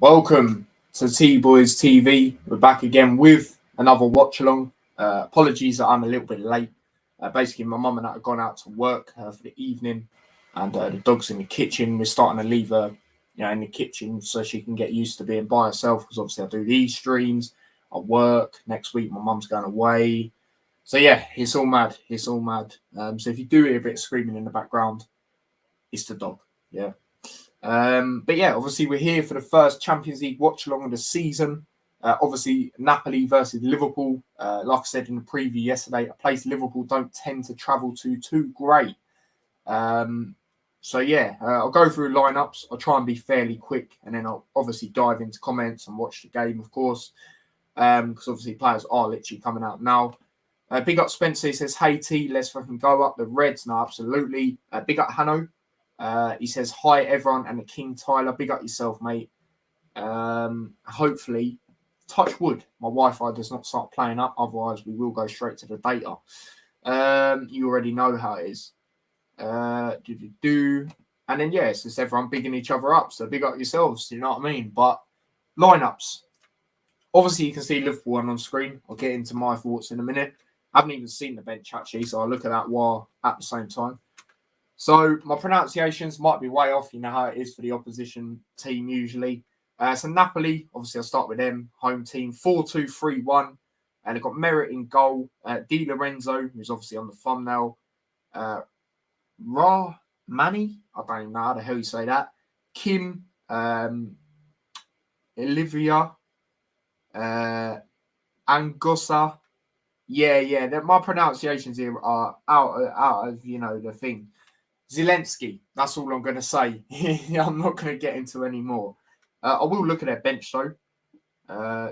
Welcome to T-Boys TV. We're back again with another watch-along. Apologies that I'm a little bit late. Basically, my mum and I have gone out to work for the evening, and the dog's in the kitchen. We're starting to leave her, in the kitchen so she can get used to being by herself. Because obviously, I do these streams. I work next week. My mum's going away, so yeah, it's all mad. It's all mad. So if you do hear a bit of screaming in the background, it's the dog. Yeah. But yeah, obviously we're here for the first Champions League watch along of the season. Obviously Napoli versus Liverpool. Like I said in the preview yesterday, a place Liverpool don't tend to travel to too great. So yeah, I'll go through lineups. I'll try and be fairly quick, and then I'll obviously dive into comments and watch the game, of course, because obviously players are literally coming out now. Big up Spencer. He says, "Hey T, let's fucking go up the Reds." No, absolutely. Big up Hanno. He says, "Hi, everyone, and the King Tyler. Big up yourself, mate. Hopefully, touch wood, my Wi-Fi does not start playing up. Otherwise, we will go straight to the data. You already know how it is. And then, yeah, it's just everyone bigging each other up. So big up yourselves, you know what I mean? But lineups. Obviously, you can see Liverpool on screen. I'll get into my thoughts in a minute. I haven't even seen the bench, actually, so I'll look at that while at the same time. So my pronunciations might be way off. You know how it is for the opposition team usually. So Napoli, obviously I'll start with them. Home team, 4-2-3-1. And they've got Merritt in goal. Di Lorenzo, who's obviously on the thumbnail. Mani, I don't even know how the hell you say that. Kim, Olivia, Angosa. Yeah. My pronunciations here are out of the thing. Zelensky, that's all I'm going to say. I'm not going to get into any more. I will look at their bench, though,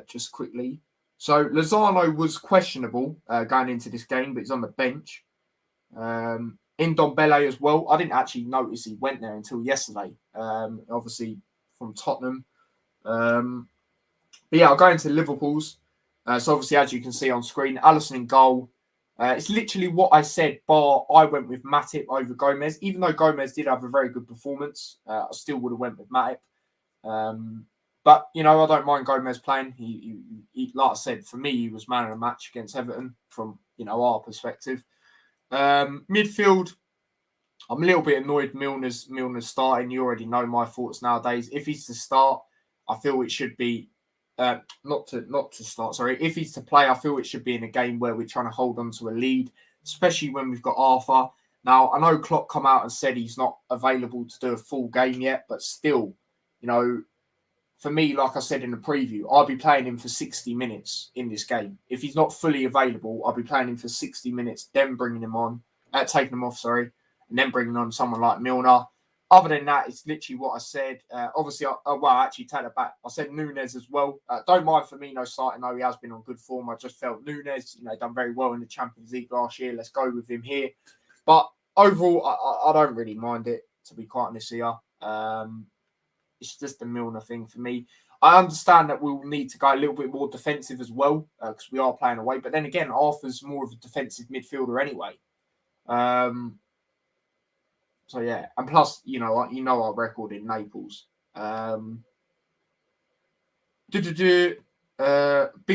just quickly. So, Lozano was questionable going into this game, but he's on the bench. Ndombele as well. I didn't actually notice he went there until yesterday, obviously from Tottenham. But yeah, I'll go into Liverpool's. So, obviously, as you can see on screen, Alisson in goal. It's literally what I said, bar I went with Matip over Gomez. Even though Gomez did have a very good performance, I still would have went with Matip. But, I don't mind Gomez playing. He, like I said, for me, he was man of the match against Everton from, our perspective. Midfield, I'm a little bit annoyed Milner's starting. You already know my thoughts nowadays. If he's to start, I feel it should be not to start. Sorry, if he's to play, I feel it should be in a game where we're trying to hold on to a lead, especially when we've got Arthur. Now, I know Klopp come out and said he's not available to do a full game yet, but still, for me, like I said in the preview, I'll be playing him for 60 minutes in this game. If he's not fully available, I'll be playing him for 60 minutes, then bringing him on, taking him off, and then bringing on someone like Milner. Other than that, it's literally what I said. Obviously, I actually take it back. I said Nunes as well. Don't mind Firmino starting, though he has been on good form. I just felt Nunes, done very well in the Champions League last year. Let's go with him here. But overall, I don't really mind it, to be quite honest here. It's just a Milner thing for me. I understand that we'll need to go a little bit more defensive as well, because we are playing away. But then again, Arthur's more of a defensive midfielder anyway. So, yeah. And plus, our record in Naples. Big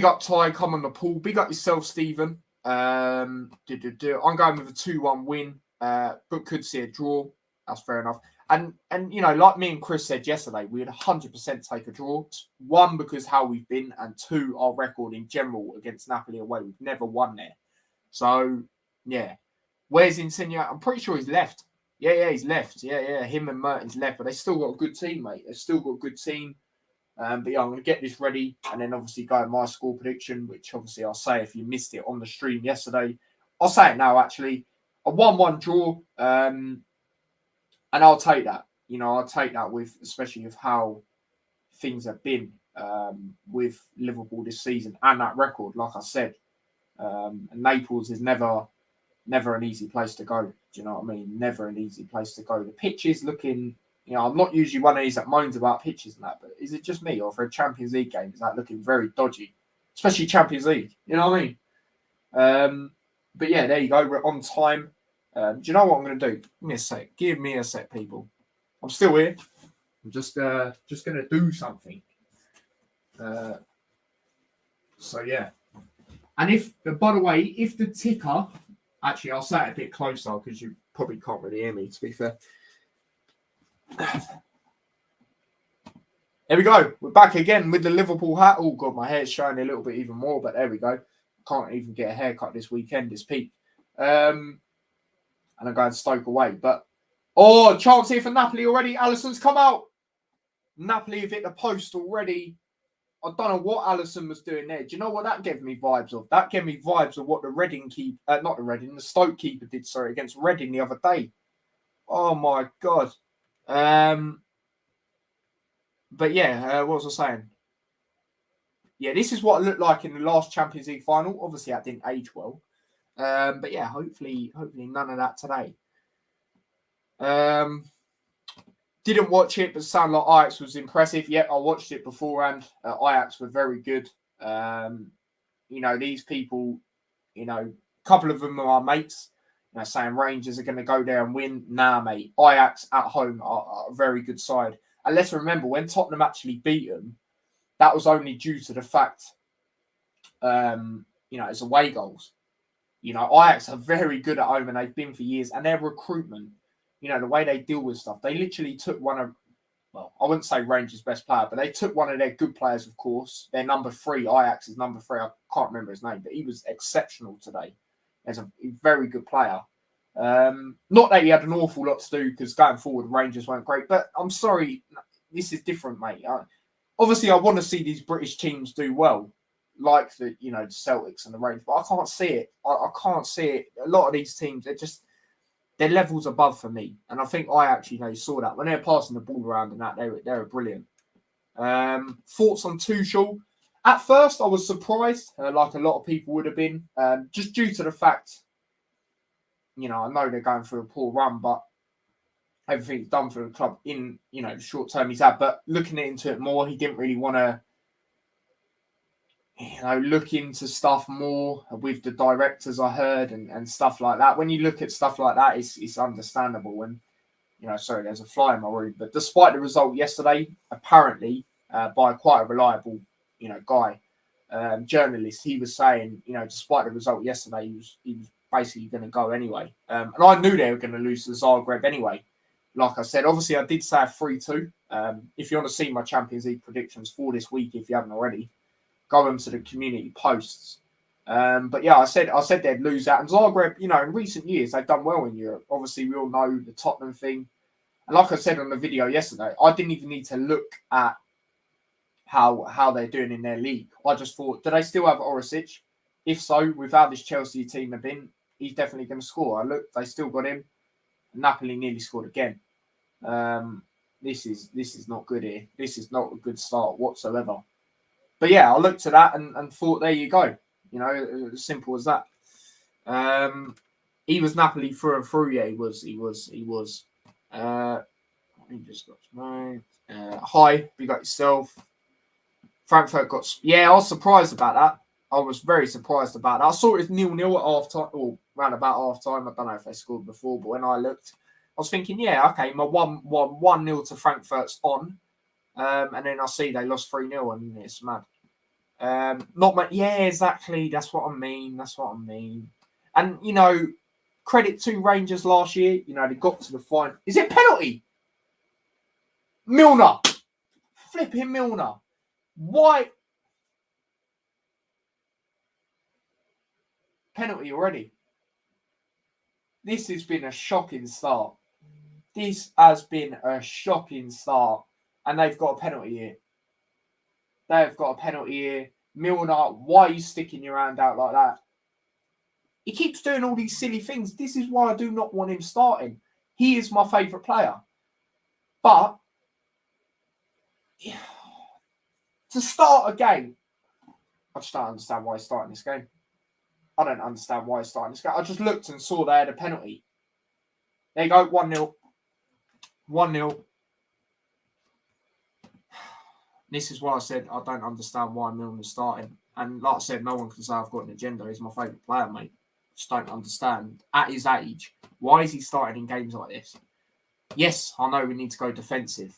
up, Ty. Come on the pool. Big up yourself, Stephen. I'm going with a 2-1 win, but could see a draw. That's fair enough. And like me and Chris said yesterday, we would 100% take a draw. One, because how we've been, and two, our record in general against Napoli away. We've never won there. So, yeah. Where's Insigne? I'm pretty sure he's left. Yeah, he's left. Yeah, him and Mertens left, but they still got a good team, mate. They've still got a good team. But yeah, I'm going to get this ready and then obviously go at my score prediction, which obviously I'll say if you missed it on the stream yesterday. I'll say it now, actually. A 1-1 draw, and I'll take that. I'll take that with, especially with how things have been with Liverpool this season and that record, like I said. And Naples is never an easy place to go. Do you know what I mean? Never an easy place to go. The pitch is looking, I'm not usually one of these that moans about pitches and that, but is it just me, or for a Champions League game, is that looking very dodgy? Especially Champions League. You know what I mean? But yeah, there you go. We're on time. Do you know what I'm going to do? Give me a sec. Give me a sec, people. I'm still here. I'm just going to do something. So yeah. And by the way, if the ticker, actually, I'll say it a bit closer because you probably can't really hear me, to be fair. There we go. We're back again with the Liverpool hat. Oh, God, my hair's showing a little bit even more, but there we go. Can't even get a haircut this weekend. It's peak. And I'm going to Stoke away. But, chance here for Napoli already. Alisson's come out. Napoli have hit the post already. I don't know what Alisson was doing there. Do you know what that gave me vibes of? That gave me vibes of what the Stoke keeper did, against Reading the other day. Oh, my God. But yeah, what was I saying? Yeah, this is what it looked like in the last Champions League final. Obviously, that didn't age well. But yeah, hopefully none of that today. Didn't watch it, but sounded like Ajax was impressive. Yep, I watched it beforehand. Ajax were very good. These people, a couple of them are our mates. Saying Rangers are going to go there and win. Nah, mate. Ajax at home are a very good side. And let's remember, when Tottenham actually beat them, that was only due to the fact, it's away goals. Ajax are very good at home and they've been for years. And their recruitment, the way they deal with stuff, they literally took one of, I wouldn't say Rangers' best player, but they took one of their good players, of course. Their number 3, Ajax's number 3, I can't remember his name, but he was exceptional today. He's a very good player. Not that he had an awful lot to do because going forward, Rangers weren't great. But I'm sorry, this is different, mate. Obviously, I want to see these British teams do well, like the Celtics and the Rangers, but I can't see it. I can't see it. A lot of these teams, they're levels above for me, and I think I actually saw that when they're passing the ball around and that they were brilliant. Thoughts on Tuchel? At first, I was surprised, like a lot of people would have been, just due to the fact, I know they're going through a poor run, but everything's done for the club in, the short term he's had. But looking into it more, he didn't really want to, look into stuff more with the directors, I heard, and stuff like that. When you look at stuff like that, it's understandable. And, there's a fly in my room. But despite the result yesterday, apparently, by quite a reliable, guy, journalist, he was saying, despite the result yesterday, he was basically going to go anyway. And I knew they were going to lose to Zagreb anyway. Like I said, obviously I did say a 3-2. If you want to see my Champions League predictions for this week, if you haven't already, go into the community posts. But yeah, I said they'd lose out. And Zagreb, in recent years, they've done well in Europe. Obviously, we all know the Tottenham thing. And like I said on the video yesterday, I didn't even need to look at how they're doing in their league. I just thought, do they still have Orisic? If so, with how this Chelsea team have been, he's definitely going to score. I looked, they still got him. Napoli nearly scored again. This is not good here. This is not a good start whatsoever. But yeah, I looked at that and thought, there you go. As simple as that. He was Napoli through and through. Yeah, he was. He just got mine. Hi, you got yourself. Frankfurt got. Yeah, I was surprised about that. I was very surprised about that. I saw it was 0-0 at half time, or round about half time. I don't know if they scored before, but when I looked, I was thinking, yeah, okay, my 1-0 to Frankfurt's on. And then I see they lost 3-0 and it's mad. Not much. Yeah, exactly. That's what I mean. And, credit to Rangers last year. They got to the final. Is it penalty? Milner. Flipping Milner. Why? Penalty already. This has been a shocking start. And they've got a penalty here. Milner, why are you sticking your hand out like that? He keeps doing all these silly things. This is why I do not want him starting. He is my favourite player. But to start a game, I just don't understand why he's starting this game. I don't understand why he's starting this game. I just looked and saw they had a penalty. There you go, 1-0. 1-0. This is why I said I don't understand why Milner's starting. And like I said, no one can say I've got an agenda. He's my favourite player, mate. Just don't understand. At his age, why is he starting in games like this? Yes, I know we need to go defensive.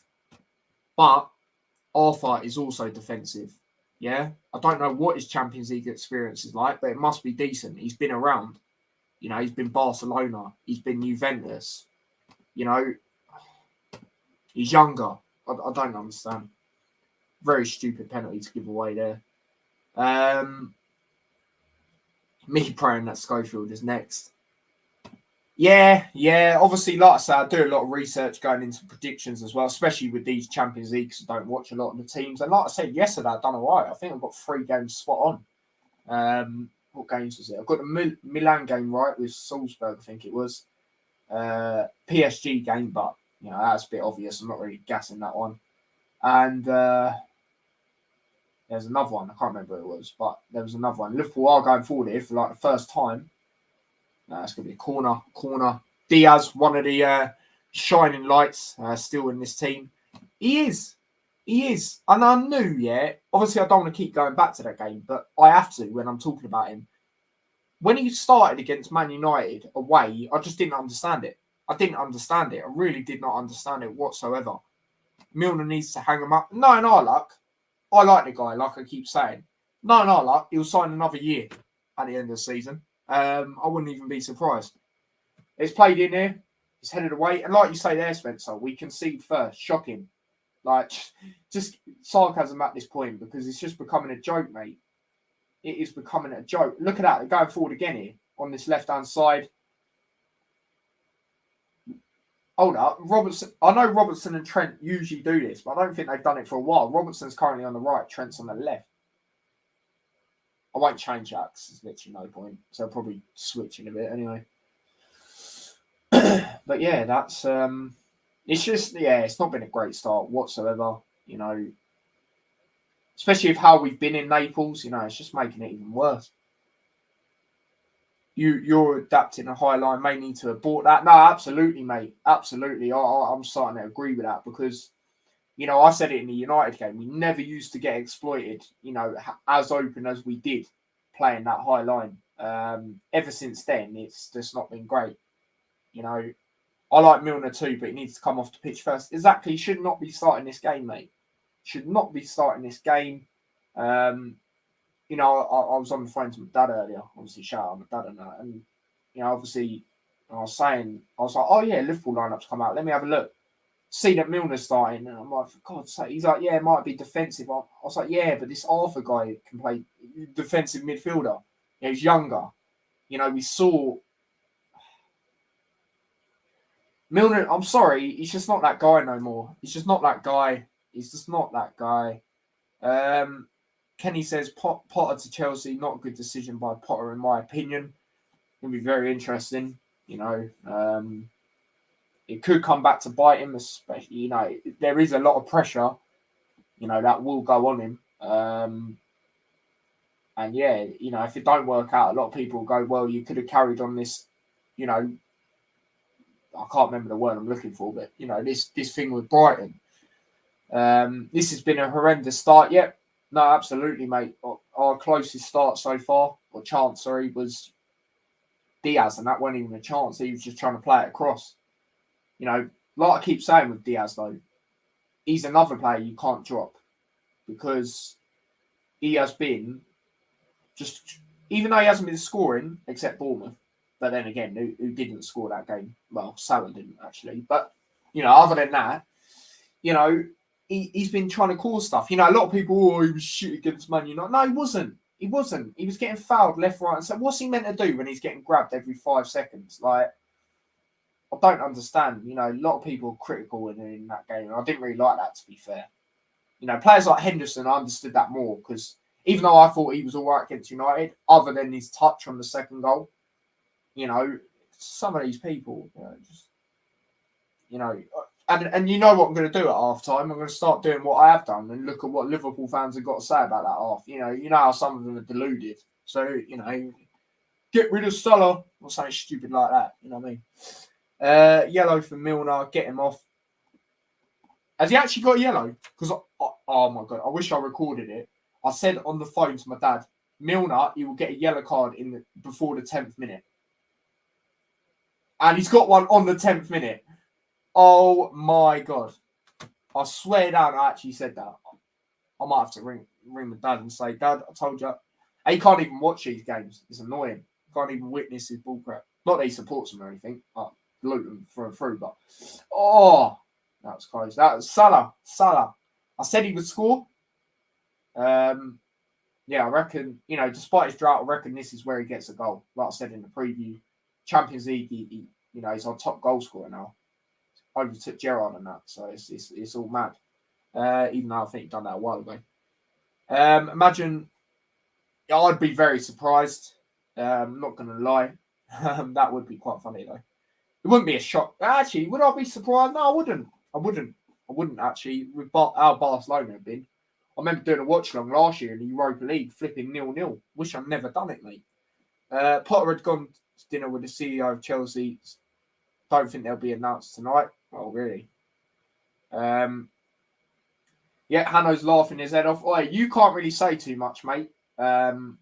But our fight is also defensive. Yeah, I don't know what his Champions League experience is like, but it must be decent. He's been around. You know, he's been Barcelona. He's been Juventus. You know, he's younger. I don't understand. Very stupid penalty to give away there. Me praying that Schofield is next. Yeah. Obviously, like I said, I do a lot of research going into predictions as well, especially with these Champions Leagues. I don't watch a lot of the teams. And like I said yesterday, I've done all right. I think I've got 3 games spot on. What games was it? I've got the Milan game right with Salzburg, I think it was. PSG game, but you know that's a bit obvious. I'm not really gassing that one. And there's another one. I can't remember who it was, but there was another one. Liverpool are going forward here for like the first time. It's going to be a corner. Diaz, one of the shining lights still in this team. He is. And I knew, obviously I don't want to keep going back to that game, but I have to when I'm talking about him. When he started against Man United away, I just didn't understand it. I really did not understand it whatsoever. Milner needs to hang him up. No, in our luck. I like the guy, like I keep saying. No, in our luck, he'll sign another year at the end of the season. I wouldn't even be surprised. It's played in here. It's headed away. And like you say there, Spencer, we concede first. Shocking. Like, just sarcasm at this point because it's just becoming a joke, mate. It is becoming a joke. Look at that. They're going forward again here on this left-hand side. Hold up. Robertson. I know Robertson and Trent usually do this, but I don't think they've done it for a while. Robertson's currently on the right. Trent's on the left. I won't change that because there's literally no point. So I'll probably switch in a bit anyway. But yeah, that's it's just it's not been a great start whatsoever, you know. Especially with how we've been in Naples, you know, it's just making it even worse. You're adapting a high line, may need to abort that. No, absolutely, mate. Absolutely. I'm starting to agree with that because, you know, I said it in the United game. We never used to get exploited, you know, as open as we did playing that high line. Ever since then, it's just not been great. You know, I like Milner too, but he needs to come off the pitch first. Exactly. He should not be starting this game, mate. Should not be starting this game. You know, I was on the phone to my dad earlier. Obviously, shout out my dad and that. And, you know, obviously, I was like, oh, yeah, Liverpool lineup's come out. Let me have a look. See that Milner's starting. And I'm like, for God's sake. He's like, yeah, it might be defensive. I was like, yeah, but this Arthur guy can play defensive midfielder. He's younger. You know, we saw Milner. I'm sorry. He's just not that guy no more. He's just not that guy. Kenny says Potter to Chelsea, not a good decision by Potter, in my opinion. It'll be very interesting. You know, it could come back to bite him, especially, you know, there is a lot of pressure, you know, that will go on him. And yeah, you know, if it don't work out, a lot of people go, well, you could have carried on this, you know, I can't remember the word I'm looking for, but, you know, this thing with Brighton. This has been a horrendous start. Yep. No, absolutely, mate. Our closest start so far, or chance, sorry, was Diaz, and that wasn't even a chance. He was just trying to play it across. You know, like I keep saying with Diaz, though, he's another player you can't drop because he has been just, even though he hasn't been scoring, except Bournemouth, but then again, who didn't score that game? Well, Salah didn't, actually. But, you know, other than that, you know, he's been trying to cause stuff. You know, a lot of people, he was shit against Man United. No, he wasn't. He was getting fouled left, right, and so what's he meant to do when he's getting grabbed every 5 seconds? Like, I don't understand. You know, a lot of people are critical in that game, and I didn't really like that, to be fair. You know, players like Henderson, I understood that more because even though I thought he was all right against United, other than his touch on the second goal, you know, some of these people, you know, and you know what I'm going to do at half time? I'm going to start doing what I have done and look at what Liverpool fans have got to say about that half. You know how some of them are deluded. So, you know, get rid of Salah or something stupid like that. You know what I mean? Yellow for Milner. Get him off. Has he actually got yellow? Because, oh my God, I wish I recorded it. I said on the phone to my dad, Milner, he will get a yellow card before the 10th minute. And he's got one on the 10th minute. Oh my God. I swear down, I actually said that. I might have to ring. ring my dad and say, Dad, I told you. He can't even watch these games. It's annoying. Can't even witness his bullcrap. Not that he supports them or anything. Like, Luton through and through, but that was close. That was Salah. I said he would score. Yeah, I reckon, despite his drought, I reckon this is where he gets a goal. Like I said in the preview, Champions League, he's our top goal scorer now. Overtook Gerrard and that, so it's all mad. Even though I think he'd done that a while ago. Imagine, I'd be very surprised. I'm not going to lie. That would be quite funny though. It wouldn't be a shock. Actually, would I be surprised? No, I wouldn't actually. With how Barcelona have been. I remember doing a watchalong last year in the Europa League, flipping 0-0. Wish I'd never done it, mate. Potter had gone to dinner with the CEO of Chelsea. Don't think they'll be announced tonight. Oh, really? Yeah, Hanno's laughing his head off. Oi, you can't really say too much, mate. And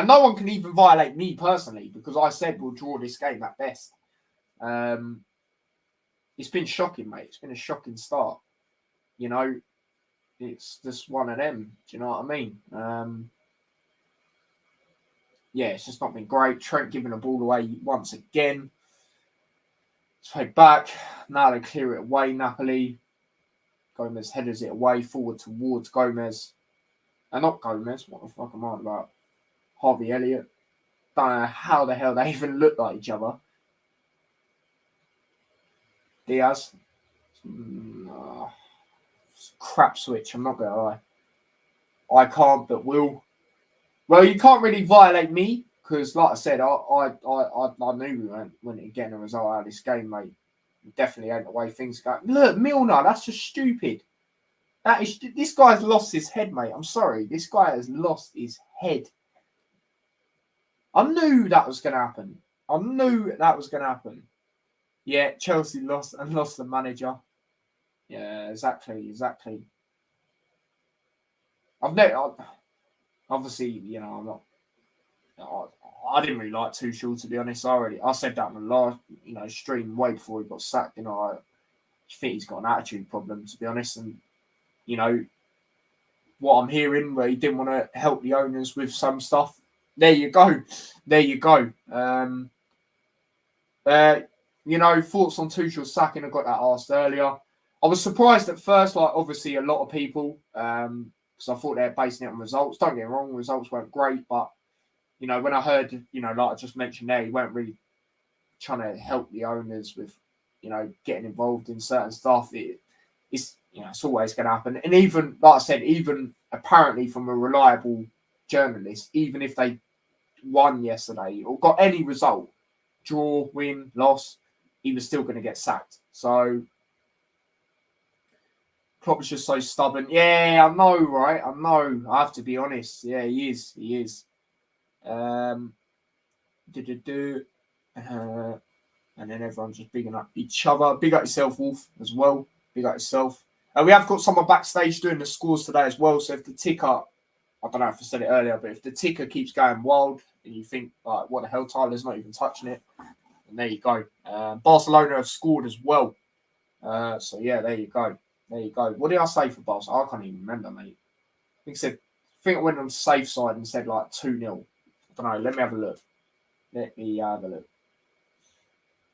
no one can even violate me personally because I said we'll draw this game at best. It's been shocking, mate. It's been a shocking start. It's just one of them. Do you know what I mean? Yeah, it's just not been great. Trent giving the ball away once again. It's played back. Now they clear it away, Napoli. Gomez headers it away, forward towards Gomez. Not Gomez. What the fuck am I on about? Harvey Elliott. Don't know how the hell they even look like each other. Diaz. Crap switch, I'm not going to lie. I can't, but will. Well, you can't really violate me because, like I said, I knew we weren't getting a result out of this game, mate. Definitely ain't the way things go. Look, Milner, that's just stupid. This guy's lost his head, mate. I'm sorry. This guy has lost his head. I knew that was going to happen. Yeah, Chelsea lost the manager. Yeah, exactly. Obviously, I'm not. I didn't really like Tuchel, to be honest. I said that in the last, stream way before he got sacked. I think he's got an attitude problem, to be honest. And what I'm hearing, where he didn't want to help the owners with some stuff. There you go. Thoughts on Tuchel sacking? I got that asked earlier. I was surprised at first, like obviously a lot of people, because I thought they were basing it on results. Don't get me wrong, results weren't great, but when I heard, like I just mentioned there, he weren't really trying to help the owners with, getting involved in certain stuff. It's always going to happen. And even, like I said, even apparently from a reliable journalist, even if they won yesterday or got any result, draw, win, loss, he was still going to get sacked. So Klopp was just so stubborn. Yeah, I know, right? I know. I have to be honest. Yeah, he is. And then everyone's just bigging up each other. Big up yourself, Wolf, as well. Big up yourself. We have got someone backstage doing the scores today as well. So if the ticker, I don't know if I said it earlier, but if the ticker keeps going wild and you think, like, what the hell, Tyler's not even touching it, then there you go. Barcelona have scored as well. So yeah, there you go. What did I say for Barcelona? I can't even remember, mate. I think I went on the safe side and said like 2-0. I don't know. Let me have a look.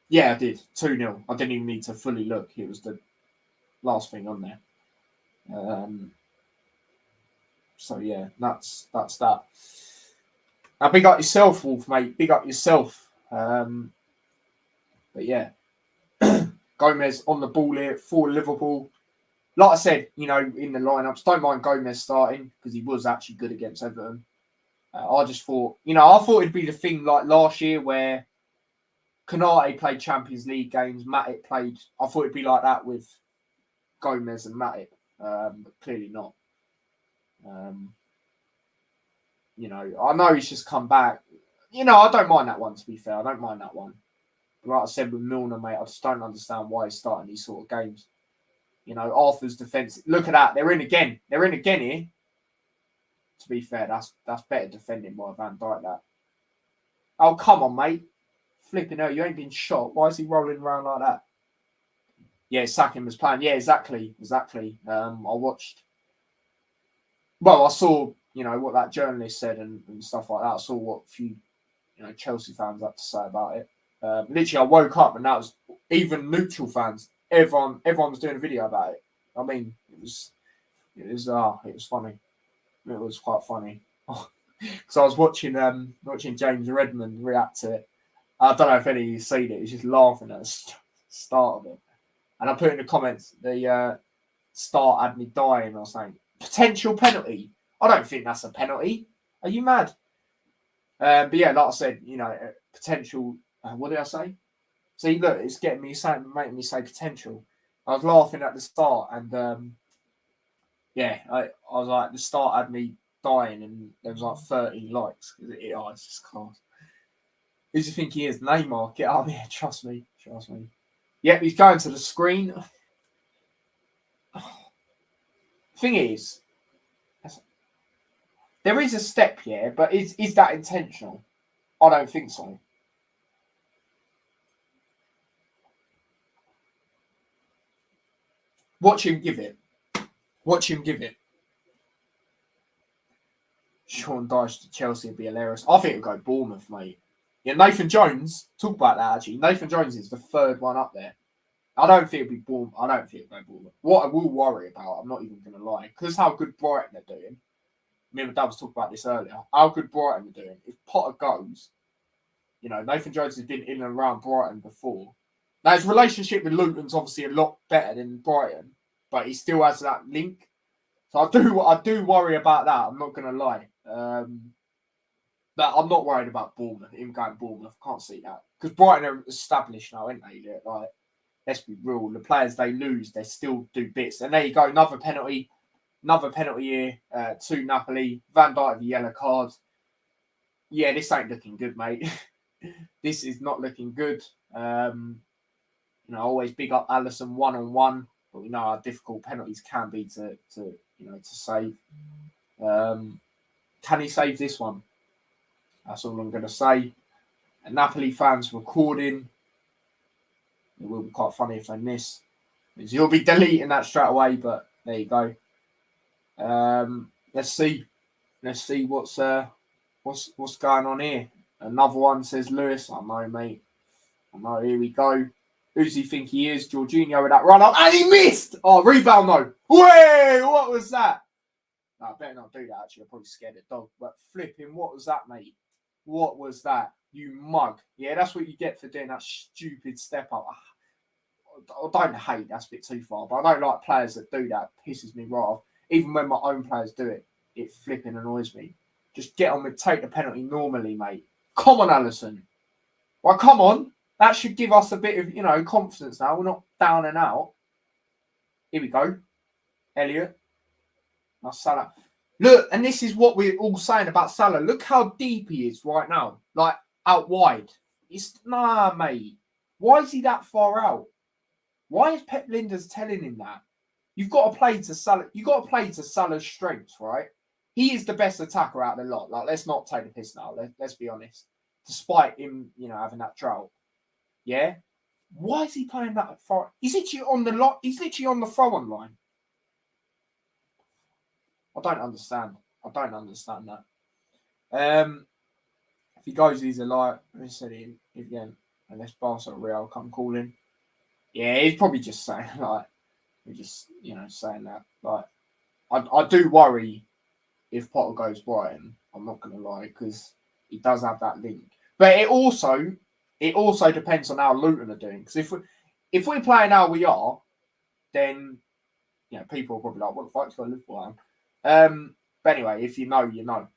Yeah, I did. 2-0. I didn't even need to fully look. It was the last thing on there. So yeah, that's that. Now big up yourself, Wolf, mate. Big up yourself. But yeah, Gomez on the ball here for Liverpool. Like I said, in the lineups, don't mind Gomez starting because he was actually good against Everton. I just thought, I thought it'd be the thing like last year where Konate played Champions League games, Matip played. I thought it'd be like that with Gomez and Matip, but clearly not. I know he's just come back. I don't mind that one, to be fair. I don't mind that one. But like I said with Milner, mate, I just don't understand why he's starting these sort of games. Arthur's defence. Look at that. They're in again here. To be fair, that's better defending by Van Dijk, that. Oh, come on, mate. Flipping out. You ain't been shot. Why is he rolling around like that? Yeah, Sacking was playing. Yeah, exactly. I watched well, I saw, what that journalist said and stuff like that. I saw what a few, Chelsea fans had to say about it. Literally, I woke up and that was even neutral fans. Everyone was doing a video about it. I mean, it was funny. It was quite funny. Because I was watching James Redmond react to it. I don't know if any of you seen it. He's just laughing at the start of it. And I put in the comments, the start had me dying or something. Potential penalty. I don't think that's a penalty. Are you mad? But yeah, like I said, potential. What did I say? See, look, it's making me say potential. I was laughing at the start, and yeah, I was like, the start had me dying, and there was like 30 likes. It's just class. Who do you think he is? Neymar? Get out of here! Trust me. Yep, he's going to the screen. Thing is, there is a step here, but is that intentional? I don't think so. Watch him give it. Sean Dyche to Chelsea would be hilarious. I think it would go Bournemouth, mate. Yeah, Nathan Jones. Talk about that, actually. Nathan Jones is the third one up there. I don't think it'd be Bournemouth. I don't think it'd go Bournemouth. What I will worry about, I'm not even going to lie, because how good Brighton are doing. Me and my dad was talking about this earlier. How good Brighton are doing. If Potter goes, Nathan Jones has been in and around Brighton before. Now, his relationship with Luton's obviously a lot better than Brighton, but he still has that link. So I do worry about that. I'm not going to lie. But I'm not worried about Bournemouth. Him going Bournemouth, I can't see that because Brighton are established now, aren't they? Like, let's be real. The players they lose, they still do bits. And there you go, another penalty here to Napoli. Van Dijk with a yellow card. Yeah, this ain't looking good, mate. This is not looking good. Always big up Alisson 1-on-1, but we know how difficult penalties can be to save. Can he save this one? That's all I'm going to say. And Napoli fans recording. It will be quite funny if they miss. You'll be deleting that straight away, but there you go. Let's see what's going on here. Another one says Lewis. I know, mate. I know. Here we go. Who does he think he is? Jorginho with that run up, and he missed. Oh, rebound though. Way! What was that? No, I better not do that. Actually, I'm probably scared of dog. But flipping, what was that, mate? What was that? You mug. Yeah, that's what you get for doing that stupid step up. I don't hate, that's a bit too far, but I don't like players that do that. It pisses me right off. Even when my own players do it, it flipping annoys me. Just get on with take the penalty normally, mate. Come on, Alisson. Well, come on. That should give us a bit of, confidence now. We're not down and out. Here we go. Elliot. Now Salah. Look, and this is what we're all saying about Salah. Look how deep he is right now. Like, out wide. Nah, mate. Why is he that far out? Why is Pep Linders telling him that? You've got to play to Salah. You've got to play to Salah's strengths, right? He is the best attacker out of the lot. Like, let's not take the piss now. Let's be honest. Despite him, having that drought. Yeah? Why is he playing that far? He's literally on the lot. He's literally on the throw-on line. I don't understand that. If he goes, he's a liar. I said it again. Unless Barca or Real come calling. Yeah, he's probably just saying saying that. Like, I do worry if Potter goes Brighton. I'm not gonna lie, because he does have that link. But it also depends on how Luton are doing. Because if we're playing how we are, then people are probably like, what the fuck's going to Liverpool? But anyway, if you know, you know.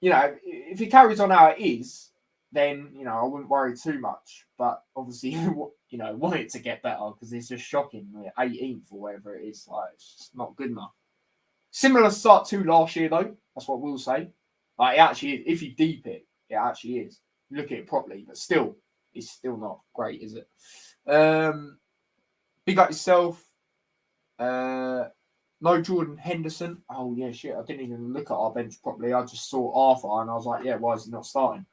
If he carries on how it is, then I wouldn't worry too much. But obviously, want it to get better because it's just shocking. 18th or whatever it is, like, it's just not good enough. Similar start to last year though. That's what we'll say. Like, it actually is. If you deep it, it actually is. Look at it properly, but still, it's still not great, is it? Big up yourself. No Jordan Henderson. Oh yeah, shit. I didn't even look at our bench properly. I just saw Arthur and I was like, yeah, why is he not starting?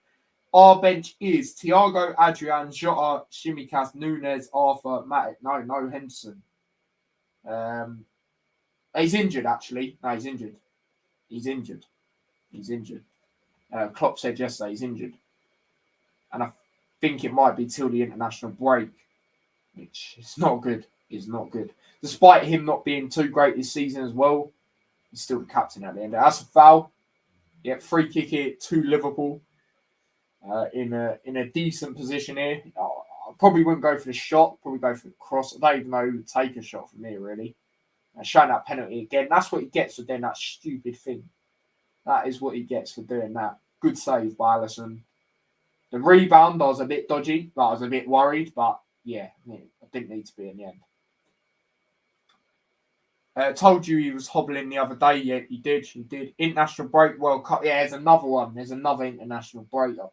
Our bench is Thiago, Adrian, Jota, Shimikas, Nunez, Arthur, Matic. No Henderson. He's injured, actually. No, he's injured. He's injured. Klopp said yesterday he's injured. And I think it might be till the international break, which is not good. Despite him not being too great this season as well, he's still the captain at the end. That's a foul. Yeah, free kick here to Liverpool. In a decent position here. I probably wouldn't go for the shot. Probably go for the cross. I don't even know who would take a shot from here, really. Showing that penalty again. That's what he gets for doing that stupid thing. That is what he gets for doing that. Good save by Alisson. The rebound, I was a bit dodgy. I was a bit worried, but yeah, I didn't need to be in the end. Told you he was hobbling the other day. Yeah, he did. International break, World Cup. Yeah, there's another one. There's another international break. I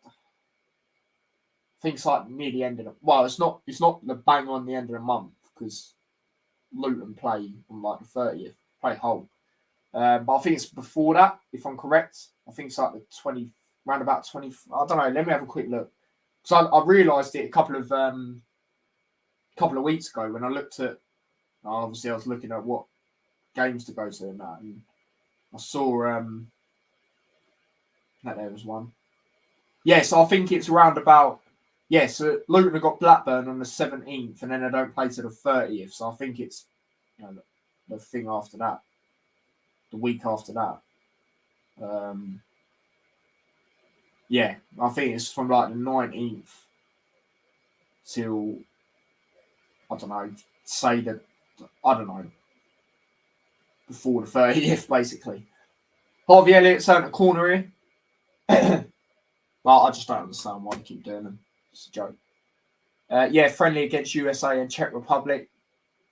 think it's like near the end of the... Well, it's not the bang on the end of the month because Luton play on like the 30th. Play Hull. But I think it's before that, if I'm correct. I think it's like the 20... Around about 20... I don't know. Let me have a quick look. Because I realised it a couple of weeks ago when I looked at... Obviously, I was looking at what games to go to and that. And I saw... that there was one. Yeah, so I think it's around about... Yeah, so Luton have got Blackburn on the 17th and then they don't play to the 30th. So I think it's the thing after that. The week after that. Yeah, I think it's from like the 19th till, I don't know, say that, I don't know, before the 30th, basically. Harvey Elliott's out in the corner here. But I just don't understand why they keep doing them. It's a joke. Yeah, friendly against USA and Czech Republic.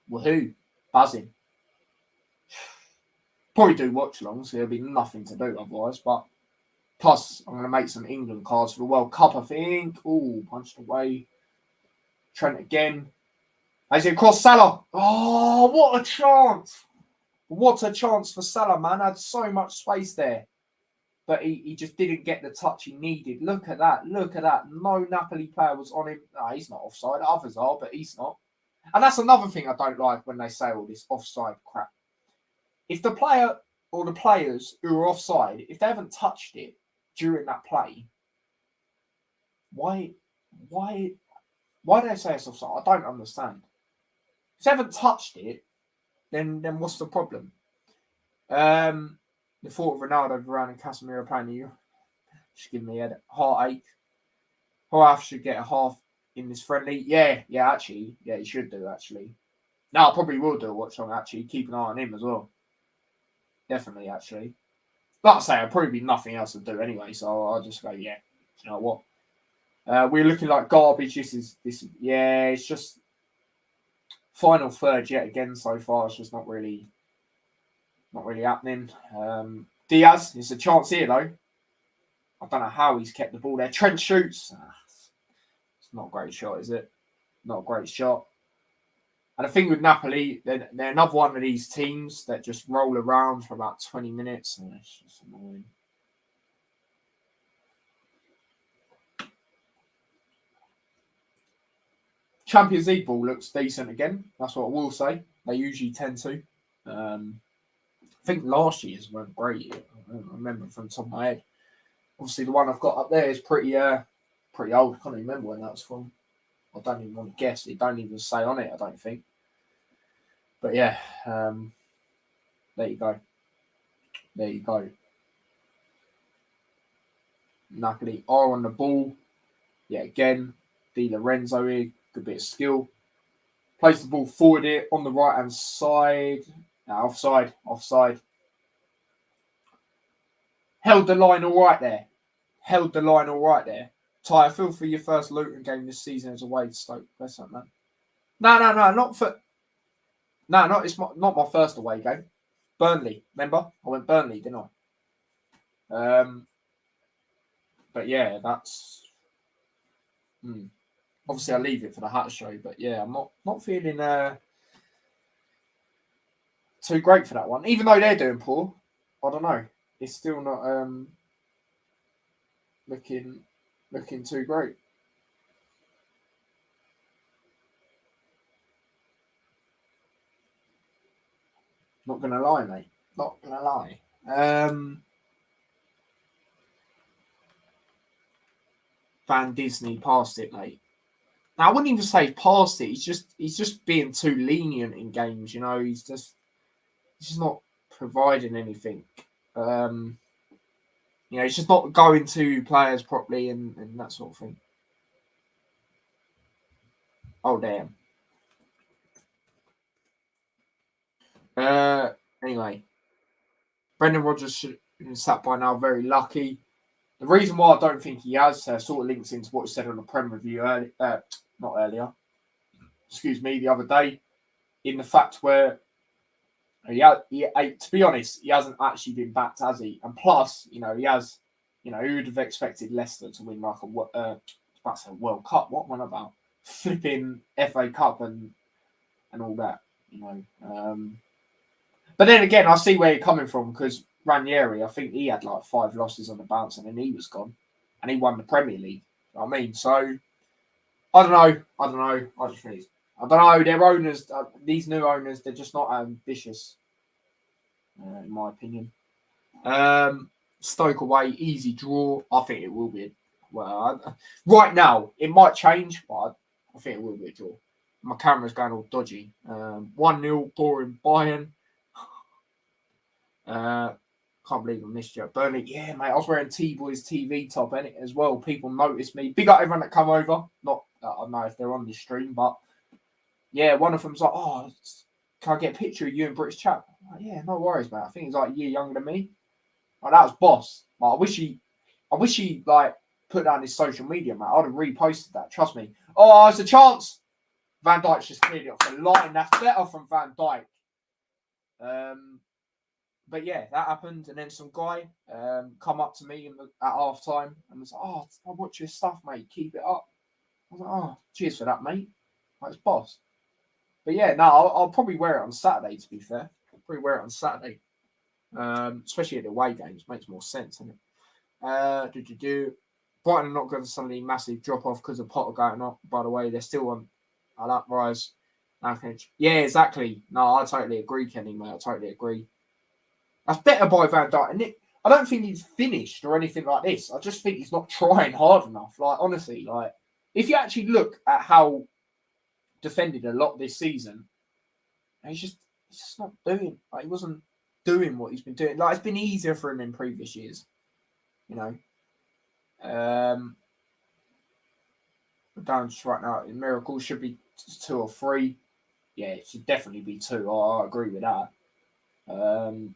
Woohoo. Buzzing. Probably do watch-alongs, so there'll be nothing to do otherwise, but plus, I'm going to make some England cards for the World Cup, I think. Ooh, punched away. Trent again. As he across Salah. Oh, what a chance. What a chance for Salah, man. Had so much space there. But he just didn't get the touch he needed. Look at that. No Napoli player was on him. No, he's not offside. Others are, but he's not. And that's another thing I don't like when they say all this offside crap. If the player or the players who are offside, if they haven't touched it during that play, why do they say it's offside? I don't understand. If they haven't touched it, then what's the problem? The thought of Ronaldo, Varane and Casemiro playing the Euro just giving me a heartache. Hoaf should get a half in this friendly. Yeah, actually. Yeah, he should do, actually. No, I probably will do a watch on, actually. Keep an eye on him as well. Definitely, actually. Like I say, I'll probably be nothing else to do anyway, so I'll just go, yeah, you know what? We're looking like garbage. This is, it's just final third yet again so far. It's just not really happening. Diaz, it's a chance here though. I don't know how he's kept the ball there. Trent shoots. It's not a great shot, is it? Not a great shot. And the thing with Napoli, they're another one of these teams that just roll around for about 20 minutes. And it's just annoying. Champions League ball looks decent again. That's what I will say. They usually tend to. I think last year's weren't great. I don't remember from the top of my head. Obviously, the one I've got up there is pretty old. I can't even remember when that was from. I don't even want to guess. It don't even say on it, I don't think. But yeah, there you go. Napoli are on the ball. Yeah, again, Di Lorenzo here. Good bit of skill. Plays the ball forward here on the right-hand side. Offside. Held the line all right there. Ty, I feel for your first Luton game this season as away to Stoke. That's that, man. No, it's not my first away game. Burnley, remember? I went Burnley, didn't I? But yeah, that's... Obviously, I leave it for the Hat show, but yeah, I'm not feeling too great for that one. Even though they're doing poor, I don't know. It's still not looking too great. Not gonna lie, mate. Not gonna lie. Van Disney passed it, mate. Now, I wouldn't even say past it. He's just being too lenient in games. You know, he's just not providing anything. You know, he's just not going to players properly and that sort of thing. Oh damn. Anyway, Brendan Rodgers should have been sat by now. Very lucky. The reason why I don't think he has sort of links into what he said on the Prem review not earlier. Excuse me, the other day, in the fact where to be honest, he hasn't actually been backed, has he? And plus, you know, he has, you know, who would have expected Leicester to win like a World Cup? What am I about? Flipping FA Cup and all that, you know. But then again, I see where you're coming from because Ranieri, I think he had like 5 losses on the bounce and then he was gone, and he won the Premier League. You know what I mean, so I don't know. I just think I don't know. Their owners, these new owners, they're just not ambitious, in my opinion. Stoke away, easy draw. I think it will be. Well, right now it might change, but I think it will be a draw. My camera's going all dodgy. 1-0, boring Bayern. Can't believe I missed you. Burnley, yeah, mate. I was wearing T-Boy's TV top in it as well. People noticed me. Big up everyone that come over. Not I don't know if they're on this stream, but yeah, one of them's like, "Oh, can I get a picture of you and British chap?" I'm like, yeah, no worries, mate. I think he's like a year younger than me. Like, that was boss. Like, I wish he like put that on his social media, mate. I'd have reposted that. Trust me. Oh, it's a chance. Van Dijk's just cleared it off the line. That's better from Van Dijk. But yeah, that happened, and then some guy come up to me at half time and was like, "Oh, I watch your stuff, mate. Keep it up." I was like, "Oh, cheers for that, mate." Like, it's boss. But yeah, no, I'll probably wear it on Saturday. To be fair, I'll probably wear it on Saturday, especially at the away games. Makes more sense, doesn't it? Brighton are not going to suddenly massive drop off because of Potter going up. By the way, they're still on that rise. Yeah, exactly. No, I totally agree, Kenny, mate. I totally agree. That's better by Van Dijk. And I don't think he's finished or anything like this. I just think he's not trying hard enough. Like, honestly, like, if you actually look at how defended a lot this season, he's just not doing. Like, he wasn't doing what he's been doing. Like, it's been easier for him in previous years, you know. Down just right now, Miracle should be 2 or 3. Yeah, it should definitely be 2. I agree with that. I'm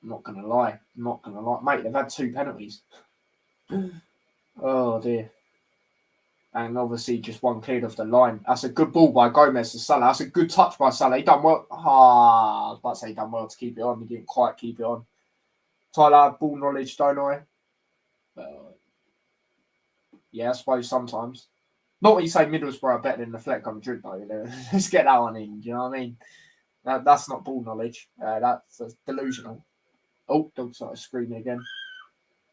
not gonna lie, mate. They've had 2 penalties. Oh dear. And obviously just one cleared off the line. That's a good ball by Gomez to Salah. That's a good touch by Salah. He done well. I was about to say he done well to keep it on. He didn't quite keep it on. Tyler, I have ball knowledge, don't I? Yeah, I suppose sometimes. Not when you say Middlesbrough are better than the Fleck on Madrid, though. Let's get that one in. Do you know what I mean? That's not ball knowledge. That's delusional. Oh, dog started screaming again.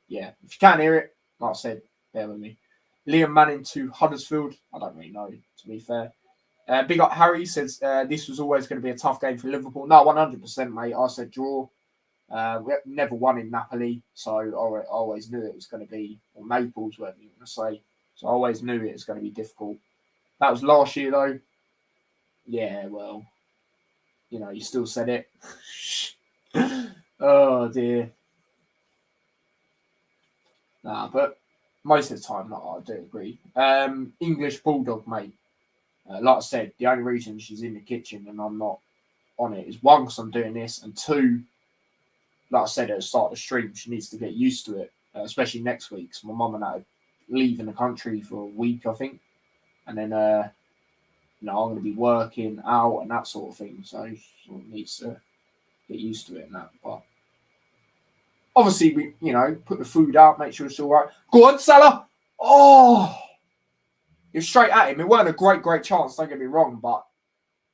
Yeah, if you can't hear it, like I said, bear with me. Liam Manning to Huddersfield. I don't really know, to be fair. Big up Harry says this was always going to be a tough game for Liverpool. No, 100%, mate. I said draw. We never won in Napoli, so I always knew it was going to be, or Naples, whatever you want to say. So I always knew it was going to be difficult. That was last year, though. Yeah, well, you know, you still said it. Oh, dear. Nah, but most of the time, I do agree. English Bulldog, mate. Like I said, the only reason she's in the kitchen and I'm not on it is 1, because I'm doing this, and 2, like I said at the start of the stream, she needs to get used to it, especially next week. Because my mum and I are leaving the country for a week, I think, and then you know, I'm going to be working out and that sort of thing. So she needs to get used to it and that. But obviously, we, you know, put the food out, make sure it's all right. Go on, Salah. Oh, you're straight at him. It weren't a great chance. Don't get me wrong, but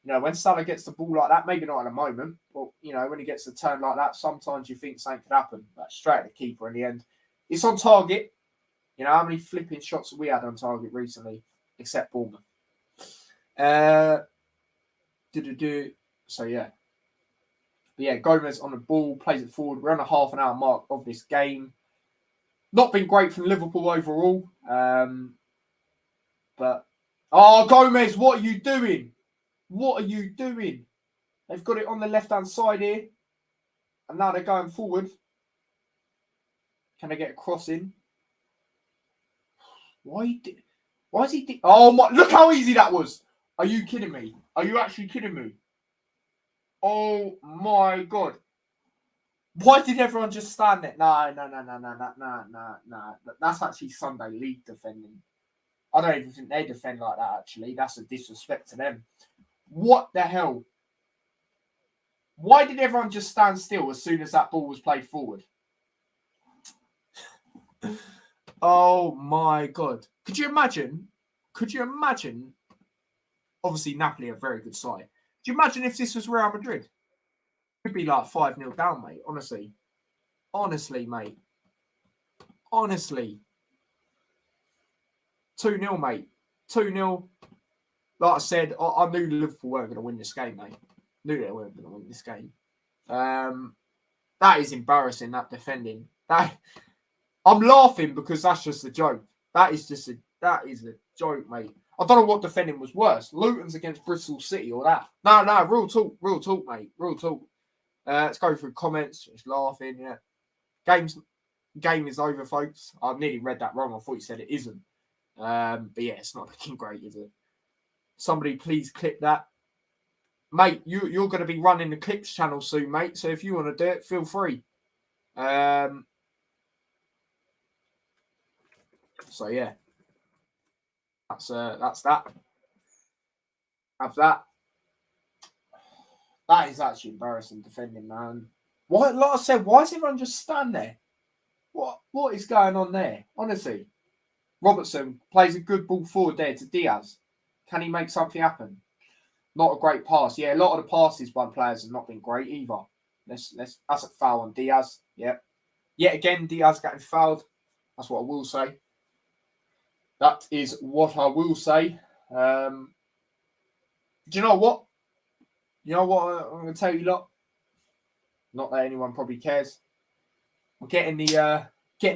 you know, when Salah gets the ball like that, maybe not at the moment, but you know, when he gets a turn like that, sometimes you think something could happen. But straight at the keeper in the end. It's on target. You know, how many flipping shots have we had on target recently, except Bournemouth? So yeah. But yeah, Gomez on the ball, plays it forward. We're on a half an hour mark of this game. Not been great from Liverpool overall. But, Gomez, what are you doing? What are you doing? They've got it on the left-hand side here. And now they're going forward. Can they get a cross in? Why is he... Oh, my... Look how easy that was. Are you kidding me? Are you actually kidding me? Oh, my God. Why did everyone just stand there? No. That's actually Sunday League defending. I don't even think they defend like that, actually. That's a disrespect to them. What the hell? Why did everyone just stand still as soon as that ball was played forward? Oh, my God. Could you imagine? Obviously, Napoli are a very good side. Could you imagine if this was Real Madrid? Could be like 5-0 down, mate. Honestly, mate. Honestly. 2-0, mate. 2-0. Like I said, I knew Liverpool weren't going to win this game, mate. Knew they weren't going to win this game. That is embarrassing, that defending. I'm laughing because that's just a joke. That is a joke, mate. I don't know what defending was worse. Luton's against Bristol City or that. No, real talk, mate. Real talk. Let's go through comments. Just laughing, yeah. Game is over, folks. I nearly read that wrong. I thought you said it isn't. But yeah, it's not looking great, is it? Somebody please clip that. Mate, you're going to be running the clips channel soon, mate. So if you want to do it, feel free. So yeah. That's that. Have that. That is actually embarrassing defending, man. Why, like I said, why does everyone just stand there? What is going on there? Honestly. Robertson plays a good ball forward there to Diaz. Can he make something happen? Not a great pass. Yeah, a lot of the passes by players have not been great either. That's a foul on Diaz. Yep. Yet again, Diaz getting fouled. That's what I will say. That is what I will say. Do you know what? I'm going to tell you lot. Not that anyone probably cares. I'm getting the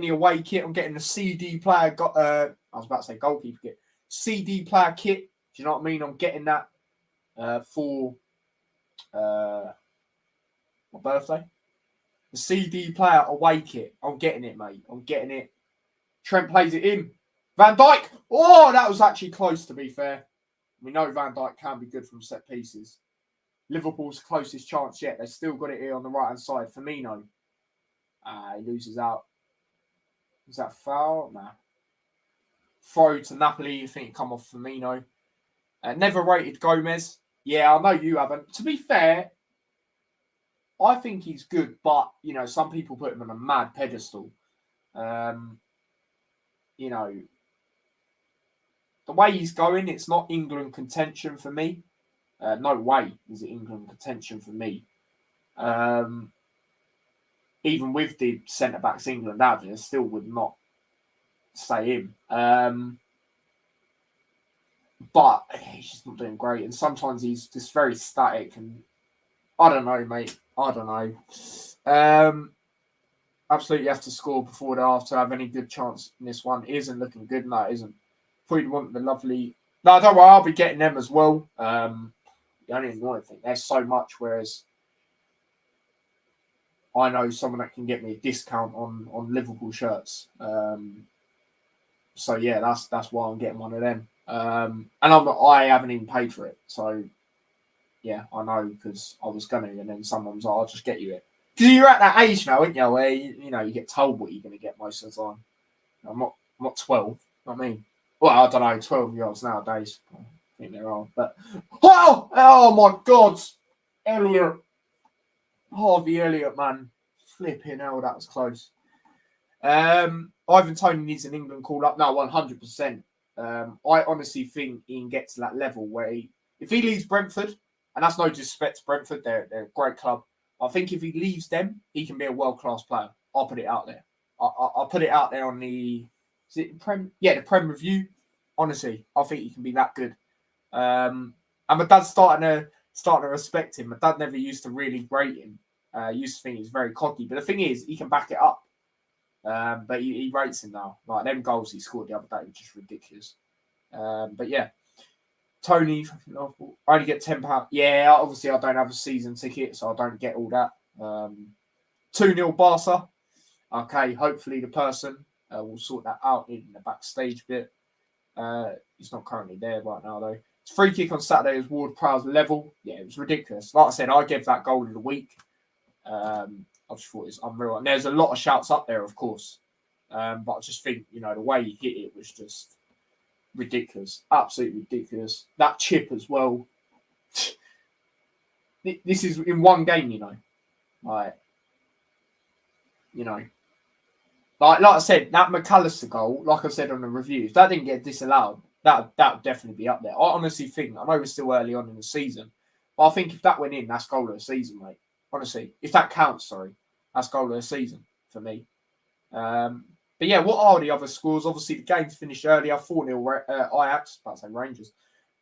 away kit. I'm getting the CD player. I was about to say goalkeeper kit. CD player kit. Do you know what I mean? I'm getting that for my birthday. The CD player away kit. I'm getting it, mate. I'm getting it. Trent plays it in. Van Dijk. Oh, that was actually close, to be fair. We know Van Dijk can be good from set pieces. Liverpool's closest chance yet. They've still got it here on the right-hand side. Firmino. He loses out. Is that foul? Nah. Throw to Napoli. You think it come off Firmino. Never rated Gomez. Yeah, I know you haven't. To be fair, I think he's good, but, some people put him on a mad pedestal. The way he's going, it's not England contention for me. No way is it England contention for me. Even with the centre-backs England have, I still would not say him. But he's just not doing great. And sometimes he's just very static. And I don't know, mate. I don't know. Absolutely have to score before the half to have any good chance in this one. It isn't looking good. No, it isn't. Thought you'd want the lovely... No, don't worry. I'll be getting them as well. I don't even want to think. There's so much, whereas I know someone that can get me a discount on Liverpool shirts. So yeah, that's why I'm getting one of them. And I haven't even paid for it. So yeah, I know, because I was going to, and then someone was like, I'll just get you it. Because you're at that age now, aren't you, where you get told what you're going to get most of the time. I'm not 12. You know what I mean? Well, I don't know, 12-year-olds nowadays. I think they're old. But oh my God, Elliot, Harvey Elliott, man, flipping hell, that was close. Ivan Toney needs an England call up. No, 100%. I honestly think he can get to that level where if he leaves Brentford, and that's no disrespect to Brentford, they're a great club. I think if he leaves them, he can be a world-class player. I'll put it out there. I'll put it out there on the... Is it Prem? Yeah, the Prem review. Honestly, I think he can be that good. And my dad's starting to respect him. My dad never used to really rate him. Used to think he's very cocky, but the thing is, he can back it up. But he rates him now. Like them goals he scored the other day were just ridiculous. But yeah, Tony, I only get £10. Yeah, obviously I don't have a season ticket, so I don't get all that. 2-0 Barca. Okay, hopefully the person will sort that out in the backstage bit. He's not currently there right now though. It's free kick on Saturday was Ward-Prowse level. Yeah, it was ridiculous. Like I said, I gave that goal of the week. I just thought it was unreal. And there's a lot of shouts up there, of course. But I just think, the way he hit it was just ridiculous. Absolutely ridiculous. That chip as well. This is in one game, Like I said, that McAllister goal, like I said on the review, if that didn't get disallowed, that would definitely be up there. I honestly think, I know we're still early on in the season, but I think if that went in, that's goal of the season, mate. Honestly, if that counts, that's goal of the season for me. But yeah, what are the other scores? Obviously, the game's finished earlier. 4-0 Ajax, about to say Rangers.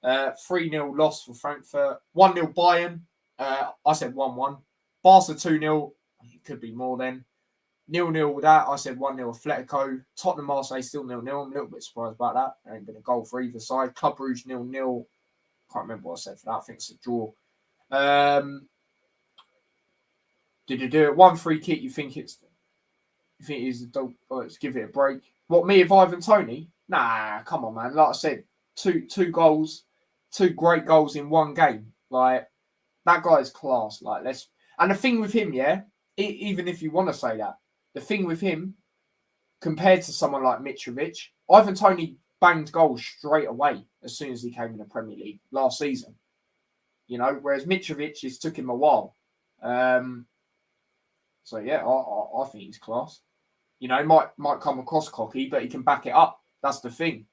3-0 loss for Frankfurt. 1-0 Bayern. I said 1-1. Barca 2-0. It could be more then. 0-0 with that. I said 1-0 Atletico. Tottenham Marseille still 0-0. I'm a little bit surprised about that. There ain't been a goal for either side. Club Brugge 0-0. Can't remember what I said for that. I think it's a draw. Did you do it? One free kick. You think it is a dog? Let's give it a break. What, me of Ivan Toney? Nah, come on, man. Like I said, two goals, 2 great goals in one game. Like, that guy is class. Like, and the thing with him, yeah, even if you want to say that, the thing with him, compared to someone like Mitrovic, Ivan Toney banged goals straight away as soon as he came in the Premier League last season. Whereas Mitrovic, it took him a while. So yeah, I think he's class. He might come across cocky, but he can back it up. That's the thing.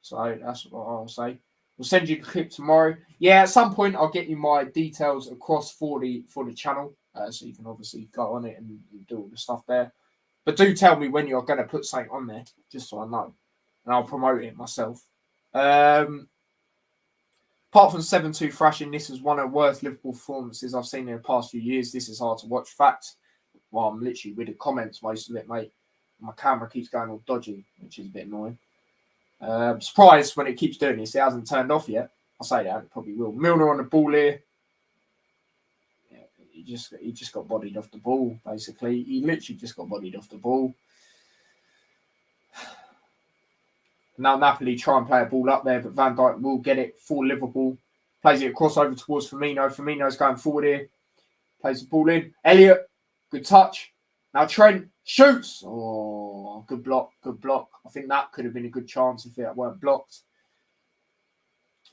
So that's what I'll say. We'll send you the clip tomorrow. Yeah, at some point I'll get you my details across for the channel, so you can obviously go on it and do all the stuff there. But do tell me when you're going to put something on there, just so I know, and I'll promote it myself. Apart from 7-2 thrashing, this is one of the worst Liverpool performances I've seen in the past few years. This is hard to watch. Fact. Well, I'm literally with the comments most of it, mate. My camera keeps going all dodgy, which is a bit annoying. Surprised when it keeps doing this. It hasn't turned off yet. I'll say that. It probably will. Milner on the ball here. Yeah, he just got bodied off the ball, basically. He literally just got bodied off the ball. Now Napoli try and play a ball up there, but Van Dijk will get it for Liverpool. Plays it across over towards Firmino. Firmino's going forward here. Plays the ball in. Elliott. Good touch. Now Trent shoots. Oh, good block. Good block. I think that could have been a good chance if it weren't blocked.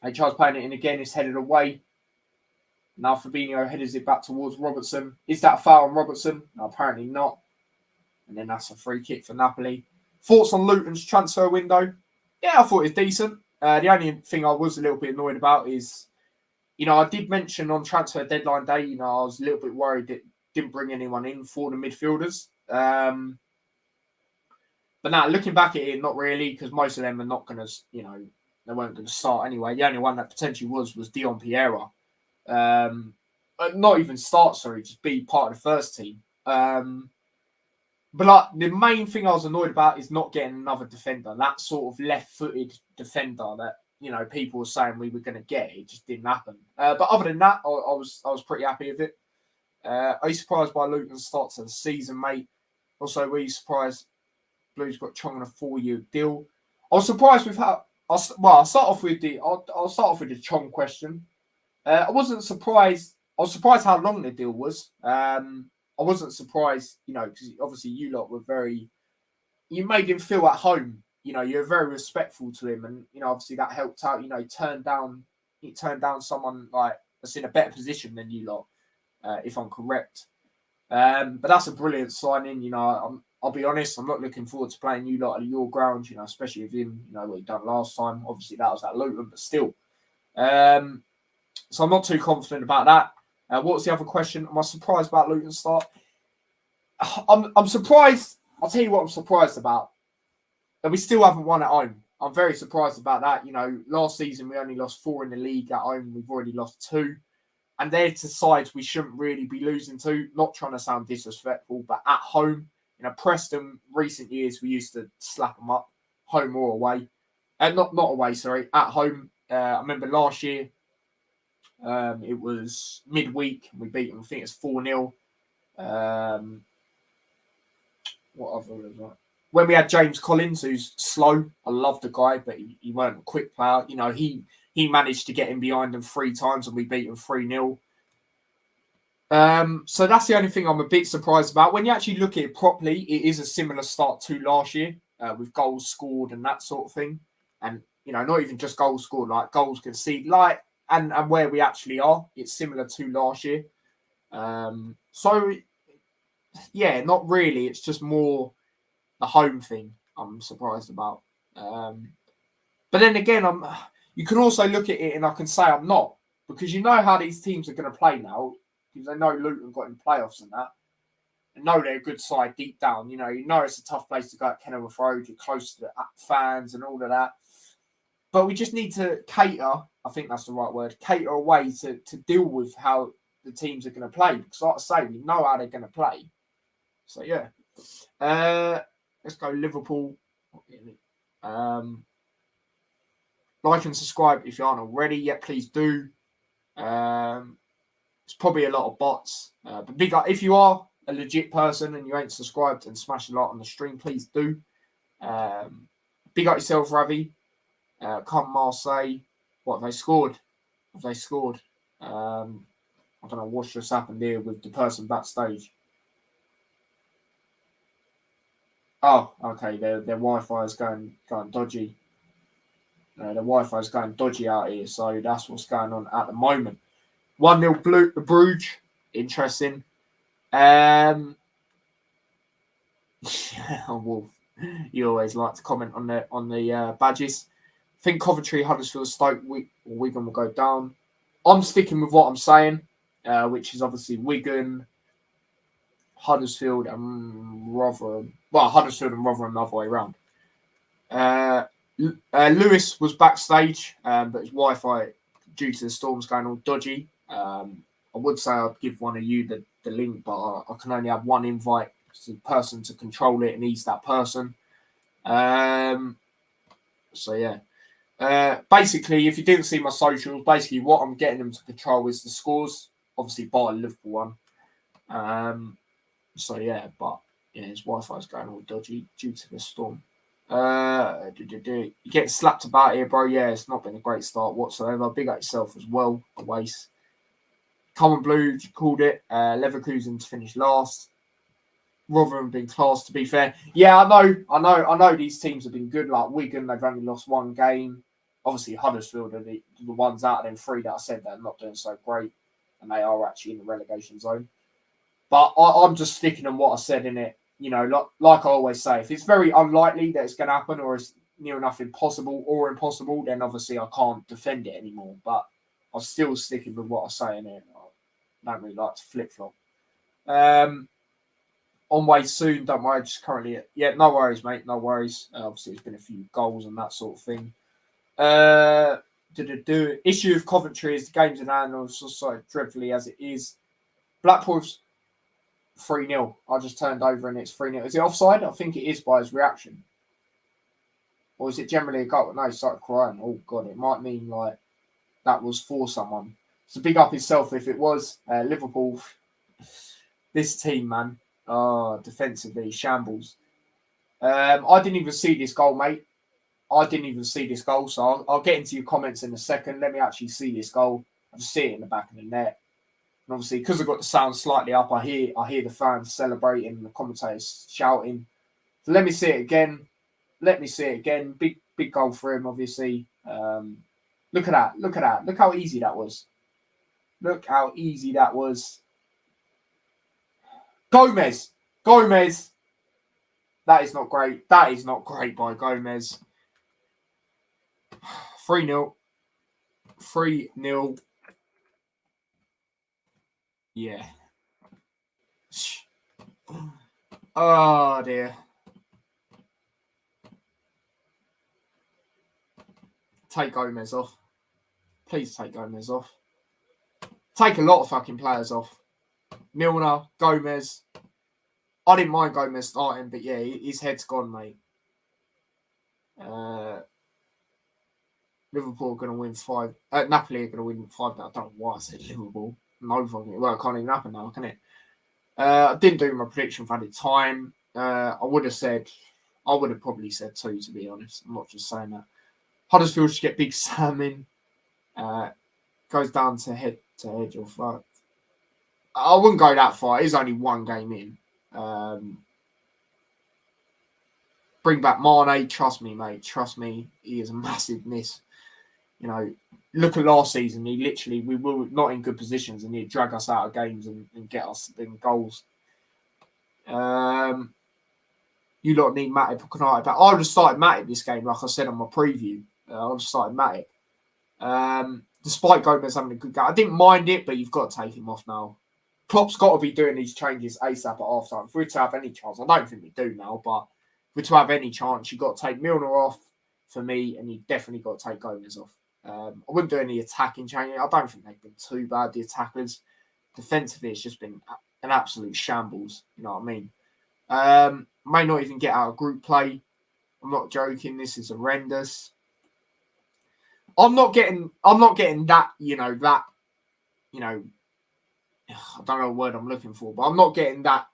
He tries playing it in again. It's headed away. Now Fabinho headers it back towards Robertson. Is that a foul on Robertson? No, apparently not. And then that's a free kick for Napoli. Thoughts on Luton's transfer window? Yeah, I thought it was decent. The only thing I was a little bit annoyed about is, I did mention on transfer deadline day, I was a little bit worried that didn't bring anyone in for the midfielders. But now, looking back at it, not really, because most of them are not going to, they weren't going to start anyway. The only one that potentially was Dion Piera. Not even start, just be part of the first team. But the main thing I was annoyed about is not getting another defender. That sort of left-footed defender that, people were saying we were going to get. It just didn't happen. But other than that, I was pretty happy with it. Are you surprised by Luton's start to the season, mate? Also, were you surprised Blues got Chong on a 4-year deal? I was surprised with how. I'll start off with the Chong question. I wasn't surprised. I was surprised how long the deal was. I wasn't surprised, because obviously you lot were you made him feel at home. You're very respectful to him, and obviously that helped out. He turned down someone that's in a better position than you lot. If I'm correct. But that's a brilliant signing. I'll be honest, I'm not looking forward to playing you lot at your ground, especially with him, what he done last time. Obviously, that was at Luton, but still. So I'm not too confident about that. What's the other question? Am I surprised about Luton's start? I'm surprised. I'll tell you what I'm surprised about. That we still haven't won at home. I'm very surprised about that. Last season we only lost 4 in the league at home. We've already lost 2. And they're to sides we shouldn't really be losing to. Not trying to sound disrespectful, but at home, Preston, recent years, we used to slap them up, home or away. Not away, sorry, at home. I remember last year, it was midweek. We beat them, I think it's 4-0. What other was that? When we had James Collins, who's slow, I love the guy, but he weren't a quick player. He managed to get in behind them 3 times and we beat them 3-0. So that's the only thing I'm a bit surprised about. When you actually look at it properly, it is a similar start to last year with goals scored and that sort of thing. And, not even just goals scored, like goals conceded, and where we actually are, it's similar to last year. So, yeah, not really. It's just more the home thing I'm surprised about. But then again, you can also look at it and I can say I'm not, because you know how these teams are going to play now, because they know Luton got in playoffs and that. And know they're a good side deep down. You know it's a tough place to go at Kenilworth Road. You're close to the fans and all of that. But we just need to cater, I think that's the right word, cater a way to deal with how the teams are going to play. Because like I say, we know how they're going to play. So, yeah. Let's go Liverpool. Like and subscribe if you aren't already yet. Please do. It's probably a lot of bots. But big up, if you are a legit person and you ain't subscribed and smash a lot on the stream, please do. Big up yourself, Ravi. Come Marseille. What have they scored? I don't know what's just happened here with the person backstage. Oh, okay. Their Wi-Fi is going dodgy. The Wi-Fi is going dodgy out here, so that's what's going on at the moment. 1-0 Bruges. Interesting. Wolf, you always like to comment on the badges. I think Coventry, Huddersfield, Stoke, Wigan will go down. I'm sticking with what I'm saying, which is obviously Wigan, Huddersfield, and Rotherham. Well, Huddersfield and Rotherham the other way around. Lewis was backstage, but his Wi-Fi, due to the storms going all dodgy. I would say I'd give one of you the link, but I can only have one invite to the person to control it, and he's that person. So, yeah. Basically, if you didn't see my socials, basically what I'm getting them to control is the scores, obviously by Liverpool one. So, yeah, but his Wi-Fi is going all dodgy due to the storm. You get slapped about here, bro. Yeah, it's not been a great start whatsoever. Big up yourself as well, a waste. Common Blue called it. Leverkusen to finish last. Rotherham been class, to be fair. Yeah, I know these teams have been good. Like Wigan, they've only lost 1 game. Obviously, Huddersfield are the ones out of them 3 that I said that are not doing so great. And they are actually in the relegation zone. But I'm just sticking on what I said in it. Like I always say, if it's very unlikely that it's going to happen or it's near enough impossible, then obviously I can't defend it anymore. But I'm still sticking with what I say in it. I don't really like to flip-flop. On way soon, don't worry, just currently... Yeah, no worries, mate, no worries. Obviously, there's been a few goals and that sort of thing. Issue of Coventry is the game's in hand, so dreadfully as it is. Blackpool's 3-0. I just turned over and it's 3-0. Is it offside? I think it is by his reaction. Or is it generally a goal? No, he started crying. Oh, God, it might mean like that was for someone. So big up himself if it was. Liverpool, this team, man. Defensively, shambles. I didn't even see this goal, mate. So I'll get into your comments in a second. Let me actually see this goal. I just see it in the back of the net. And obviously, because I've got the sound slightly up, I hear the fans celebrating and the commentators shouting. So let me see it again. Big goal for him, obviously. Look at that. Look how easy that was. Gomez. That is not great. That is not great by Gomez. 3-0. Yeah. Oh, dear. Take Gomez off. Please take Gomez off. take a lot of fucking players off. Milner, Gomez. I didn't mind Gomez starting, but yeah, his head's gone, mate. Liverpool are going to win 5. Napoli are going to win 5. I don't know why I said Liverpool. No fucking. Well, it can't even happen now, can it? I didn't do my prediction for the time. I would have probably said 2, to be honest. I'm not just saying that. Huddersfield should get Big Sam in. Goes down to head or fuck. I wouldn't go that far. It is only 1 game in. Bring back Mane. Trust me, mate. Trust me. He is a massive miss. You know, look at last season. We were not in good positions and he'd drag us out of games and get us in goals. You lot need Matip or Konate back. I would have started Matip this game, like I said on my preview. I would have started Matip. Despite Gomez having a good game. I didn't mind it, but you've got to take him off now. Klopp's got to be doing these changes ASAP at half time. If we're to have any chance, I don't think we do now, but if we're to have any chance, you've got to take Milner off for me, and you've definitely got to take Gomez off. I wouldn't do any attacking changes. I don't think they've been too bad, the attackers. Defensively, it's just been an absolute shambles. You know what I mean? May not even get out of group play. I'm not joking. This is horrendous. I'm not getting that, I don't know the word I'm looking for, but I'm not getting that,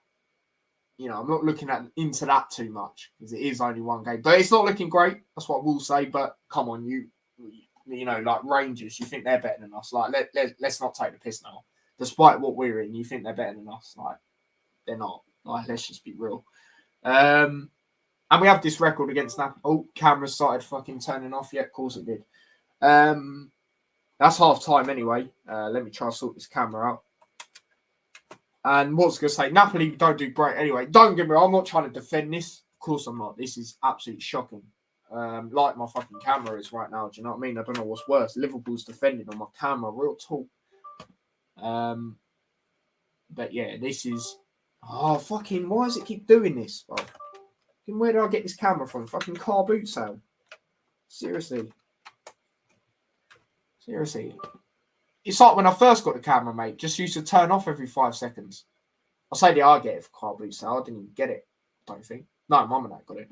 I'm not looking into that too much because it is only 1 game. But it's not looking great. That's what I will say. But come on, like Rangers, you think they're better than us. Like, let's not take the piss now. Despite what we're in, you think they're better than us. Like, they're not. Like, let's just be real. And we have this record against Napoli. Oh, camera started fucking turning off. Yeah, of course it did. That's half time anyway. Let me try and sort this camera out. And what's going to say? Napoli don't do great anyway. Don't get me wrong, I'm not trying to defend this. Of course I'm not. This is absolutely shocking. Like my fucking camera is right now. Do you know what I mean? I don't know what's worse. Liverpool's defending on my camera real tall. But yeah, this is... Oh, fucking... Why does it keep doing this? Bro? Where did I get this camera from? Fucking car boot sale. Seriously. It's like when I first got the camera, mate. Just used to turn off every 5 seconds. I say I get it for car boot sale. I didn't even get it. I don't think. No, Mum and Dad got it.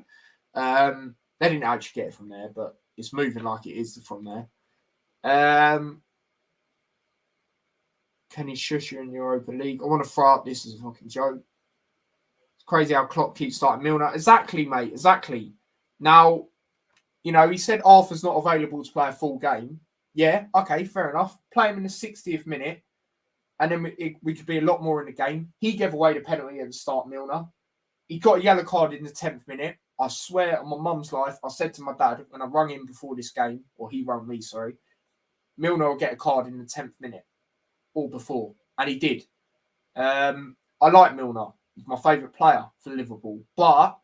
They didn't actually get it from there, but it's moving like it is from there. Can he shush you in Europa League? I want to throw up this as a fucking joke. It's crazy how Klopp keeps starting Milner. Exactly, mate. Exactly. Now, he said Arthur's not available to play a full game. Yeah, okay, fair enough. Play him in the 60th minute, and then we could be a lot more in the game. He gave away the penalty at the start, Milner. He got a yellow card in the 10th minute. I swear on my mum's life, I said to my dad when I rung him before this game, or he rung me, sorry, Milner will get a card in the 10th minute or before, and he did. I like Milner. He's my favourite player for Liverpool, but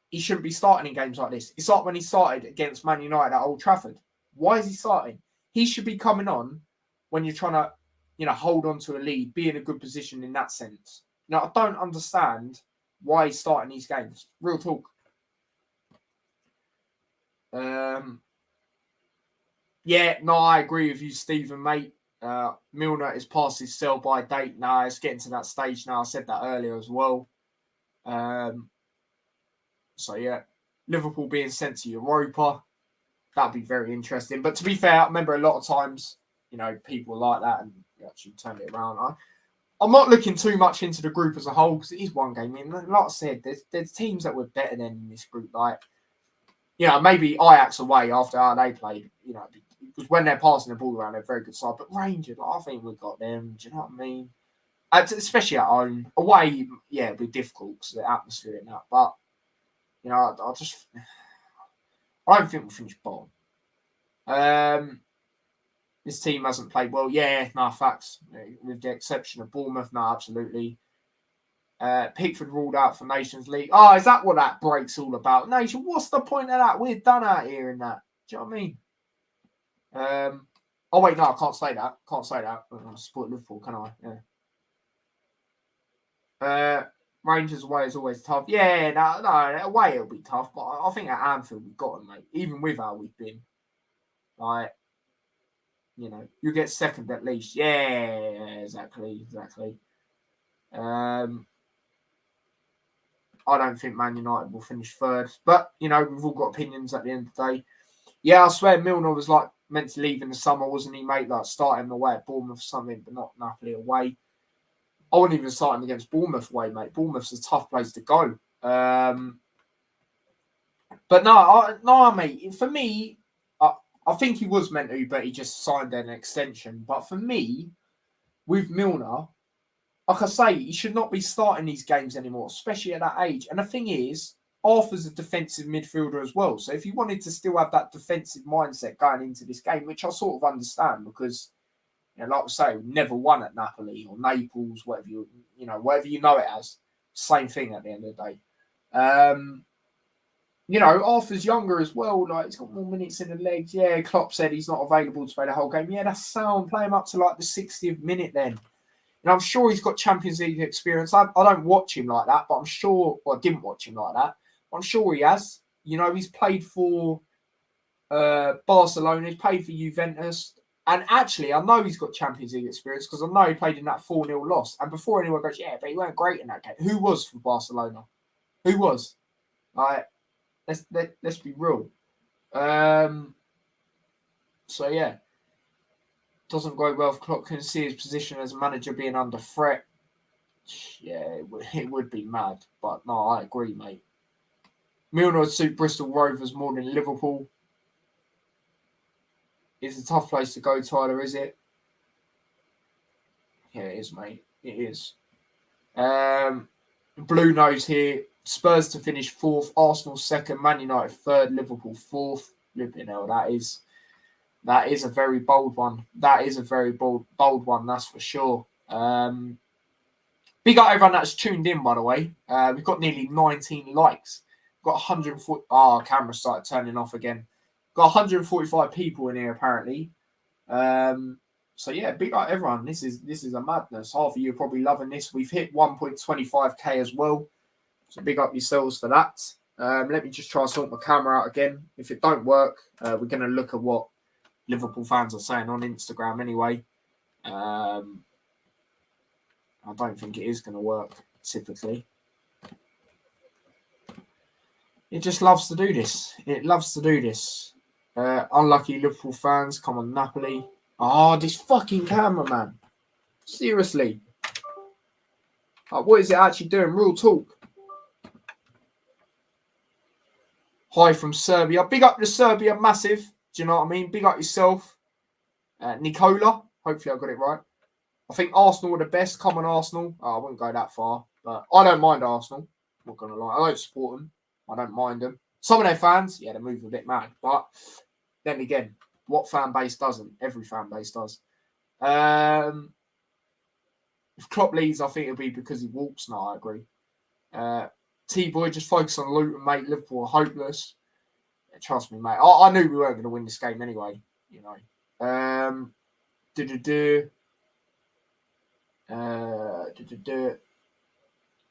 he shouldn't be starting in games like this. It's like when he started against Man United at Old Trafford. Why is he starting? He should be coming on when you're trying to, hold on to a lead, be in a good position in that sense. I don't understand why he's starting these games. Real talk. Yeah, no, I agree with you, Stephen, mate. Milner is past his sell-by date now. It's getting to that stage now. I said that earlier as well. So, yeah, Liverpool being sent to Europa. That'd be very interesting. But to be fair, I remember a lot of times, people like that and you actually turn it around. I'm not looking too much into the group as a whole because it is 1 game in. Like I said, there's teams that were better than in this group. Like, maybe Ajax away after how they played, because when they're passing the ball around, they're a very good side. But Rangers, I think we've got them. Do you know what I mean? Especially at home. Away, yeah, it'd be difficult because of the atmosphere and that. But, I don't think we'll finish bottom. This team hasn't played well. Yeah, no, facts. With the exception of Bournemouth, no, absolutely. Pickford ruled out for Nations League. Oh, is that what that break's all about? Nation, what's the point of that? We're done out here in that. Do you know what I mean? Oh, wait, no, I can't say that. Can't say that. I'm going to support Liverpool, can I? Yeah. Rangers away is always tough. Yeah, no, away it'll be tough, but I think at Anfield we've got them, mate. Even with how we've been. Like, You get second at least. Yeah, exactly. I don't think Man United will finish third, but we've all got opinions at the end of the day. Yeah, I swear Milner was like meant to leave in the summer, wasn't he, mate? Like starting away at Bournemouth or something, but not Napoli away. I wouldn't even start him against Bournemouth away, mate. Bournemouth's a tough place to go. But no, mate. For me, I think he was meant to, but he just signed an extension. But for me, with Milner, like I say, he should not be starting these games anymore, especially at that age. And the thing is, Arthur's a defensive midfielder as well. So if you wanted to still have that defensive mindset going into this game, which I sort of understand because, like I say, we never won at Napoli or Naples, whatever whatever you know it as. Same thing at the end of the day. Arthur's younger as well. Like, he's got more minutes in the legs. Yeah, Klopp said he's not available to play the whole game. Yeah, that's sound. Play him up to like the 60th minute then. And I'm sure he's got Champions League experience. I don't watch him like that, but I'm sure, I didn't watch him like that. I'm sure he has. He's played for Barcelona. He's played for Juventus. And actually, I know he's got Champions League experience because I know he played in that 4-0 loss. And before anyone goes, yeah, but he weren't great in that game. Who was for Barcelona? Who was? Let's be real. So, yeah. Doesn't go well if Klopp can see his position as a manager being under threat. Yeah, it would be mad. But no, I agree, mate. Milner would suit Bristol Rovers more than Liverpool. It's a tough place to go, Tyler, is it? Yeah, it is, mate. It is. Blue Nose here. Spurs to finish fourth. Arsenal second. Man United third. Liverpool fourth. Flipping hell, that is a very bold one. That is a very bold one, that's for sure. Big up everyone that's tuned in, by the way. We've got nearly 19 likes. We've got 140. Camera started turning off again. Got 145 people in here apparently. So yeah, big up everyone. This is a madness. Half of you are probably loving this. We've hit 1.25k as well. So big up yourselves for that. Let me just try to sort my camera out again. If it don't work, we're going to look at what Liverpool fans are saying on Instagram anyway. I don't think it is going to work typically. It just loves to do this. It loves to do this. Unlucky Liverpool fans. Come on, Napoli. This fucking cameraman. Seriously. What is it actually doing? Real talk. Hi from Serbia. Big up to Serbia, massive. Do you know what I mean? Big up yourself. Nicola. Hopefully I got it right. I think Arsenal are the best. Come on, Arsenal. I wouldn't go that far. But I don't mind Arsenal. I'm not going to lie. I don't support them. I don't mind them. Some of their fans, yeah, they move a bit mad. But then again, what fan base doesn't? Every fan base does. If Klopp leaves, I think it'll be because he walks. No, I agree. T-Boy, just focus on Luton, mate. Liverpool are hopeless. Yeah, trust me, mate. I knew we weren't going to win this game anyway.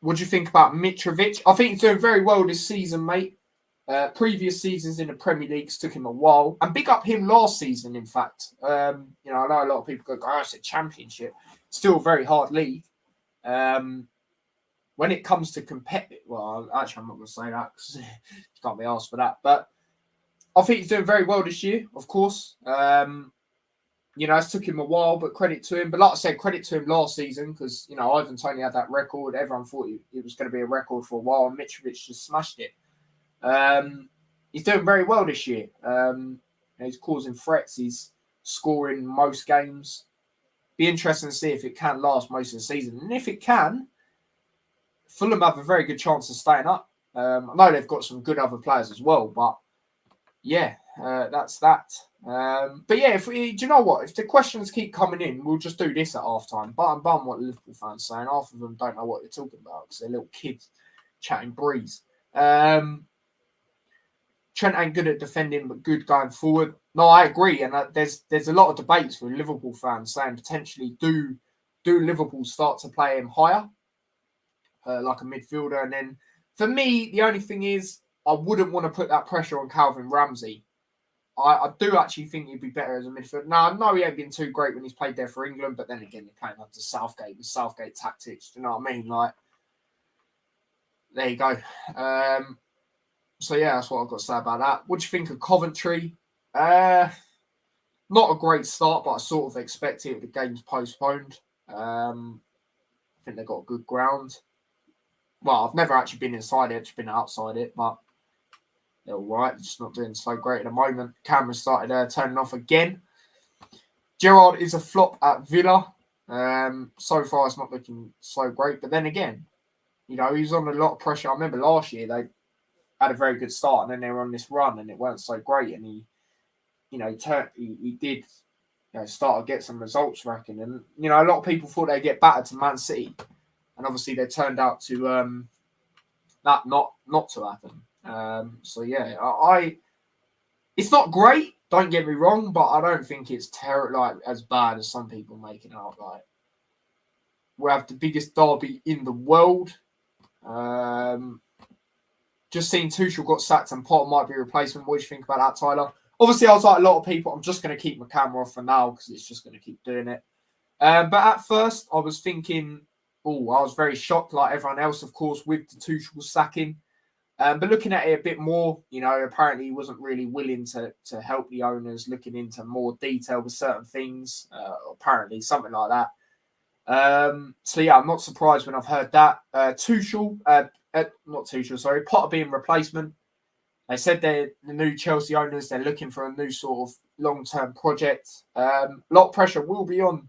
What do you think about Mitrovic? I think he's doing very well this season, mate. Previous seasons in the Premier League took him a while. And big up him last season, in fact. I know a lot of people go, it's a championship. Still a very hard league. When it comes to competitive, well, actually, I'm not going to say that because you can't be asked for that. But I think he's doing very well this year, of course. It took him a while, but credit to him. But like I said, credit to him last season because, Ivan Toney had that record. Everyone thought it was going to be a record for a while, and Mitrovic just smashed it. He's doing very well this year. He's causing threats. He's scoring most games. Be interesting to see if it can last most of the season. And if it can, Fulham have a very good chance of staying up. I know they've got some good other players as well, but yeah, that's that. But yeah, do you know what? If the questions keep coming in, we'll just do this at halftime. But I'm bummed what Liverpool fans are saying. Half of them don't know what they're talking about because they're little kids chatting breeze. Trent ain't good at defending, but good going forward. No, I agree. And there's a lot of debates with Liverpool fans saying potentially do Liverpool start to play him higher, like a midfielder? And then for me, the only thing is I wouldn't want to put that pressure on Calvin Ramsey. I do actually think he'd be better as a midfielder. Now, I know he ain't been too great when he's played there for England, but then again, you're playing under Southgate with Southgate tactics. Do you know what I mean? Like, there you go. So, yeah, that's what I've got to say about that. What do you think of Coventry? Not a great start, but I sort of expect it. The game's postponed. I think they've got a good ground. Well, I've never actually been inside it, just been outside it, but they're all right. Just not doing so great at the moment. Camera started turning off again. Gerrard is a flop at Villa. So far, it's not looking so great. But then again, you know, he's on a lot of pressure. I remember last year they had a very good start, and then they were on this run, and it weren't so great. And he, you know, he did, you know, start to get some results, I reckon. And you know, a lot of people thought they'd get battered to Man City, and obviously they turned out to that not to happen. So yeah, it's not great. Don't get me wrong, but I don't think it's like as bad as some people make it out. Like, we have the biggest derby in the world. Just seen Tuchel got sacked and Potter might be a replacement. What do you think about that, Tyler? Obviously, I was like a lot of people. I'm just going to keep my camera off for now because it's just going to keep doing it. But at first, I was thinking, I was very shocked, like everyone else, of course, with the Tuchel sacking. But looking at it a bit more, you know, apparently he wasn't really willing to help the owners, looking into more detail with certain things, apparently, something like that. So, yeah, I'm not surprised when I've heard that. Potter being replacement. They said they're the new Chelsea owners. They're looking for a new sort of long-term project. A lot of pressure will be on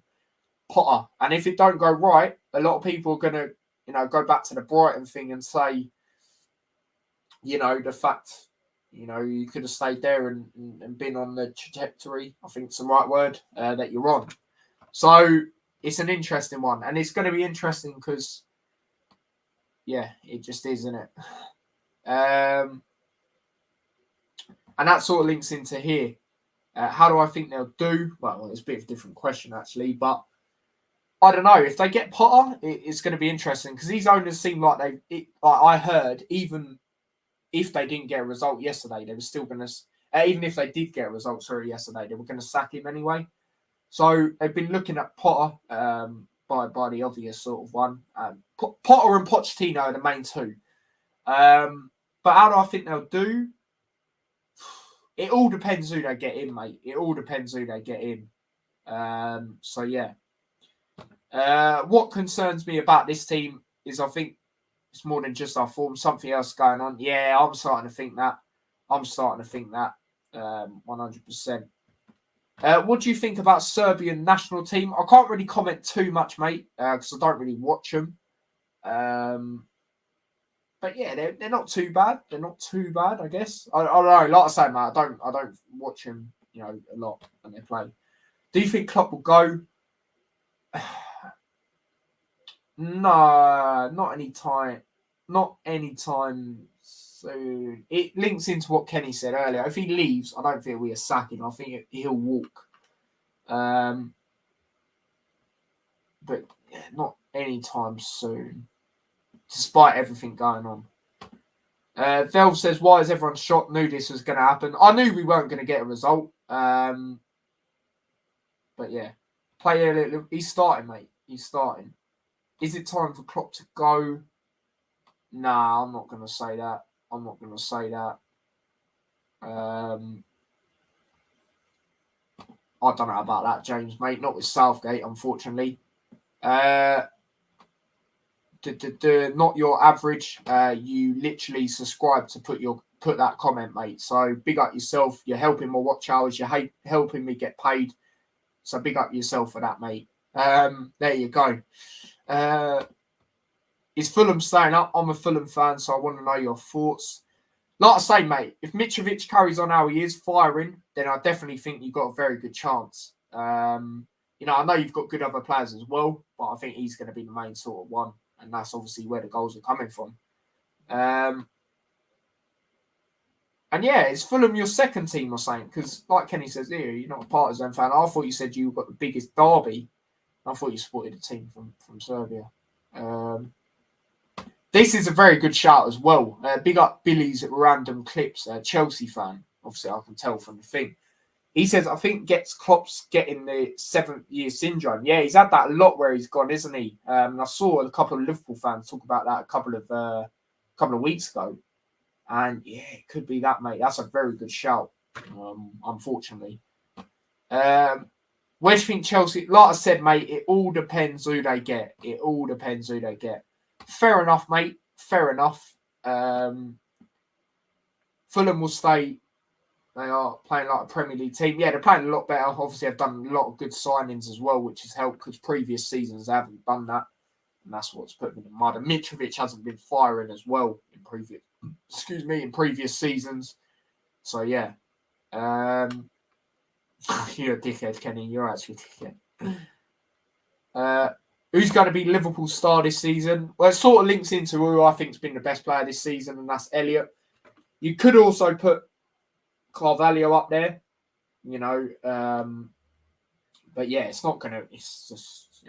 Potter. And if it don't go right, a lot of people are going to, you know, go back to the Brighton thing and say, you know, the fact, you know, you could have stayed there and been on the trajectory, I think it's the right word, that you're on. So it's an interesting one. And it's going to be interesting because, yeah, it just is, isn't it? And that sort of links into here. How do I think they'll do? Well, it's a bit of a different question, actually. But I don't know. If they get Potter, it's going to be interesting because these owners seem like I heard, even if they didn't get a result yesterday, they were still going to, even if they did get a result, yesterday, they were going to sack him anyway. So they've been looking at Potter by the obvious sort of one. Potter and Pochettino are the main two. But how do I think they'll do? It all depends who they get in, mate. It all depends who they get in. So, yeah. What concerns me about this team is I think it's more than just our form. Something else going on. Yeah, I'm starting to think that. 100%. What do you think about Serbian national team? I can't really comment too much, mate, because I don't really watch them. But yeah, they're not too bad. They're not too bad, I guess. I don't know. Like I say, mate, I don't watch them, you know, a lot when they play. Do you think Klopp will go? No, not anytime. Not anytime soon. It links into what Kenny said earlier. If he leaves, I don't think it'll be a sacking. I think he'll walk. But yeah, not anytime soon. Despite everything going on. Velv says, why is everyone shocked? Knew this was going to happen. I knew we weren't going to get a result. But yeah. He's starting, mate. He's starting. Is it time for Klopp to go? Nah, I'm not going to say that. I don't know about that, James, mate. Not with Southgate, unfortunately. Not your average. You literally subscribe to put that comment, mate. So big up yourself. You're helping my watch hours. You're helping me get paid. So big up yourself for that, mate. There you go. Is Fulham staying up? I'm a Fulham fan, so I want to know your thoughts. Like I say, mate, if Mitrovic carries on how he is, firing, then I definitely think you've got a very good chance. You know, I know you've got good other players as well, but I think he's going to be the main sort of one, and that's obviously where the goals are coming from. And yeah, is Fulham your second team or something? Because like Kenny says here, you're not a Partizan fan. I thought you said you got the biggest derby. I thought you supported a team from Serbia. This is a very good shout as well. Big up Billy's Random Clips, Chelsea fan. obviously I can tell from the thing. He says, I think Klopp's getting the 7th year syndrome. Yeah, he's had that a lot where he's gone, isn't he? And I saw a couple of Liverpool fans talk about that a couple of weeks ago. And yeah, it could be that, mate. That's a very good shout, unfortunately. Where do you think Chelsea... Like I said, mate, it all depends who they get. It all depends who they get. Fair enough, mate. Fair enough. Fulham will stay... They are playing like a Premier League team. Yeah, they're playing a lot better. Obviously, they've done a lot of good signings as well, which has helped because previous seasons they haven't done that. And that's what's put them in the mud. And Mitrovic hasn't been firing as well in previous seasons. So, yeah. You're a dickhead, Kenny. You're actually a dickhead. Who's going to be Liverpool's star this season? Well, it sort of links into who I think's been the best player this season, and that's Elliott. You could also put Carvalho up there, you know, but yeah, it's not gonna. It's just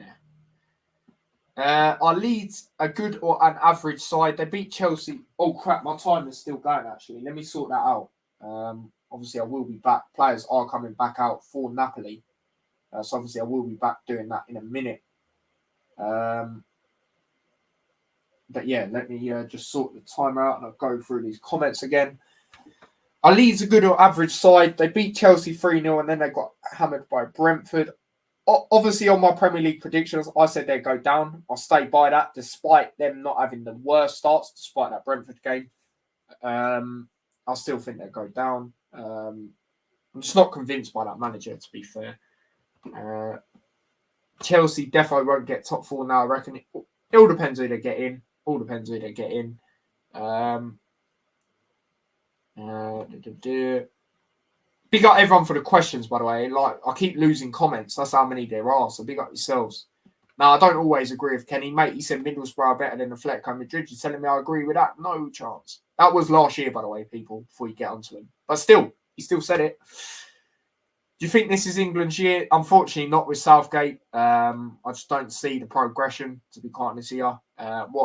Our Leeds a good or an average side. They beat Chelsea. Oh crap, my time is still going. Actually, let me sort that out. Obviously, I will be back. Players are coming back out for Napoli, so obviously I will be back doing that in a minute. But yeah, let me just sort the timer out and I'll go through these comments again. Our Leeds a good or average side. They beat Chelsea 3-0 and then they got hammered by Brentford. Obviously, on my Premier League predictions, I said they'd go down. I'll stay by that, despite them not having the worst starts, despite that Brentford game. I still think they'll go down. I'm just not convinced by that manager, to be fair. Chelsea definitely won't get top 4 now, I reckon. It all depends who they get in. Big up everyone for the questions, by the way. Like, I keep losing comments. That's how many there are. So big up yourselves. Now, I don't always agree with Kenny. Mate, he said Middlesbrough are better than Atletico Madrid. You're telling me I agree with that? No chance. That was last year, by the way, people, before you get onto him. But still, he still said it. Do you think this is England's year? Unfortunately, not with Southgate. I just don't see the progression, to be quite honest here.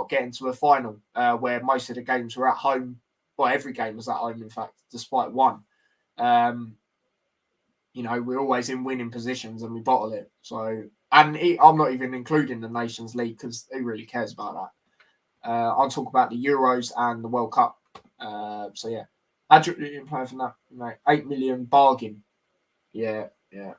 Getting to a final where most of the games were at home. Well, every game was at home, in fact, despite one. We're always in winning positions and we bottle it. So, I'm not even including the Nations League because who really cares about that? I'll talk about the Euros and the World Cup. So yeah, Adrian playing for that, 8 million bargain. Yeah. Kate,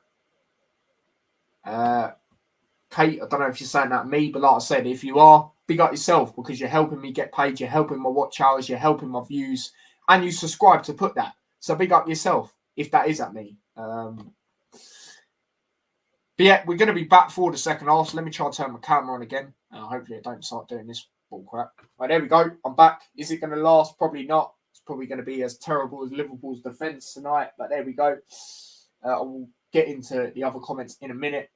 I don't know if you're saying that to me, but like I said, if you are, big up yourself because you're helping me get paid, you're helping my watch hours, you're helping my views, and you subscribe to put that. So big up yourself if that is at me. But yeah, we're going to be back for the second half. So let me try to turn my camera on again. Hopefully I don't start doing this bull crap. Right, there we go. I'm back. Is it going to last? Probably not. It's probably going to be as terrible as Liverpool's defence tonight. But there we go. I will get into the other comments in a minute.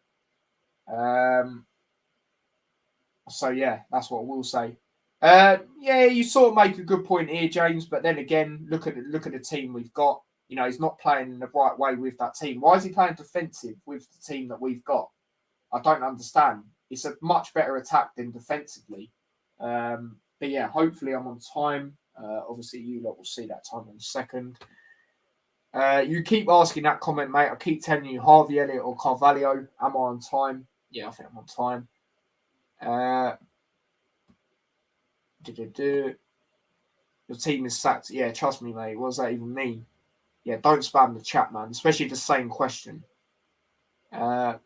So yeah, that's what I will say. Yeah, you sort of make a good point here, James. But then again, look at the team we've got. He's not playing in the right way with that team. Why is he playing defensive with the team that we've got? I don't understand. It's a much better attack than defensively. But yeah, hopefully I'm on time. Obviously, you lot will see that time in a second. You keep asking that comment, mate. I keep telling you Harvey Elliott or Carvalho. Am I on time? Yeah, I think I'm on time. Your team is sacked. Yeah, trust me, mate. What does that even mean? Yeah, don't spam the chat, man. Especially the same question. But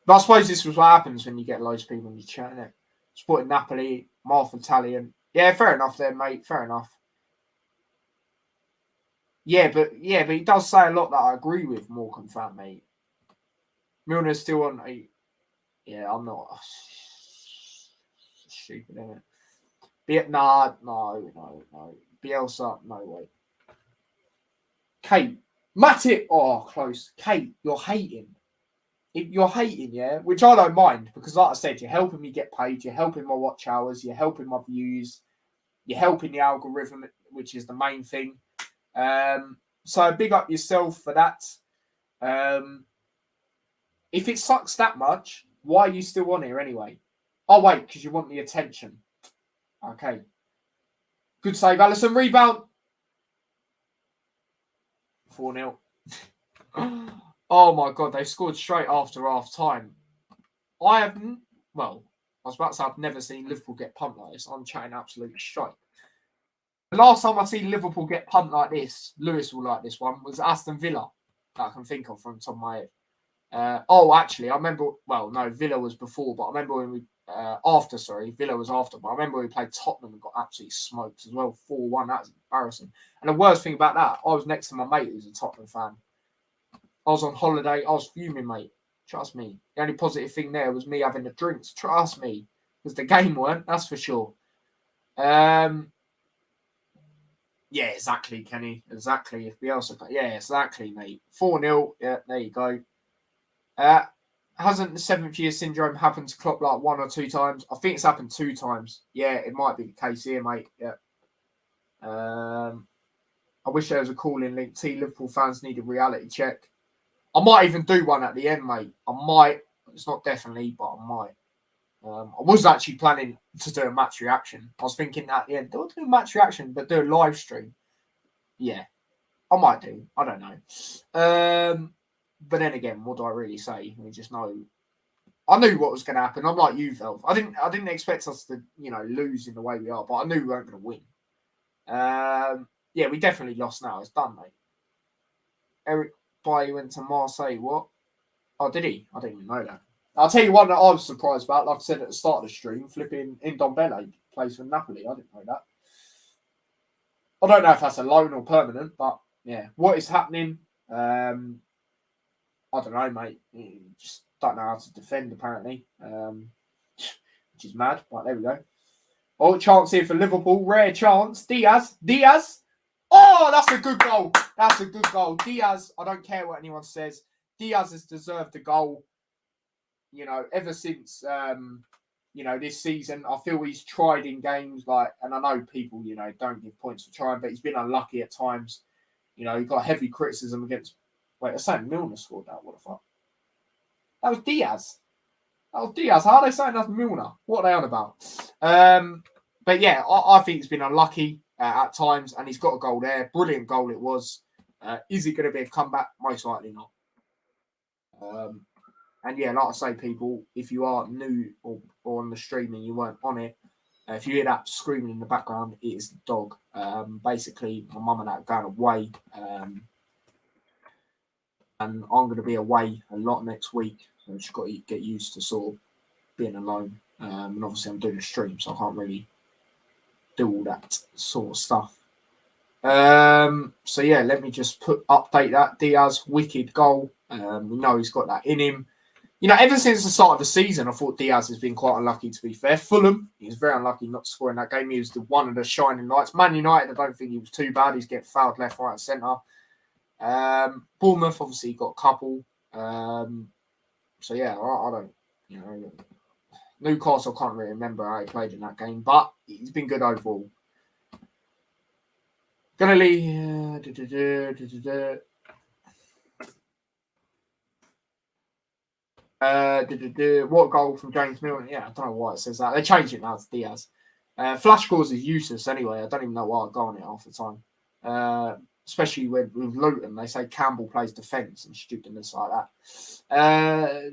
I suppose this was what happens when you get loads of people in your chat, innit? Supporting Napoli, Martha Italian. Yeah, fair enough there, mate. Fair enough. Yeah, but he does say a lot that I agree with, Morecambe fan, mate. Milner's still on a... Yeah, I'm not... Stupid, isn't it? No. Bielsa, no way. Kate. Matip! Oh, close. Kate, you're hating. You're hating, yeah? Which I don't mind, because like I said, you're helping me get paid, you're helping my watch hours, you're helping my views, you're helping the algorithm, which is the main thing. So big up yourself for that. If it sucks that much, why are you still on here anyway? Oh, wait, because you want the attention. Okay. Good save, Alisson. Rebound. 4-0. Oh my God, they scored straight after half time. I was about to say I've never seen Liverpool get pumped like this. I'm chatting absolute shite. The last time I seen Liverpool get pumped like this, Lewis will like this one, was Aston Villa, that I can think of from the top of my head. Actually, I remember, Villa was before, but I remember when Villa was after, but I remember we played Tottenham and got absolutely smoked as well, 4-1, that was embarrassing. And the worst thing about that, I was next to my mate who's a Tottenham fan. I was on holiday, I was fuming, mate, trust me. The only positive thing there was me having the drinks, trust me, because the game weren't, that's for sure. Yeah, exactly, Kenny, exactly. If Bielsa, yeah, exactly, mate. 4-0, yeah, there you go. Hasn't the 7th year syndrome happened to Klopp like 1 or 2 times? I think it's happened 2 times. Yeah, it might be the case here, mate. Yeah. I wish there was a call-in link. Liverpool fans need a reality check. I might even do one at the end, mate. I might. It's not definitely, but I might. I was actually planning to do a match reaction. I was thinking at the end, don't do a match reaction, but do a live stream. Yeah, I might do. I don't know. But then again, what do I really say? We just know. I knew what was going to happen. I'm like you, Velv. I didn't expect us to, lose in the way we are, but I knew we weren't going to win. Yeah, we definitely lost now. It's done, mate. Eric Bailly went to Marseille. What? Oh, did he? I didn't even know that. I'll tell you one that I was surprised about. Like I said at the start of the stream, flipping Ndombele plays for Napoli. I didn't know that. I don't know if that's a loan or permanent, but yeah, what is happening? I don't know, mate. Just don't know how to defend, apparently, which is mad. But there we go. Oh, chance here for Liverpool. Rare chance. Diaz. Oh, that's a good goal. That's a good goal. Diaz, I don't care what anyone says. Diaz has deserved a goal. Ever since, this season, I feel he's tried in games and I know people, don't give points for trying, but he's been unlucky at times. He got heavy criticism against. Wait, I said Milner scored that. What the fuck? That was Diaz. How are they saying that's Milner? What are they on about? But yeah, I think he's been unlucky at times, and he's got a goal there. Brilliant goal it was. Is it going to be a comeback? Most likely not. And yeah, like I say, people, if you are new or on the stream and you weren't on it, if you hear that screaming in the background, it is the dog. Basically, my mum and dad are going away. And I'm going to be away a lot next week. So I've just got to get used to sort of being alone. And obviously I'm doing a stream, so I can't really do all that sort of stuff. So yeah, let me just update that. Diaz, wicked goal. We know he's got that in him. Ever since the start of the season, I thought Diaz has been quite unlucky, to be fair. Fulham, he was very unlucky not scoring that game. He was one of the shining lights. Man United, I don't think he was too bad. He's getting fouled left, right and centre. Bournemouth obviously got a couple. So yeah, I don't, Newcastle, I can't really remember how he played in that game, but he's been good overall. Gonna leave. What goal from James Milner? Yeah, I don't know why it says that. They changed it now to Diaz. Flash scores is useless anyway. I don't even know why I go on it half the time. Especially with Luton, they say Campbell plays defence and stupidness like that.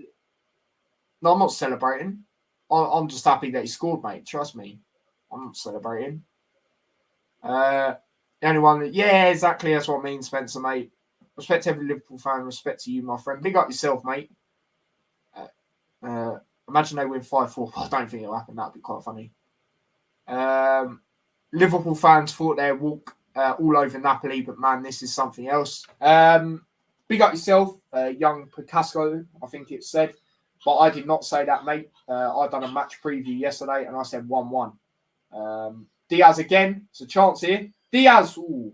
No, I'm not celebrating. I'm just happy that he scored, mate. Trust me. I'm not celebrating. The only one yeah, exactly. That's what I mean, Spencer, mate. Respect to every Liverpool fan. Respect to you, my friend. Big up yourself, mate. Imagine they win 5-4. I don't think it'll happen. That'd be quite funny. Liverpool fans thought they'd walk all over Napoli, but man, this is something else. Big up yourself, young Picasso, I think it said. But I did not say that, mate. I done a match preview yesterday, and I said 1-1. Diaz again. It's a chance here. Diaz. Ooh,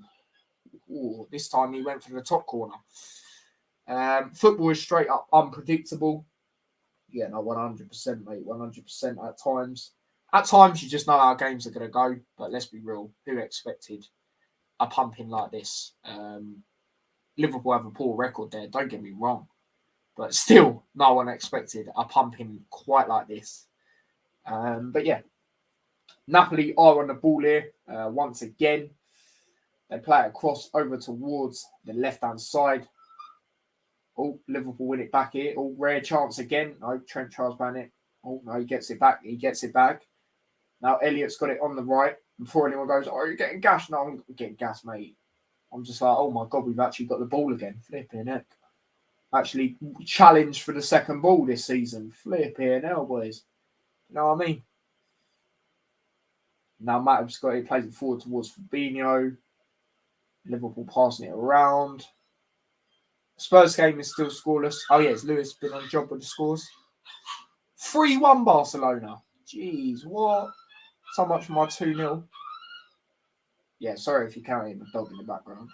this time he went for the top corner. Football is straight up unpredictable. Yeah, no, 100%, mate. 100% at times. At times, you just know how games are going to go. But let's be real. Who expected a pumping like this? Liverpool have a poor record there. Don't get me wrong. But still, no one expected a pumping quite like this. But yeah, Napoli are on the ball here once again. They play it across over towards the left-hand side. Oh, Liverpool win it back here. Oh, rare chance again. No, Trent tries ban it. Oh, no, he gets it back. He gets it back. Now, Elliott's got it on the right. Before anyone goes, oh, you're getting gashed. No, I'm getting gassed, mate. I'm just like, oh, my God, we've actually got the ball again. Flipping heck. Actually challenged for the second ball this season. Flipping hell, boys. You know what I mean? Now, Matip's got it. He plays it forward towards Fabinho. Liverpool passing it around. Spurs game is still scoreless. Oh, yeah, it's Lewis been on the job with the scores. 3-1 Barcelona. Jeez, what? So much for my 2-0. Yeah, sorry if you can't hear the dog in the background.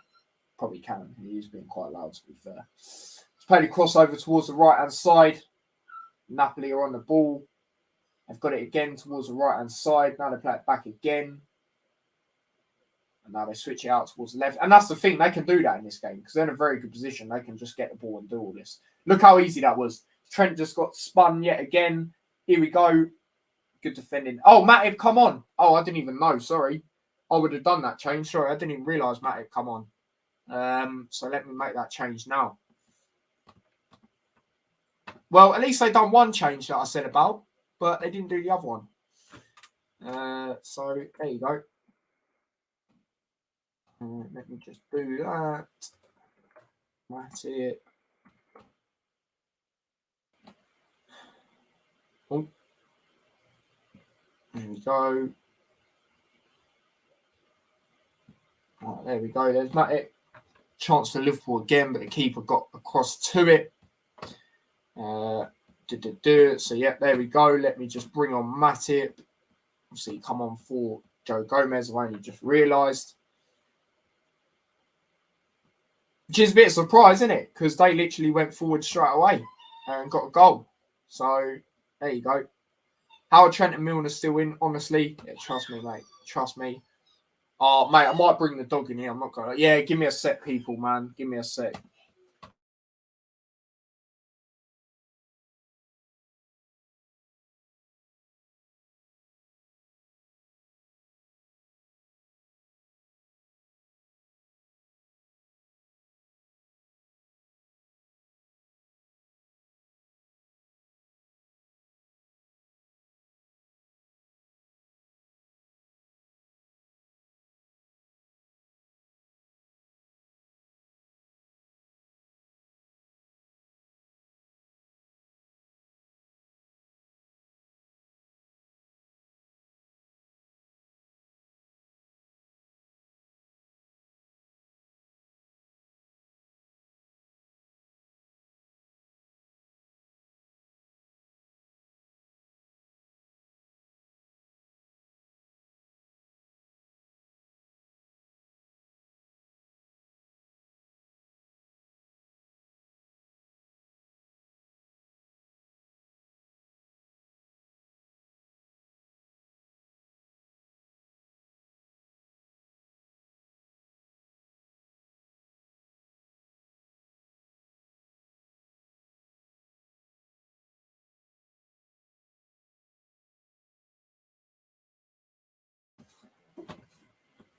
Probably can. He's being quite loud, to be fair. He's played a crossover towards the right-hand side. Napoli are on the ball. They've got it again towards the right-hand side. Now they play it back again. And now they switch it out towards the left. And that's the thing. They can do that in this game because they're in a very good position. They can just get the ball and do all this. Look how easy that was. Trent just got spun yet again. Here we go. Good defending. Oh, Matip, come on. Oh, I didn't even know. Sorry. I would have done that change. Sorry, I didn't even realise Matip come on. So let me make that change now. Well, at least they done one change that I said about, but they didn't do the other one. So there you go. Let me just do that. That's it. Oh. There we go. Right, there we go. There's Matip. Chance for Liverpool again, but the keeper got across to it. So, yeah, there we go. Let me just bring on Matip. Obviously, come on for Joe Gomez. I've only just realised. Which is a bit of a surprise, isn't it? Because they literally went forward straight away and got a goal. So, there you go. Howard Trent and Milner still in, honestly. Yeah, trust me, mate. Trust me. Oh, mate, I might bring the dog in here. I'm not going to. Yeah, give me a sec, people, man. Give me a sec.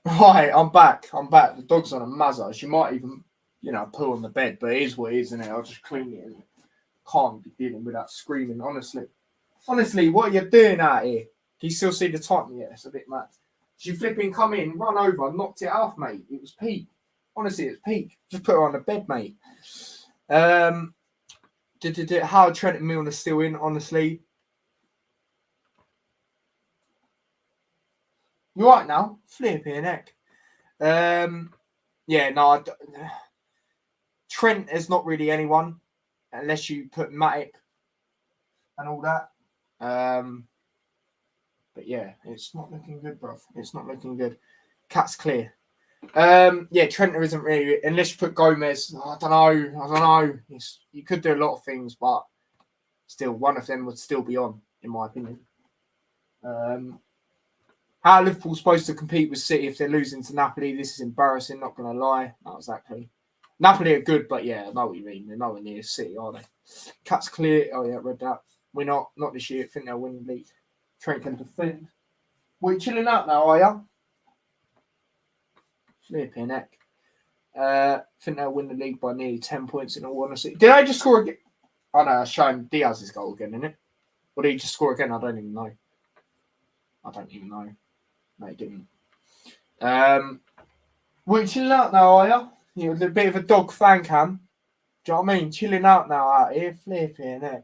Right, I'm back. The dog's on a mazza. She might even, poo on the bed, but it is what it is, isn't it? I'll just clean it. Can't be dealing with that screaming, honestly. Honestly, what are you doing out here? Can you still see the time? Yeah, it's a bit mad. She flipping come in, run over, knocked it off, mate. It was peak. Honestly, it's peak. Just put her on the bed, mate. Howard Trent and Milner still in, honestly. You right now? Flipping heck. Yeah, no. Trent is not really anyone unless you put Matip and all that. But yeah, it's not looking good, bruv. It's not looking good. Cat's clear. Yeah, Trent isn't really unless you put Gomez. I don't know. You could do a lot of things, but still, one of them would still be on, in my opinion. How are Liverpool supposed to compete with City if they're losing to Napoli? This is embarrassing, not going to lie. Not exactly. Napoli are good, but yeah, I know what you mean. They're nowhere near City, are they? Cat's clear. Oh, yeah, read that. We're not this year. I think they'll win the league. Trent can defend. Well, you chilling out now, are you? Flipping heck. I think they'll win the league by nearly 10 points in all honesty. Did I just score again? Oh no, it's showing Diaz's goal again, isn't it? Or did he just score again? I don't even know. No, he didn't. Well, you chilling out now, are you? You're a bit of a dog fan cam. Do you know what I mean? Chilling out now out here, flipping heck.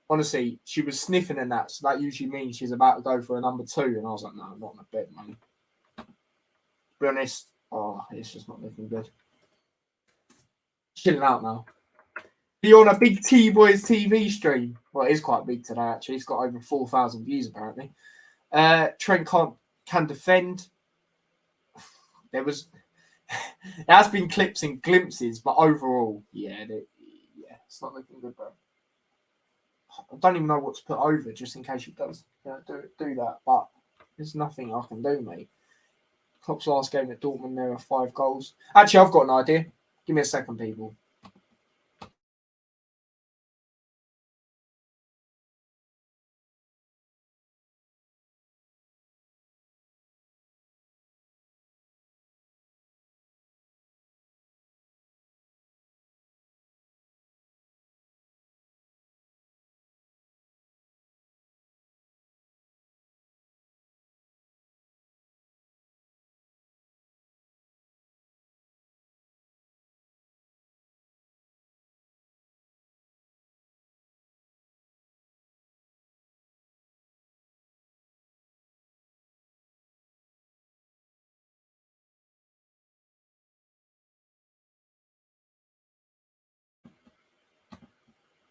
Honestly, she was sniffing in that, so that usually means she's about to go for a number 2. And I was like, no, not in the bed, man. To be honest, it's just not looking good. Chilling out now. You're on a big T-Boys TV stream. Well, it is quite big today, actually. It's got over 4,000 views, apparently. Trent can defend. There has been clips and glimpses, but overall, it's not looking good, bro. I don't even know what to put over, just in case it does do that. But there's nothing I can do, mate. Klopp's last game at Dortmund, there are 5 goals. Actually, I've got an idea. Give me a second, people.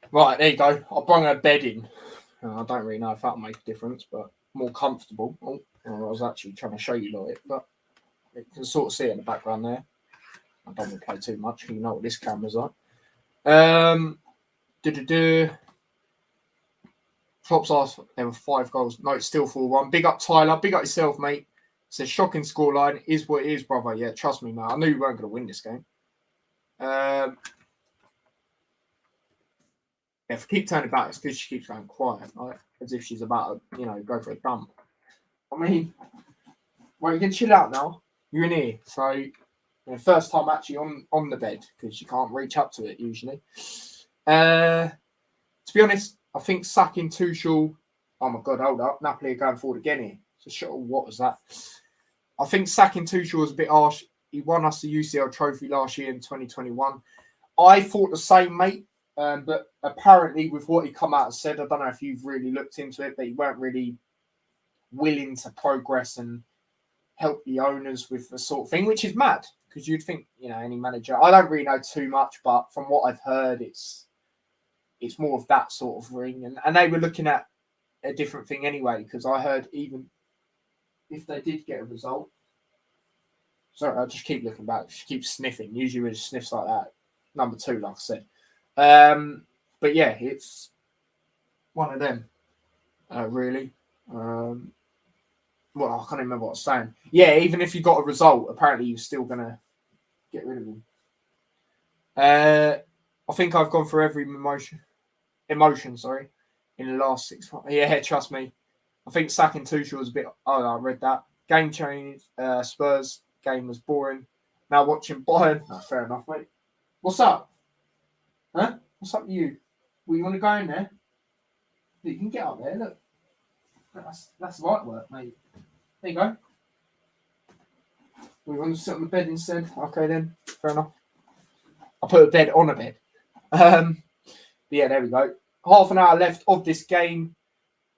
Right, there you go. I brought a bed in. I don't really know if that'll make a difference, but more comfortable. I was actually trying to show you like it, but you can sort of see it in the background there. I don't want to play too much. You know what this camera's like. Klopp's asked there were 5 goals. No, it's still 4-1. Big up Tyler. Big up yourself, mate. It's a shocking scoreline. Is what it is, brother. Yeah, trust me, mate. I knew you weren't going to win this game. If I keep turning back, it's because she keeps going quiet, right? As if she's about to, go for a dump. I mean, well, you can chill out now. You're in here. So, first time actually on the bed because you can't reach up to it usually. To be honest, I think sacking Tuchel. Oh my God, hold up. Napoli are going forward again here. So, what was that? I think sacking Tuchel was a bit harsh. He won us the UCL trophy last year in 2021. I thought the same, mate. But apparently, with what he come out and said, I don't know if you've really looked into it, but he weren't really willing to progress and help the owners with the sort of thing, which is mad because you'd think, any manager. I don't really know too much, but from what I've heard, it's more of that sort of ring. And they were looking at a different thing anyway, because I heard even if they did get a result. Sorry, I just keep looking back. She keeps sniffing. Usually when she sniffs like that, number 2, like I said. But yeah, it's one of them, really. Well, I can't remember what I was saying. Yeah, even if you got a result, apparently you're still going to get rid of him. I think I've gone through every emotion, in the last 6 months. Yeah, trust me. I think sacking Tuchel was a bit... Oh, I read that. Game change. Spurs game was boring. Now watching Bayern. Oh, fair enough, mate. What's up? Huh? What's up with you? Well, you want to go in there? You can get up there, look. That's right work, mate. There you go. We want to sit on the bed instead? Okay then, fair enough. I'll put a bed on a bed. Yeah, there we go. Half an hour left of this game.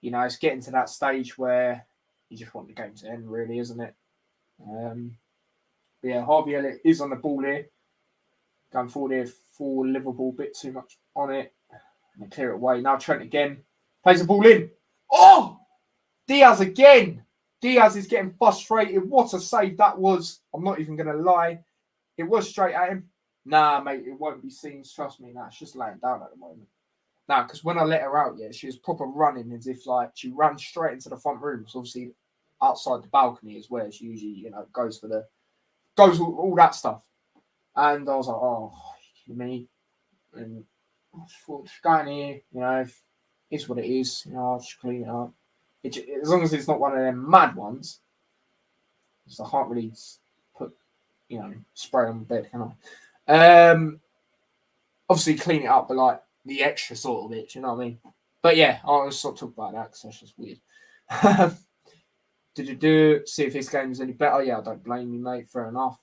It's getting to that stage where you just want the game to end, really, isn't it? Yeah, Harvey Elliott is on the ball here. Going forward here for Liverpool, bit too much on it. And clear it away. Now Trent again. Plays the ball in. Oh! Diaz again. Diaz is getting frustrated. What a save that was. I'm not even going to lie. It was straight at him. Nah, mate, it won't be seen. Trust me. Nah, it's just laying down at the moment. Nah, because when I let her out, she was proper running as if she ran straight into the front room. So obviously outside the balcony is where she usually, goes all that stuff. And I was like, oh, you me. And I just thought, just go in here, if it's what it is, I'll just clean it up. As long as it's not one of them mad ones, so I can't really put spray on the bed, can I? Obviously clean it up, but like the extra sort of it, you know what I mean? But yeah, I'll stop talking about that because that's just weird. See if this game is any better? Yeah, I don't blame you, mate. Fair enough.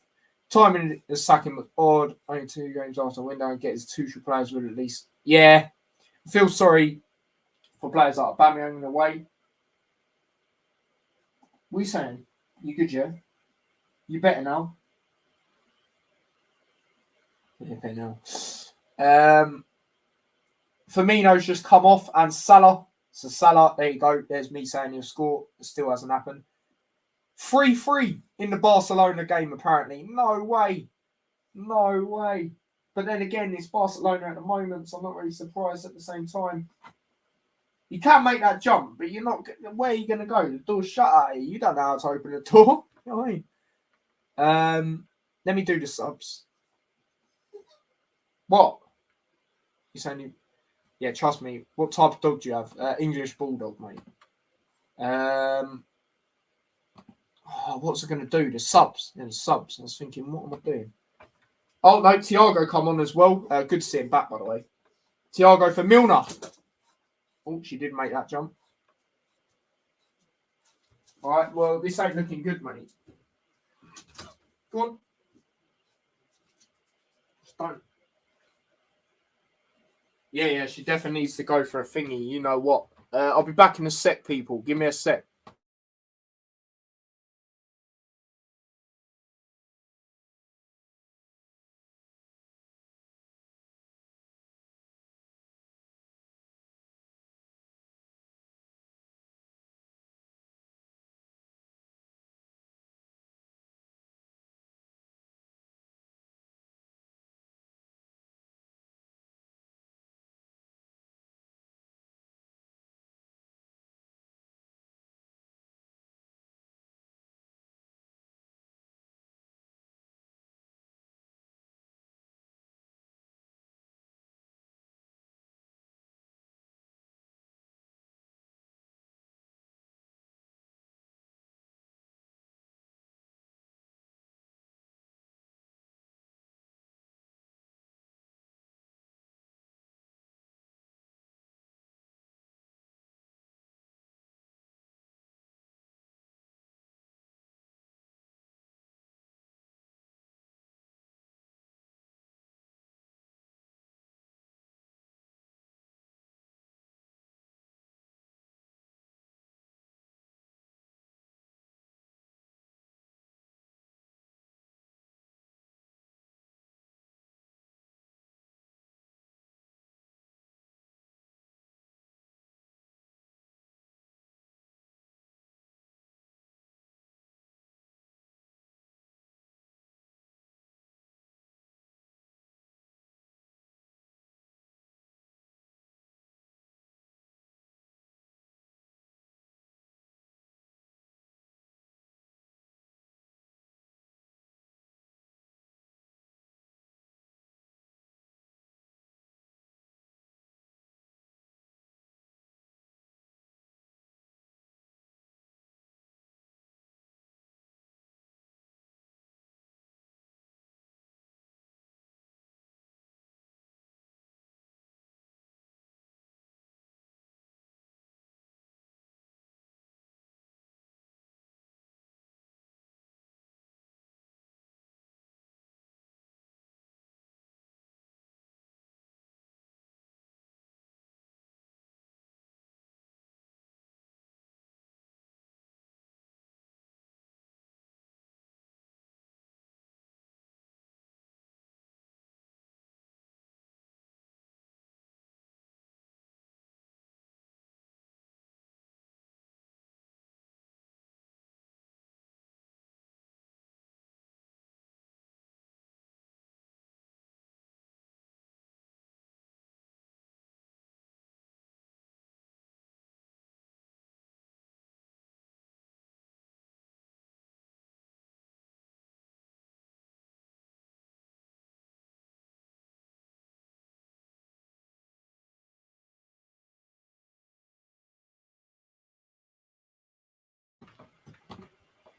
Timing the sacking was odd. Only 2 games after the window and get his 2 players with at least. Yeah, I feel sorry for players like Aubameyang in the way. What are you saying? You good, yeah? You better now? Yeah, better now. Firmino's just come off and Salah. So Salah, there you go. There's me saying he'll score. It still hasn't happened. 3-3 in the Barcelona game, apparently. No way. No way. But then again, it's Barcelona at the moment, so I'm not really surprised at the same time. You can make that jump, but you're not. Where are you going to go? The door's shut at you. You don't know how to open the door. You know what I mean? Let me do the subs. What? You're saying yeah, trust me. What type of dog do you have? English Bulldog, mate. What's it going to do? The subs. Yeah, the subs. I was thinking, what am I doing? Oh, no, Thiago come on as well. Good to see him back, by the way. Thiago for Milner. Oh, she did make that jump. All right, well, this ain't looking good, mate. Go on. Just don't. Yeah, she definitely needs to go for a thingy. You know what? I'll be back in a sec, people. Give me a sec.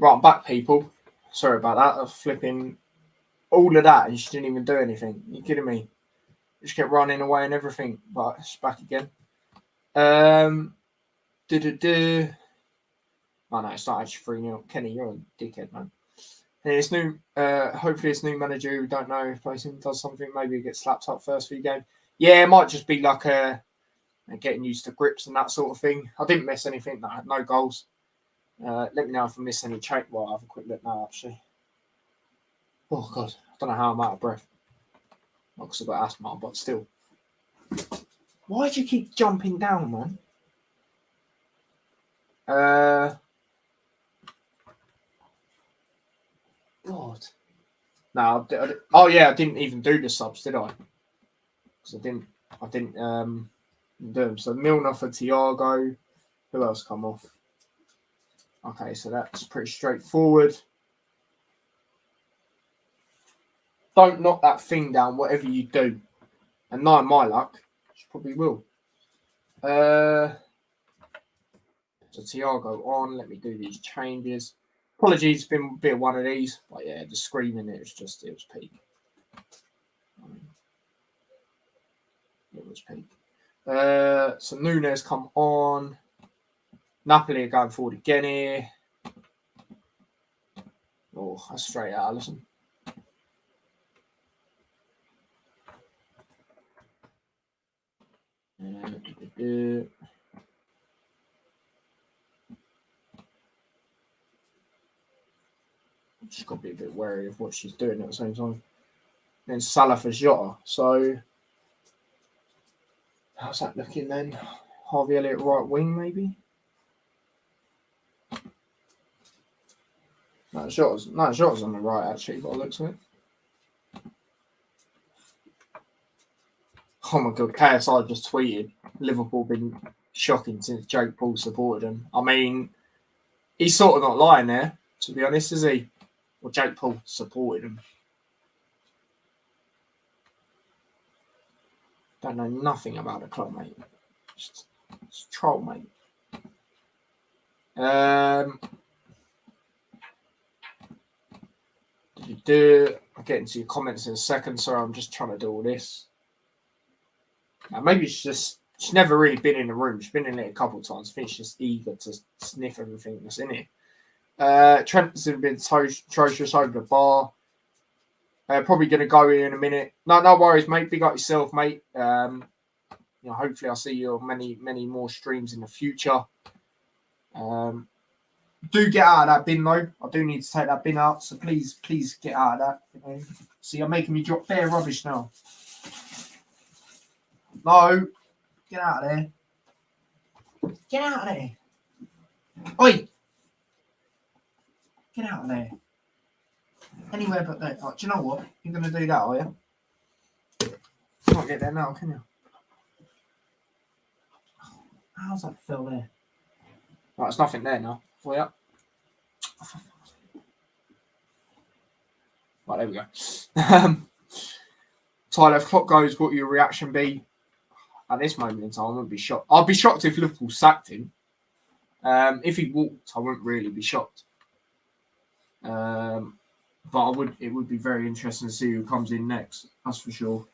Right, I'm back, people. Sorry about that. I'm flipping all of that, and she didn't even do anything. Are you kidding me? Just kept running away and everything, but it's back again. Oh no, it's not actually 3-0. Kenny, you're a dickhead, man. And it's new. Hopefully, this new manager who we don't know if placing does something. Maybe he gets slapped up first few games. Yeah, it might just be like getting used to grips and that sort of thing. I didn't miss anything. I had no goals. Let me know if I miss any change. Well, I'll have a quick look now, actually. Oh, God. I don't know how I'm out of breath. Not because I've got asthma, but still. Why do you keep jumping down, man? God. No, I didn't even do the subs, did I? Because I didn't do them. So Milner for Thiago. Who else come off? Okay, so that's pretty straightforward. Don't knock that thing down, whatever you do. And not my luck, she probably will. So Thiago on. Let me do these changes. Apologies, been a bit of one of these. But yeah, the screaming, it was peak. It was peak. So Nunes come on. Napoli are going forward again here. Oh, that's straight out, Alisson. She's got to be a bit wary of what she's doing at the same time. Then Salah for Jota. So, how's that looking then? Harvey Elliott right wing, maybe? No, Jota's on the right, actually, by the looks of it. Oh my God, KSI just tweeted, Liverpool been shocking since Jake Paul supported him. I mean, he's sort of not lying there, to be honest, is he? Well, Jake Paul supported him. Don't know nothing about the club, mate. Just troll, mate. I'll get into your comments in a second. Sorry, I'm just trying to do all this. Now, maybe she's never really been in the room. She's been in it a couple of times. I think she's just eager to sniff everything that's in it. Trent's been atrocious over the bar. Probably going to go in a minute. No worries, mate. Big up yourself, mate. Hopefully I'll see you on many more streams in the future. Do get out of that bin, though. I do need to take that bin out, so please get out of that. See, you're making me drop bare rubbish now. No, get out of there. Get out of there. Oi! Get out of there. Anywhere but there. Oh, do you know what? You're going to do that, are you? You can't get there now, can you? How's that fell there? Right, there's nothing there now. For you. Right, there we go. Tyler, if clock goes, what will your reaction be? At this moment in time, I wouldn't be shocked. I'd be shocked if Liverpool sacked him. If he walked, I wouldn't really be shocked. But it would be very interesting to see who comes in next. That's for sure.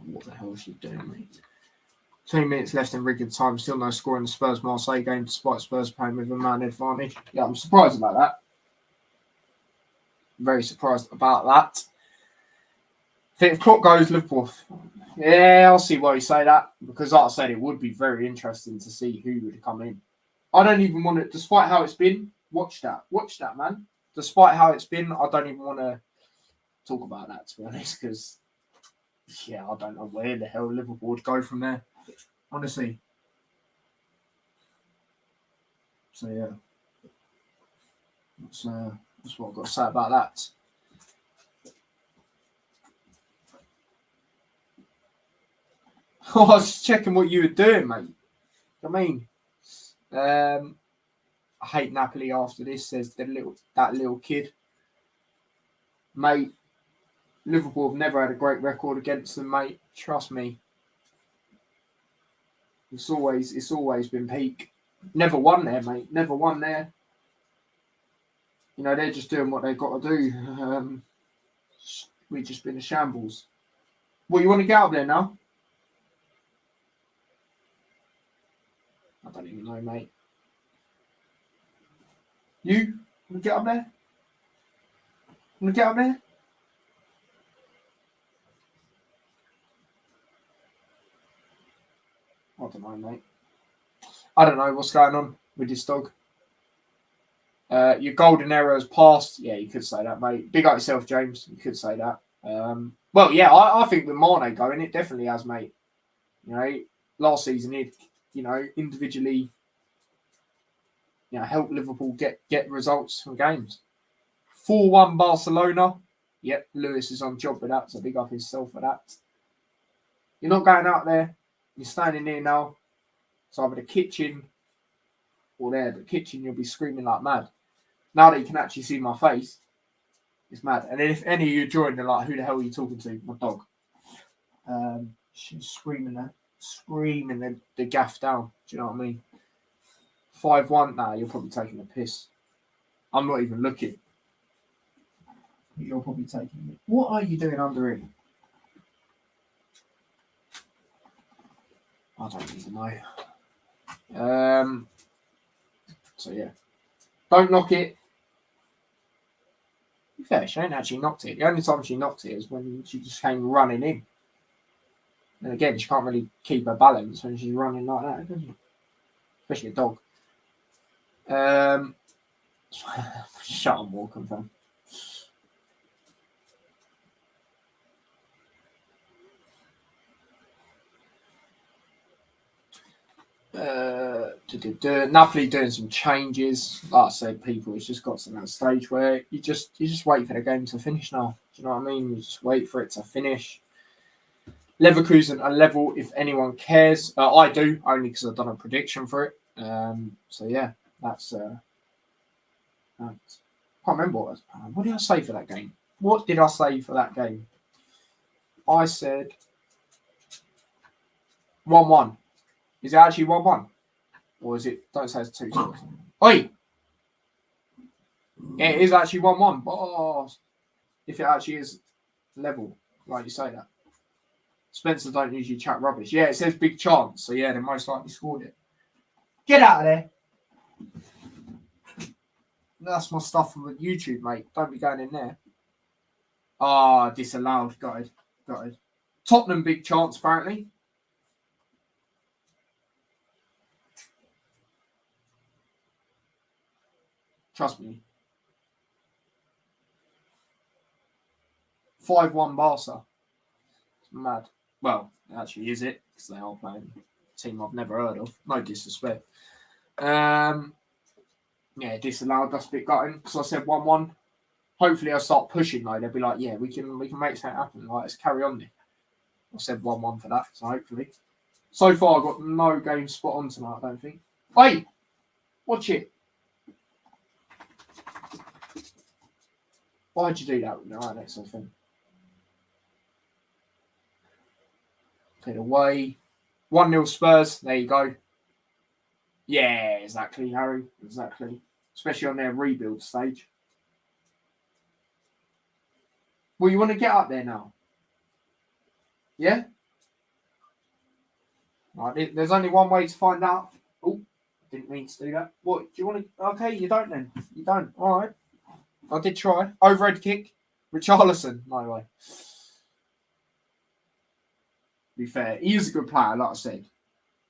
What the hell is she doing, mate? 20 minutes left in regular time. Still no score in the Spurs-Marseille game, despite Spurs playing with a man advantage. Yeah, I'm surprised about that. Very surprised about that. I think if clock goes, Liverpool. Yeah, I'll see why you say that. Because like I said, it would be very interesting to see who would come in. I don't even want to, despite how it's been, watch that, man. Despite how it's been, I don't even want to talk about that, to be honest, because, yeah, I don't know where the hell Liverpool would go from there, honestly. So, yeah. That's what I've got to say about that. I was checking what you were doing, mate. I mean, I hate Napoli after this, says that little kid. Mate, Liverpool have never had a great record against them, mate. Trust me. It's always been peak. Never won there, mate. Never won there. You know, they're just doing what they've got to do. We've just been a shambles. Well, you want to get up there now? I don't even know, mate. You want to get up there? Want to get up there? I don't know, mate. I don't know what's going on with this dog. Your golden era has passed. Yeah, you could say that, mate. Big up yourself, James. You could say that. Well, yeah, I think with Mane going, it definitely has, mate. You know, last season, it, you know, individually, you know, helped Liverpool get results from games. 4-1 Barcelona. Yep, Lewis is on job with that, so big up himself for that. You're not going out there. You're standing here now. It's either the kitchen or there. The kitchen, you'll be screaming like mad. Now that you can actually see my face, it's mad. And then if any of you join, they're like, who the hell are you talking to? My dog. She's screaming the gaff down. Do you know what I mean? 5-1. Nah, you're probably taking a piss. I'm not even looking. You're probably taking it. What are you doing under it? I don't even know. So yeah. Don't knock it. To be fair, she ain't actually knocked it. The only time she knocked it is when she just came running in. And again, she can't really keep her balance when she's running like that, does she? Especially a dog. Shut up, Walker, fam. Napoli doing some changes. Like I said, people, it's just got to that stage where you just wait for the game to finish now. Do you know what I mean? You just wait for it to finish. Leverkusen are level if anyone cares. I do, only because I've done a prediction for it. So yeah, that's. I can't remember what did I say for that game. What did I say for that game? I said 1-1. Is it actually 1-1? Or is it, don't say it's 2-2. Oi! Yeah, it is actually 1-1. But if it actually is level, like you say that. Spencer don't usually chat rubbish. Yeah, it says big chance. So yeah, they most likely scored it. Get out of there. That's my stuff from YouTube, mate. Don't be going in there. Disallowed. Got it. Tottenham big chance, apparently. Trust me. 5-1 Barca. It's mad. Well, actually, is it? Because they are playing a team I've never heard of. No disrespect. Yeah, disallowed. That's a bit gutting because I said 1-1. Hopefully, I'll start pushing though. They'll be like, yeah, we can make something happen. Like, let's carry on there. I said 1-1 for that. So hopefully. So far, I've got no game spot on tonight, I don't think. Hey! Watch it. Why'd you do that? Right next to the thing. Take it away. 1-0 Spurs. There you go. Yeah, exactly, Harry. Exactly. Especially on their rebuild stage. Well, you want to get up there now? Yeah? Right, there's only one way to find out. Oh, didn't mean to do that. What, do you want to... Okay, you don't then. You don't. All right. I did try. Overhead kick. Richarlison. No way. To be fair, he is a good player, like I said.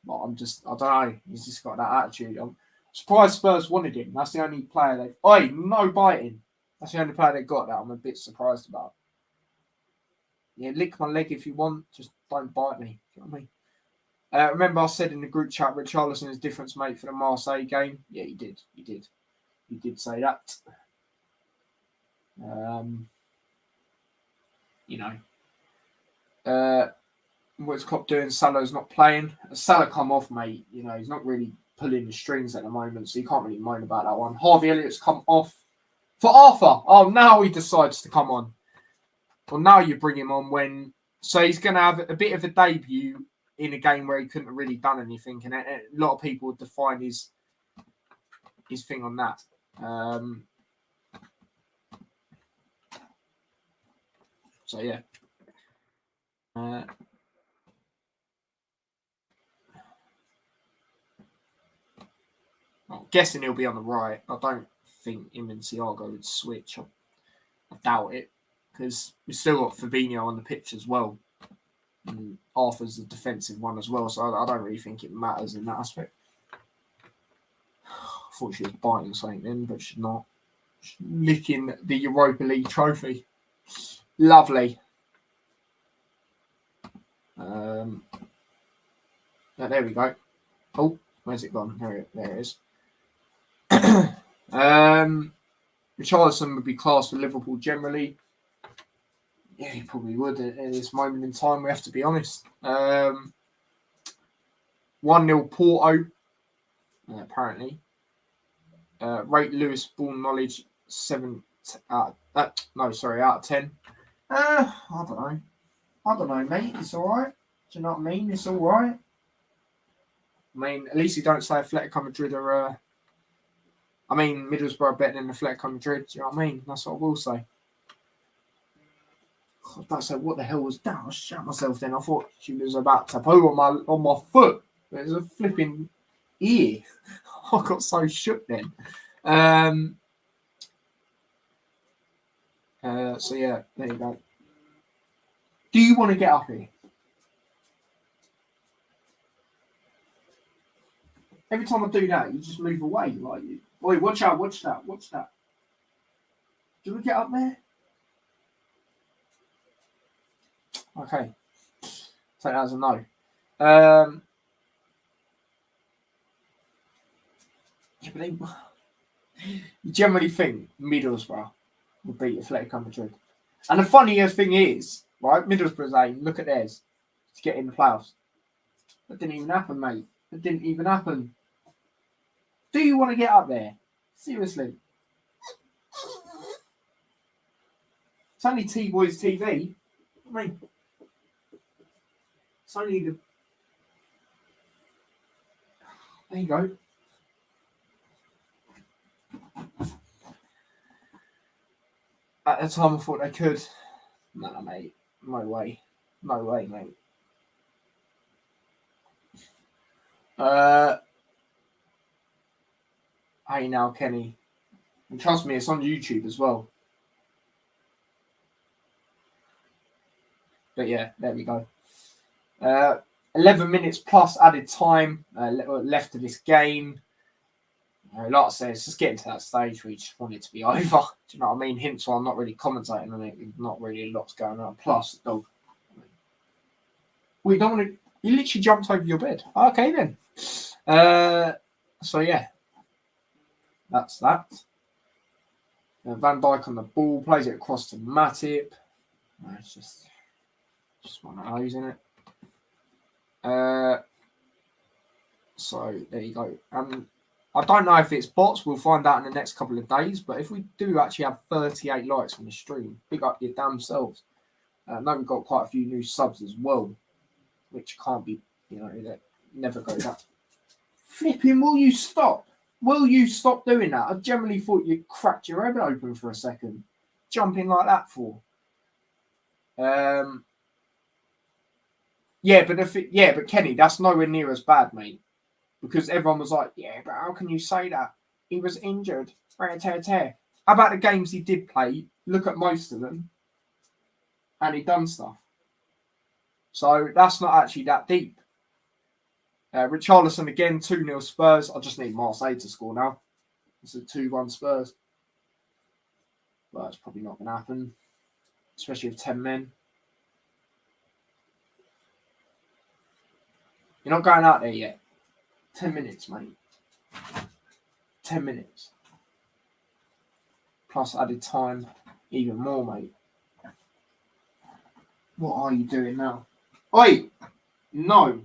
But I don't know. He's just got that attitude. I'm surprised Spurs wanted him. That's the only player they've... Oi, no biting. That's the only player they've got that I'm a bit surprised about. Yeah, lick my leg if you want. Just don't bite me. Do you know what I mean? Remember I said in the group chat, Richarlison is difference mate for the Marseille game? Yeah, he did. He did say that. What's Klopp doing? Salah's not playing. Salah come off, mate. You know, he's not really pulling the strings at the moment, so you can't really moan about that one. Harvey Elliott's come off for Arthur. Oh, now he decides to come on. Well, now you bring him on when... So he's going to have a bit of a debut in a game where he couldn't have really done anything. And a lot of people would define his his thing on that. So yeah. I'm guessing he'll be on the right. I don't think him and Thiago would switch. I doubt it, because we've still got Fabinho on the pitch as well. And Arthur's a defensive one as well, so I don't really think it matters in that aspect. I thought she was biting something then, but she's not. She's licking the Europa League trophy. Lovely. There we go. Oh, where's it gone? There it is. Richarlison would be classed for Liverpool generally. Yeah, he probably would at this moment in time, we have to be honest. 1-0 Porto, apparently. Rate Lewis ball knowledge 7 out of 10. I don't know, mate. It's all right. Do you know what I mean? It's all right. I mean, at least you don't say Atletico Madrid are... Middlesbrough are better than Atletico Madrid. Do you know what I mean? That's what I will say. I was about to say, what the hell was that? I shot myself then. I thought she was about to poo on my foot. There's a flipping ear. I got so shook then. So yeah, there you go. Do you want to get up here? Every time I do that, you just move away. Like, oi, watch out, watch that. Do you want to get up there? Okay. Take that as a no. You generally think Middlesbrough will beat Atletico Madrid. And the funniest thing is, right, Middlesbrough's aim, look at theirs, to get in the playoffs. That didn't even happen, mate. That didn't even happen. Do you want to get up there? Seriously. It's only T-Boys TV. It's only the... There you go. At the time, I thought they could. Nah, mate. No way. No way, mate. Hey now, Kenny. And trust me, it's on YouTube as well. But yeah, there we go. 11 minutes plus added time left of this game. Like I said, it's just getting to that stage where you just want it to be over. Do you know what I mean? Hence why I'm not really commentating on it. Not really a lot's going on. Plus, dog. We don't want to... You literally jumped over your bed. Okay, then. So, yeah. That's that. Van Dijk on the ball. Plays it across to Matip. It's just one of those, isn't it? So, there you go. I don't know if it's bots. We'll find out in the next couple of days. But if we do actually have 38 likes on the stream, big up your damn selves. Now we've got quite a few new subs as well, which can't be, that never go that. Flipping, will you stop? Will you stop doing that? I generally thought you cracked your head open for a second. Jumping like that for. But Kenny, that's nowhere near as bad, mate. Because everyone was like, yeah, but how can you say that? He was injured. How about the games he did play? Look at most of them. And he done stuff. So that's not actually that deep. Richarlison again, 2-0 Spurs. I just need Marseille to score now. It's a 2-1 Spurs. But it's probably not going to happen. Especially with 10 men. You're not going out there yet. 10 minutes, mate. 10 minutes. Plus added time. Even more, mate. What are you doing now? Oi! No.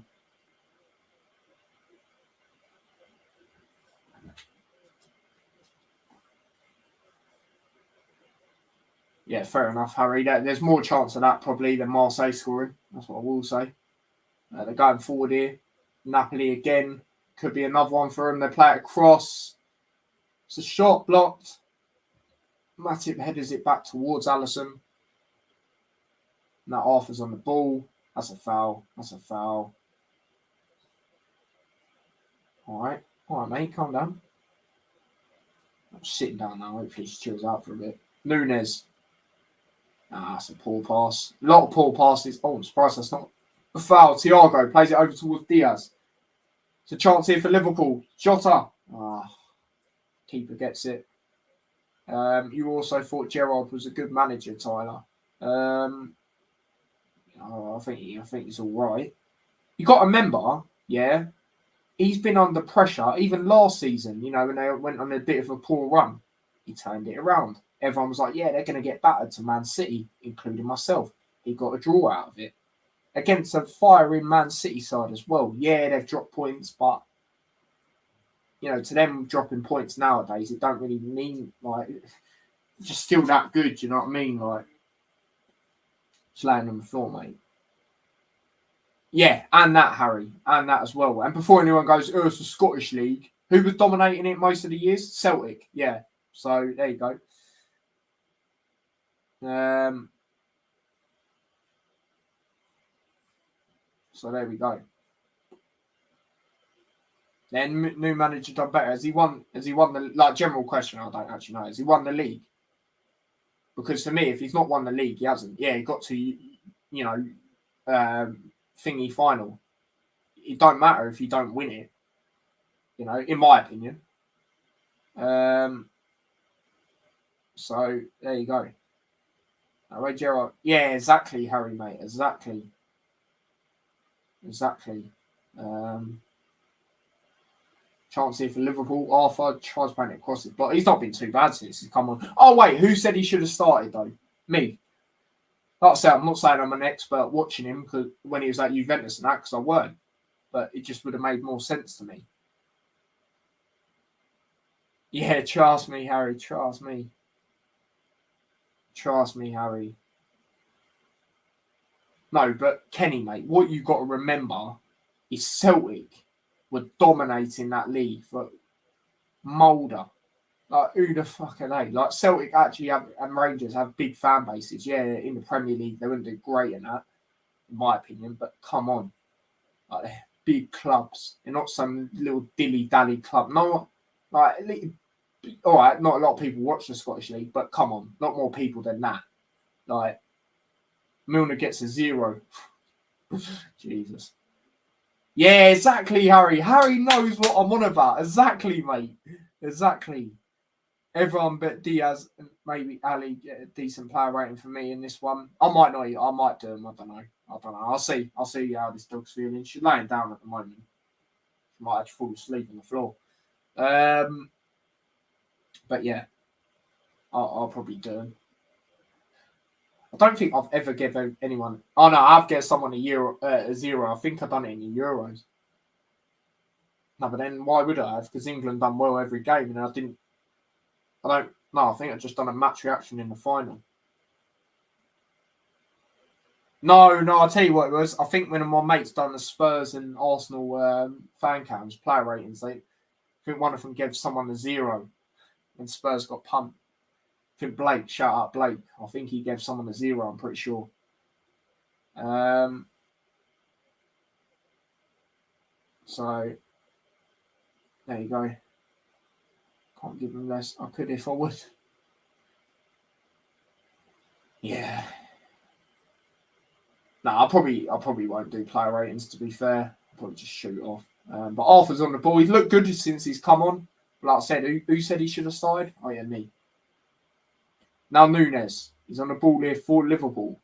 Yeah, fair enough, Harry. There's more chance of that probably than Marseille scoring. That's what I will say. They're going forward here. Napoli again. Could be another one for them. They play it across. It's a shot blocked. Matip headers it back towards Alisson. Now Arthur's on the ball. That's a foul. That's a foul. All right, mate, calm down. I'm sitting down now. Hopefully she chills out for a bit. Nunes. That's a poor pass. A lot of poor passes. Oh, I'm surprised that's not a foul. Thiago plays it over towards Diaz. It's a chance here for Liverpool. Jota. Keeper gets it. You also thought Gerrard was a good manager, Tyler. I think he's all right. You got to remember, yeah, he's been under pressure. Even last season, when they went on a bit of a poor run, he turned it around. Everyone was like, yeah, they're going to get battered to Man City, including myself. He got a draw out of it. Against a firing Man City side as well. Yeah, they've dropped points, but, to them dropping points nowadays, it don't really mean, just still that good, you know what I mean? Just laying on the floor, mate. Yeah, and that, Harry, and that as well. And before anyone goes, it's the Scottish League, who was dominating it most of the years? Celtic, yeah. So, there you go. So there we go. Then new manager done better. Has he won the general question? I don't actually know. Has he won the league? Because for me, if he's not won the league, he hasn't. Yeah, he got to thingy final. It don't matter if you don't win it. In my opinion. So there you go. Right, Gerrard. Yeah, exactly, Harry, mate. Exactly. Chance here for Liverpool. Arthur tries playing it across it, but he's not been too bad since he's come on. Oh wait, who said he should have started though? Me. Like I said, I'm not saying I'm an expert watching him because when he was at Juventus and that, because I weren't. But it just would have made more sense to me. Yeah, trust me, Harry. Trust me. Trust me, Harry. No, but Kenny, mate, what you've got to remember is Celtic were dominating that league for Mulder. Who the fuck are they? Celtic actually have, and Rangers have big fan bases. Yeah, in the Premier League, they wouldn't do great in that, in my opinion, but come on. They're big clubs. They're not some little dilly-dally club. No, all right, not a lot of people watch the Scottish League, but come on, not more people than that. Milner gets a 0. Jesus. Yeah, exactly, Harry. Harry knows what I'm on about. Exactly, mate. Exactly. Everyone but Diaz and maybe Ali get a decent player rating for me in this one. I might not. I might do him. I don't know. I'll see. I'll see how this dog's feeling. She's laying down at the moment. She might actually fall asleep on the floor. But yeah, I'll probably do him. I don't think I've ever given anyone. Oh no, I've given someone a 0. I think I've done it in the Euros. No, but then why would I have? Because England done well every game, and I think I just done a match reaction in the final. No, I'll tell you what it was. I think when my mates done the Spurs and Arsenal fan cams, player ratings, I think one of them gave someone a 0 when Spurs got pumped. I think Blake, shout out Blake. I think he gave someone a 0, I'm pretty sure. So, there you go. Can't give him less. I could if I would. Yeah. No, I probably won't do player ratings, to be fair. I'll probably just shoot off. But Arthur's on the ball. He's looked good since he's come on. But like I said, who said he should have started? Oh, yeah, me. Now Nunes. He's on the ball here for Liverpool.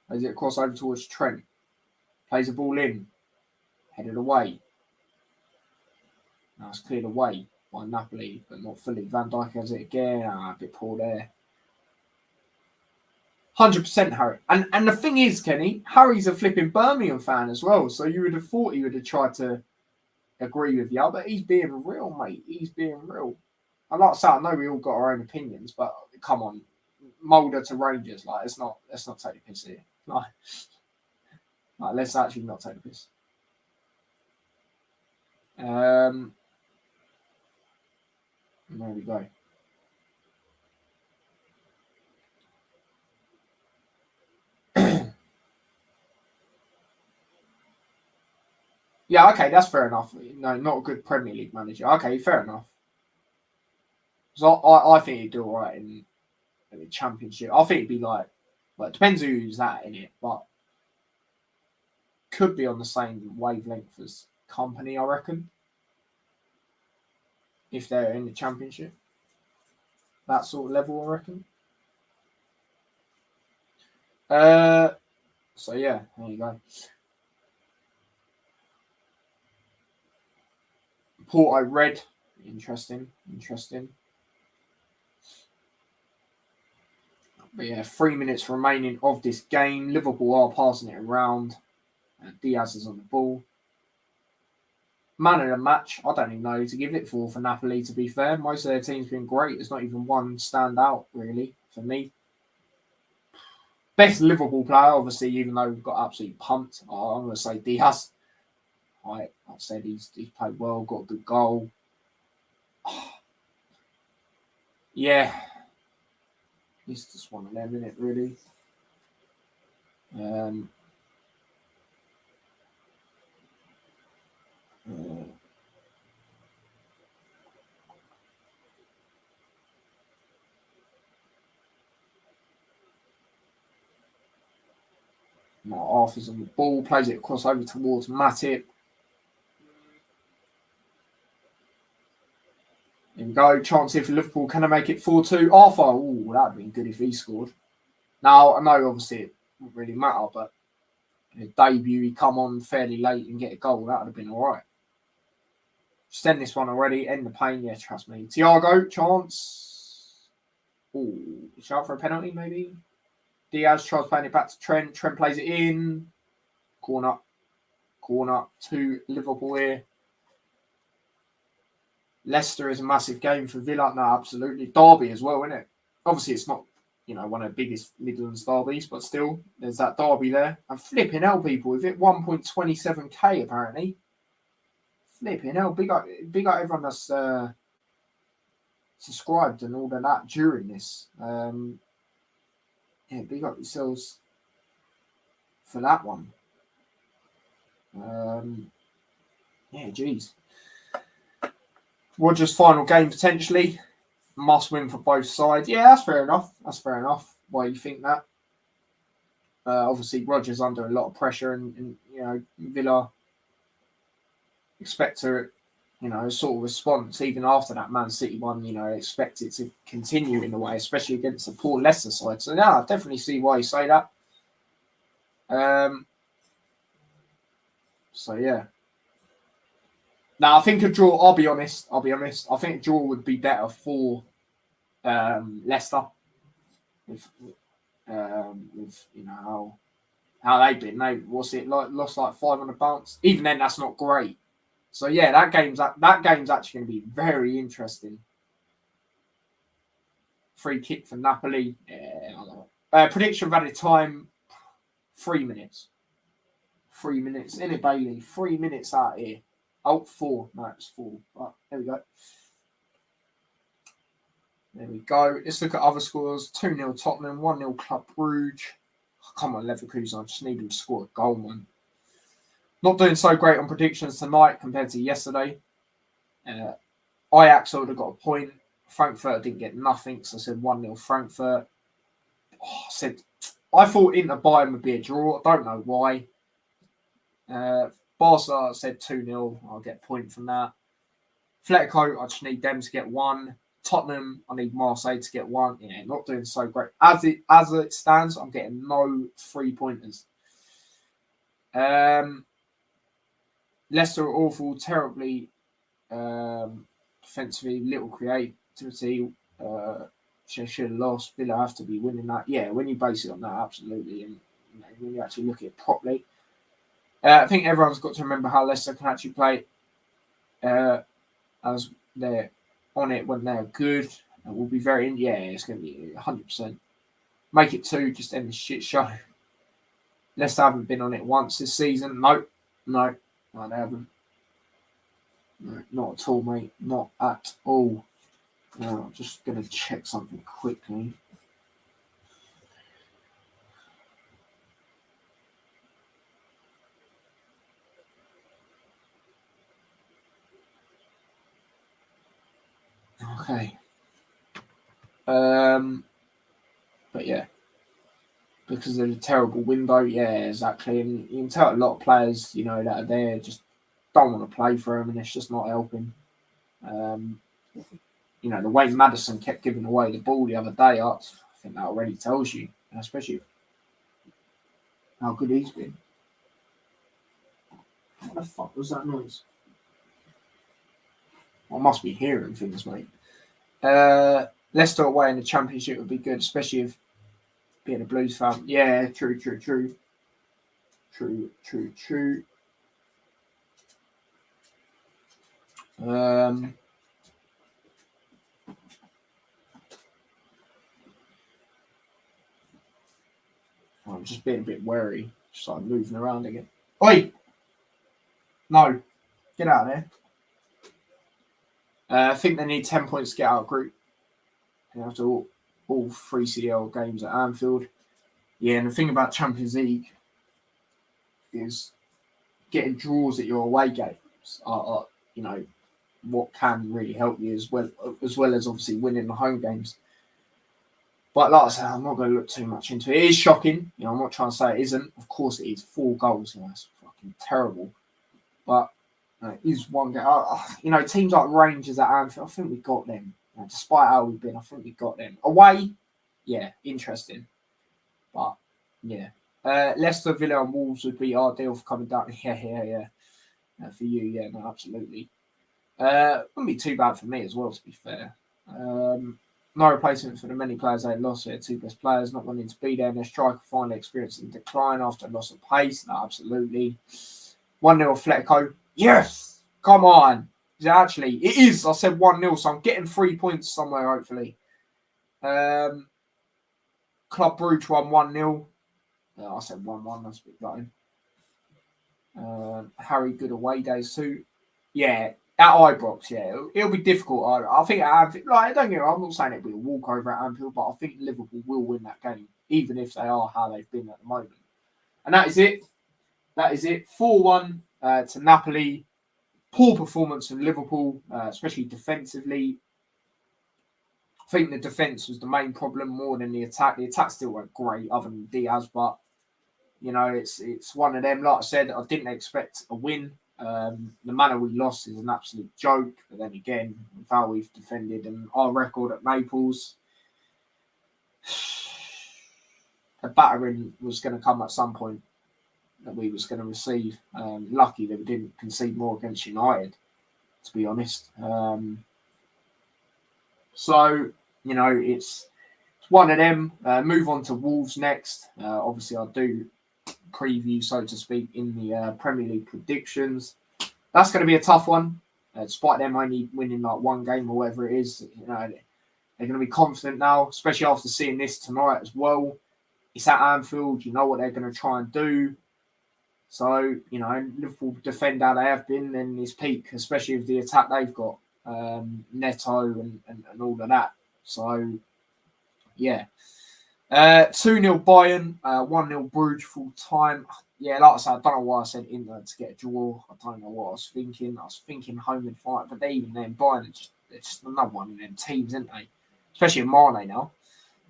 Plays it across over towards Trent. Plays the ball in. Headed away. Now it's cleared away by Napoli, but not fully. Van Dijk has it again. A bit poor there. 100% Harry. And the thing is, Kenny, Harry's a flipping Birmingham fan as well. So you would have thought he would have tried to agree with you, but he's being real, mate. He's being real. And like I say, I know we all got our own opinions, but come on. Mulder to Rangers, let's not take the piss here. Let's actually not take the piss. 100% And there we go. Yeah, okay, that's fair enough. No, not a good Premier League manager. Okay, fair enough. So I think he'd do all right in the Championship. I think it'd be like it depends who's that in it, but could be on the same wavelength as Company, I reckon, if they're in the Championship. That sort of level, I reckon. So yeah, there you go. Porto red, interesting. But yeah, 3 minutes remaining of this game. Liverpool are passing it around. Diaz is on the ball. Man of the match, I don't even know who to give it for Napoli, to be fair. Most of their team's been great. There's not even one stand out, really, for me. Best Liverpool player, obviously, even though we've got absolutely pumped. I'm going to say Diaz. I said he's played well, got a good goal. Yeah. He's just one of them, isn't it, really? Arthur's on the ball, plays it across over towards Matip. Here we go. Chance here for Liverpool. Can I make it 4-2? Arthur, that would have been good if he scored. Now, I know obviously it wouldn't really matter, but his debut, he come on fairly late and get a goal. That would have been all right. Just end this one already. End the pain. Yeah, trust me. Thiago, chance. Shout for a penalty, maybe? Diaz tries playing it back to Trent. Trent plays it in. Corner to Liverpool here. Leicester is a massive game for Villa. No, absolutely. Derby as well, isn't it? Obviously, it's not, one of the biggest Midlands derbies, but still, there's that derby there. And flipping hell, people, with it 1.27k apparently. Flipping hell, big up everyone that's subscribed and all of that during this. Big up yourselves for that one. Geez. Rodgers' final game potentially must win for both sides. Yeah, that's fair enough. Why you think that? Obviously, Rodgers under a lot of pressure, and Villa expect a sort of response even after that Man City one. Expect it to continue in a way, especially against a poor Leicester side. So yeah, I definitely see why you say that. So yeah. Now I think a draw. I'll be honest. I think a draw would be better for Leicester. With how they've been. Lost like £500. Even then, that's not great. So yeah, that game's actually going to be very interesting. Free kick for Napoli. Yeah, prediction of added time: 3 minutes. 3 minutes in it, Bailey. 3 minutes out here. 4. No, it's 4. Right, there we go. There we go. Let's look at other scores. 2-0 Tottenham, 1-0 Club Brugge. Come on, Leverkusen. I just need them to score a goal, man. Not doing so great on predictions tonight compared to yesterday. Ajax would have got a point. Frankfurt didn't get nothing, so I said 1-0 Frankfurt. I thought Inter Bayern would be a draw. I don't know why. Barca said 2-0. I'll get a point from that. Atletico, I just need them to get 1. Tottenham, I need Marseille to get 1. Yeah, not doing so great. As it stands, I'm getting no 3-pointers. Leicester are awful, terribly defensively, little creativity. Should have lost. Villa have to be winning that. Yeah, when you base it on that, absolutely. And when you actually look at it properly. I think everyone's got to remember how Leicester can actually play as they're on it when they're good. It will be it's going to be 100%. Make it 2, just end the shit show. Leicester haven't been on it once this season. No, they haven't. No, not at all, mate. Not at all. Now, I'm just going to check something quickly. Okay. But yeah, because of the terrible window, yeah, exactly. And you can tell a lot of players, that are there just don't want to play for him, and it's just not helping. The way Maddison kept giving away the ball the other day, I think that already tells you, especially how good he's been. What the fuck was that noise? I must be hearing things, mate. Leicester away in the Championship would be good, especially if being a Blues fan. Yeah, true. I'm just being a bit wary. Just like moving around again. Oi! No. Get out of there. I think they need 10 points to get out of group. After all 3 CDL games at Anfield. Yeah, and the thing about Champions League is getting draws at your away games are what can really help you as well as obviously winning the home games. But like I said, I'm not going to look too much into it. It is shocking. I'm not trying to say it isn't. Of course it is. 4 goals. That's fucking terrible. But it is one game. Teams like Rangers at Anfield, I think we got them. Despite how we've been, I think we got them. Away, yeah, interesting. But, yeah. Leicester, Villa and Wolves would be ideal for coming down. Yeah. For you, yeah, no, absolutely. Wouldn't be too bad for me as well, to be fair. No replacement for the many players they lost. Their 2 best players not wanting to be there. And their striker finally experiencing decline after loss of pace. No, absolutely. 1-0 Atletico. Yes! Come on. It is. I said 1-0, so I'm getting 3 points somewhere, hopefully. Club Brugge won 1-0. I said 1-1. That's a bit gutting. Harry good away days too. Yeah, at Ibrox, yeah. It'll be difficult. I think at Anfield, don't get me wrong, I'm not saying it'll be a walkover at Anfield, but I think Liverpool will win that game, even if they are how they've been at the moment. And that is it. 4-1 to Napoli. Poor performance from Liverpool, especially defensively. I think the defence was the main problem more than the attack. The attack still went great, other than Diaz, but it's one of them. Like I said, I didn't expect a win. The manner we lost is an absolute joke. But then again, with how we've defended and our record at Naples, a battering was going to come at some point that we was going to receive. Lucky that we didn't concede more against United, to be honest. So, it's one of them. Move on to Wolves next. Obviously, I'll do preview, so to speak, in the Premier League predictions. That's going to be a tough one, despite them only winning like 1 game or whatever it is. They're going to be confident now, especially after seeing this tonight as well. It's at Anfield. You know what they're going to try and do. So, Liverpool defend how they have been in this peak, especially with the attack they've got, Neto and all of that. So, yeah. 2-0 Bayern, 1-0 Bruges full time. Yeah, like I said, I don't know why I said Inter to get a draw. I don't know what I was thinking. I was thinking home and fight, but even then, Bayern they're just another one of them teams, aren't they? Especially in Mane now.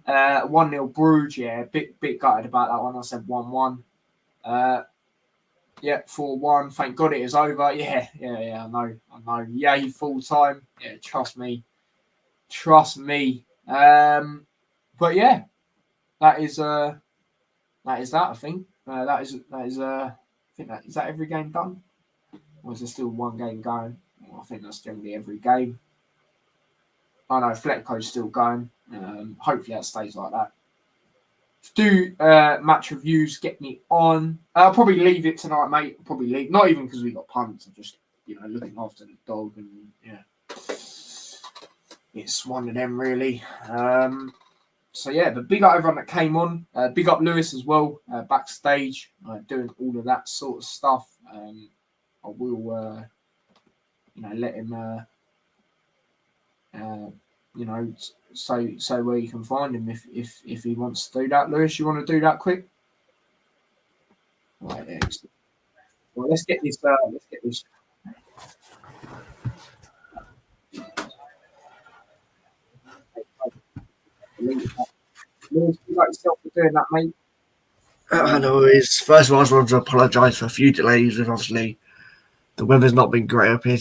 1-0 Bruges, yeah, bit gutted about that one. I said 1-1. Yeah, 4-1. Thank God it is over. Yeah, I know. Yay, full time. Yeah, trust me. But yeah, that is that. I think that is. I think is that every game done, or is there still 1 game going? Well, I think that's generally every game. I know Fletco's still going. Hopefully that stays like that. Do match reviews, get me on. I'll probably leave it tonight, mate. I'll probably leave, not even because we got punts. I'm just looking after the dog, and yeah, it's one of them really. So yeah, but big up everyone that came on. Big up Lewis as well, backstage, doing all of that sort of stuff. I will, let him, say where you can find him if he wants to do that. Lewis, you want to do that quick? Right, excellent. Well, let's get this. Lewis, you like yourself for doing that, mate. I know. First of all, I just want to apologise for a few delays. And obviously, the weather's not been great up here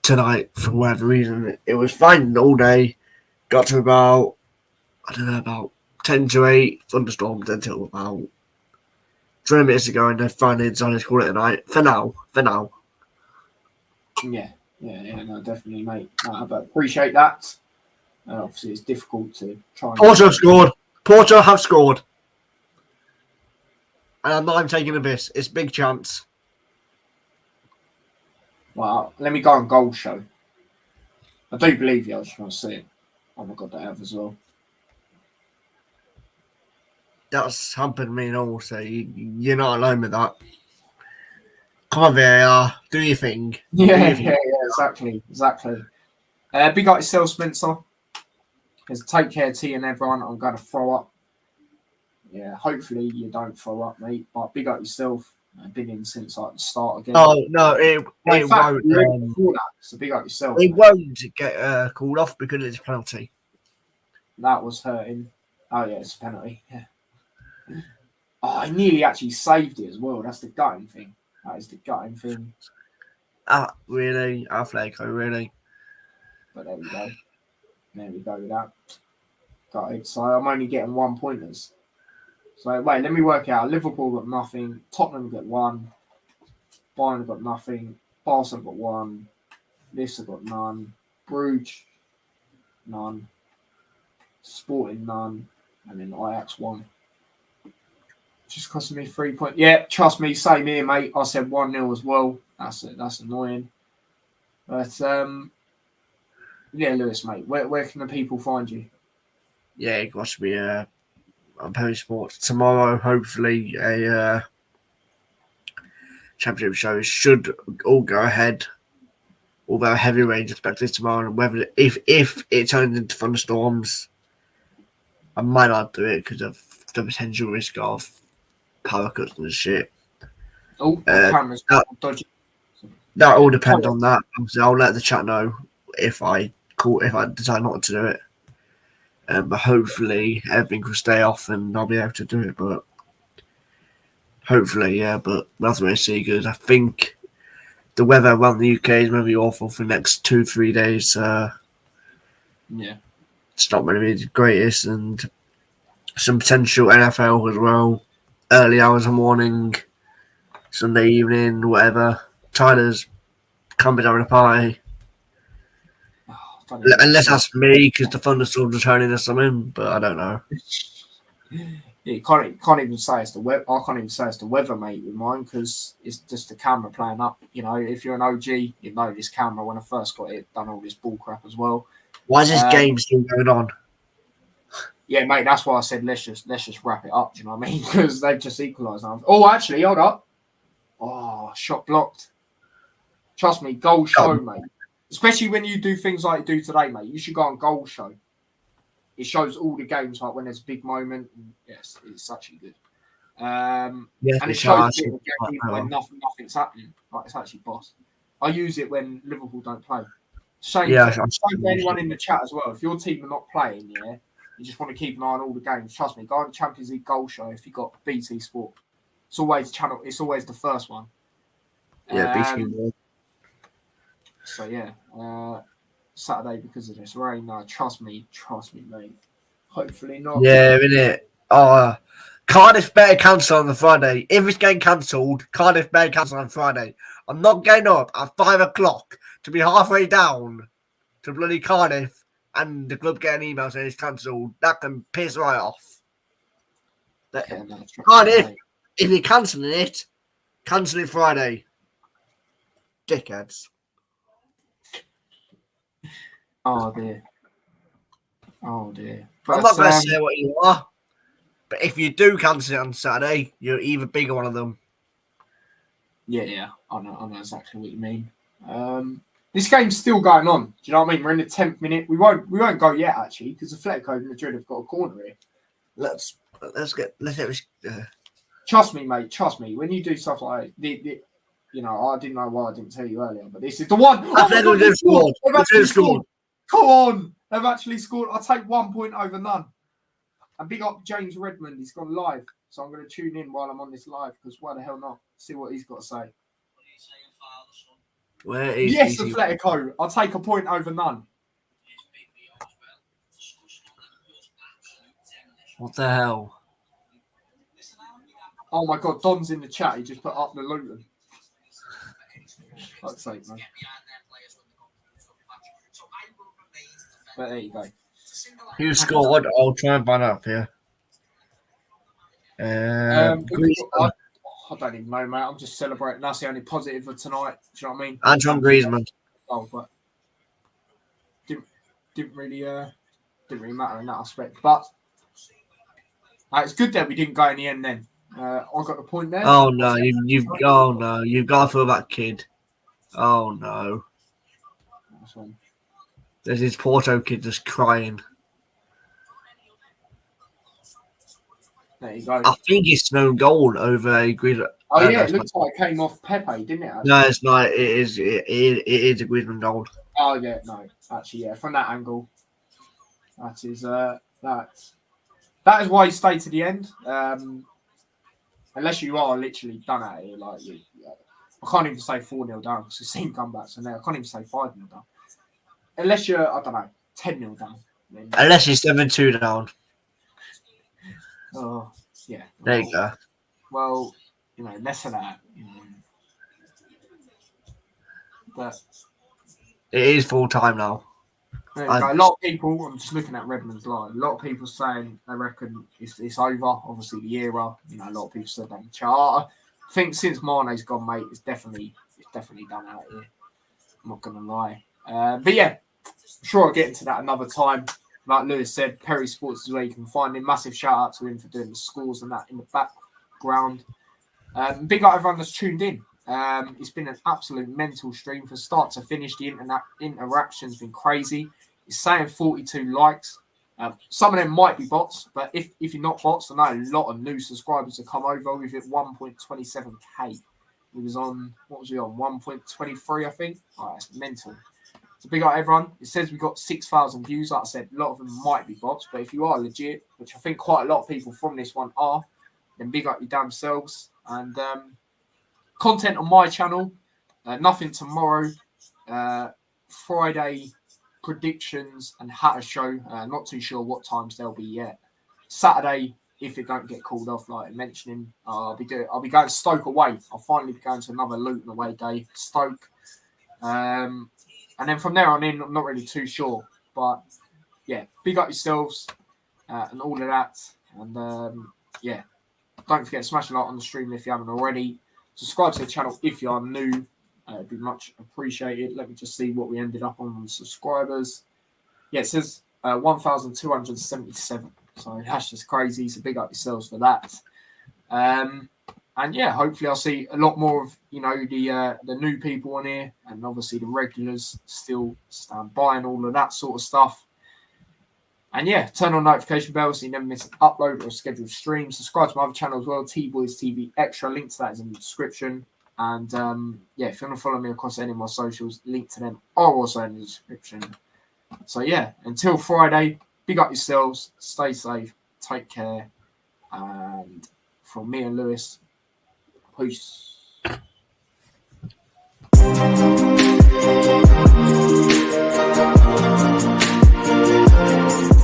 tonight for whatever reason. It was fine all day. Got to about 10 to 8 thunderstorms until about 20 minutes ago, and they finally decided to call it a night. For now. Yeah, no, definitely, mate. But appreciate that. Obviously, it's difficult to try. Porto have scored. Porto have scored. And I'm not even taking a piss. It's a big chance. Well, let me go on goal show. I do believe you. I just want to see it. Oh my god, they have as well. That's hampered me and all, so you're not alone with that. Come on, VAR. Do your thing. Yeah, exactly. Big up yourself, Spencer. Take care to you and everyone. I'm going to throw up. Yeah, hopefully you don't throw up, mate. But big up yourself. I've been in since the start again. Oh, no, it won't. So big up yourself. It won't get called off because it's a penalty. That was hurting. Oh, yeah, it's a penalty. Yeah. Oh, I nearly actually saved it as well. That's the gutting thing. That is the gutting thing. Really? Flacco, really? But there we go. There we go with that. Got it. So I'm only getting 1 pointers. So wait, let me work out. Liverpool got nothing. Tottenham got 1. Bayern got nothing. Barca got 1. Leicester got none. Bruges, none. Sporting, none. And then Ajax 1. Just costing me 3 points. Yeah, trust me, same here, mate. I said 1-0 as well. That's annoying. But yeah, Lewis, mate, where can the people find you? Yeah, it got to be on Perry Sports tomorrow. Hopefully, a championship show should all go ahead. Although heavy rain expected tomorrow, and whether if it turns into thunderstorms, I might not do it because of the potential risk of power cuts and shit. Oh, the camera's dodgy. That all depends on that. Obviously, I'll let the chat know if I decide not to do it. But hopefully everything will stay off and I'll be able to do it. But hopefully, yeah. But that's what I see. Because I think the weather around the UK is going to be awful for the next 2-3 days. Yeah, it's not going to be the greatest, and some potential NFL as well. Early hours of morning, Sunday evening, whatever. Tyler's coming down a party. Unless that's me, because the thunderstorms are turning into something, but I don't know. Yeah, you can't even say it's the weather. I can't even say it's the weather, mate, with mine, because it's just the camera playing up. You know, if you're an OG, you know this camera when I first got it done all this bull crap as well. Why is this game still going on? Yeah, mate, that's why I said let's just wrap it up. Do you know what I mean? Because they've just equalised now. Oh, actually, hold up. Oh, shot blocked. Trust me, goal show, mate. Especially when you do things like you do today, mate. You should go on goal show. It shows all the games, like when there's a big moment. Yes, it's actually good. And it shows a bit of a game when nothing's happening. Like it's actually boss. I use it when Liverpool don't play. Shame for anyone in the chat as well. If your team are not playing, yeah, you just want to keep an eye on all the games. Trust me, go on the Champions League goal show if you got BT Sport. It's always the first one. Yeah, BT. So yeah, Saturday because of this rain. No, trust me, mate. Hopefully not. Yeah, innit? Cardiff better cancel on the Friday. If it's getting cancelled, Cardiff better cancel on Friday. I'm not getting up at 5 o'clock to be halfway down to bloody Cardiff and the club get an email saying it's cancelled. That can piss right off. Okay, no, Cardiff, if you're cancelling it, cancel it Friday. Dickheads. Oh dear. But, I'm not going to say what you are, but if you do cancel it on Saturday, you're even bigger one of them. Yeah, I know exactly what you mean. This game's still going on. Do you know what I mean? We're in the 10th minute. We won't go yet actually because Atletico Madrid have got a corner here. Let's get this. Trust me, mate. Trust me. When you do stuff like the you know, I didn't know why I didn't tell you earlier, but this is the one. Atletico They've scored. They've actually scored. Come on, they've actually scored. I'll take 1 point over none. And big up James Redmond. He's gone live, so I'm going to tune in while I'm on this live because why the hell not? See what he's got to say. Where is yes, DC? Atletico. I'll take a point over none. What the hell? Oh my God, Don's in the chat. He just put up the Luton. Fuck's sake, man. But there you go. Who scored? I'll try and find out here. I don't even know, mate. I'm just celebrating. That's the only positive of tonight. Do you know what I mean? Antoine Griezmann. Oh, but didn't really matter in that aspect. But it's good that we didn't go in the end. Then I got the point there. Oh no, you've got to feel that kid. Oh no, there's this Porto kid just crying. There you go. I think it's no goal over a Griezmann. Oh yeah, it looks like it came off Pepe, didn't it? Actually? No, it's not. It is a Griezmann goal. Oh yeah, no, actually, yeah. From that angle, that is why you stay to the end. Unless you are literally done at it, like you. I can't even say 4-0 down because we've seen comebacks and I can't even say 5-0 down. Unless you're, I don't know, 10-0 down. Then, unless you're 7-2 down. Oh yeah. There you go. Well, less than that. But it is full time now. A lot of people, I'm just looking at Redmond's line. A lot of people saying they reckon it's over. Obviously, the era. A lot of people said that in the chart. I think since Mane's gone, mate, it's definitely done out here. I'm not gonna lie. But yeah, I'm sure I'll get into that another time. Like Lewis said, Perry Sports is where you can find him. Massive shout out to him for doing the scores and that in the background. Big up everyone that's tuned in. It's been an absolute mental stream from start to finish. The interaction's been crazy. It's saying 42 likes. Some of them might be bots, but if you're not bots, I know a lot of new subscribers have come over. We've hit 1.27k. We was on, what was we on? 1.23, I think. Oh, that's mental. So big up everyone. It says we got 6,000 views. Like I said, a lot of them might be bots, but if you are legit, which I think quite a lot of people from this one are, then big up your damn selves. And content on my channel. Nothing tomorrow. Friday predictions and Hatter show. Not too sure what times they'll be yet. Saturday, if it don't get called off, like mentioning, I'll be going Stoke away. I'll finally be going to another Luton away day. Stoke. And then from there on in, I'm not really too sure. But yeah, big up yourselves and all of that. And yeah, don't forget to smash a like on the stream if you haven't already. Subscribe to the channel if you are new. It'd be much appreciated. Let me just see what we ended up on subscribers. Yeah, it says 1,277. So that's just crazy. So big up yourselves for that. And yeah, hopefully I'll see a lot more of the new people on here, and obviously the regulars still stand by and all of that sort of stuff. And yeah, turn on notification bells so you never miss an upload or a scheduled stream. Subscribe to my other channel as well, T-Boys TV Extra. Link to that is in the description. And yeah, if you want to follow me across any of my socials, link to them are also in the description. So yeah, until Friday, big up yourselves, stay safe, take care, and from me and Lewis, peace.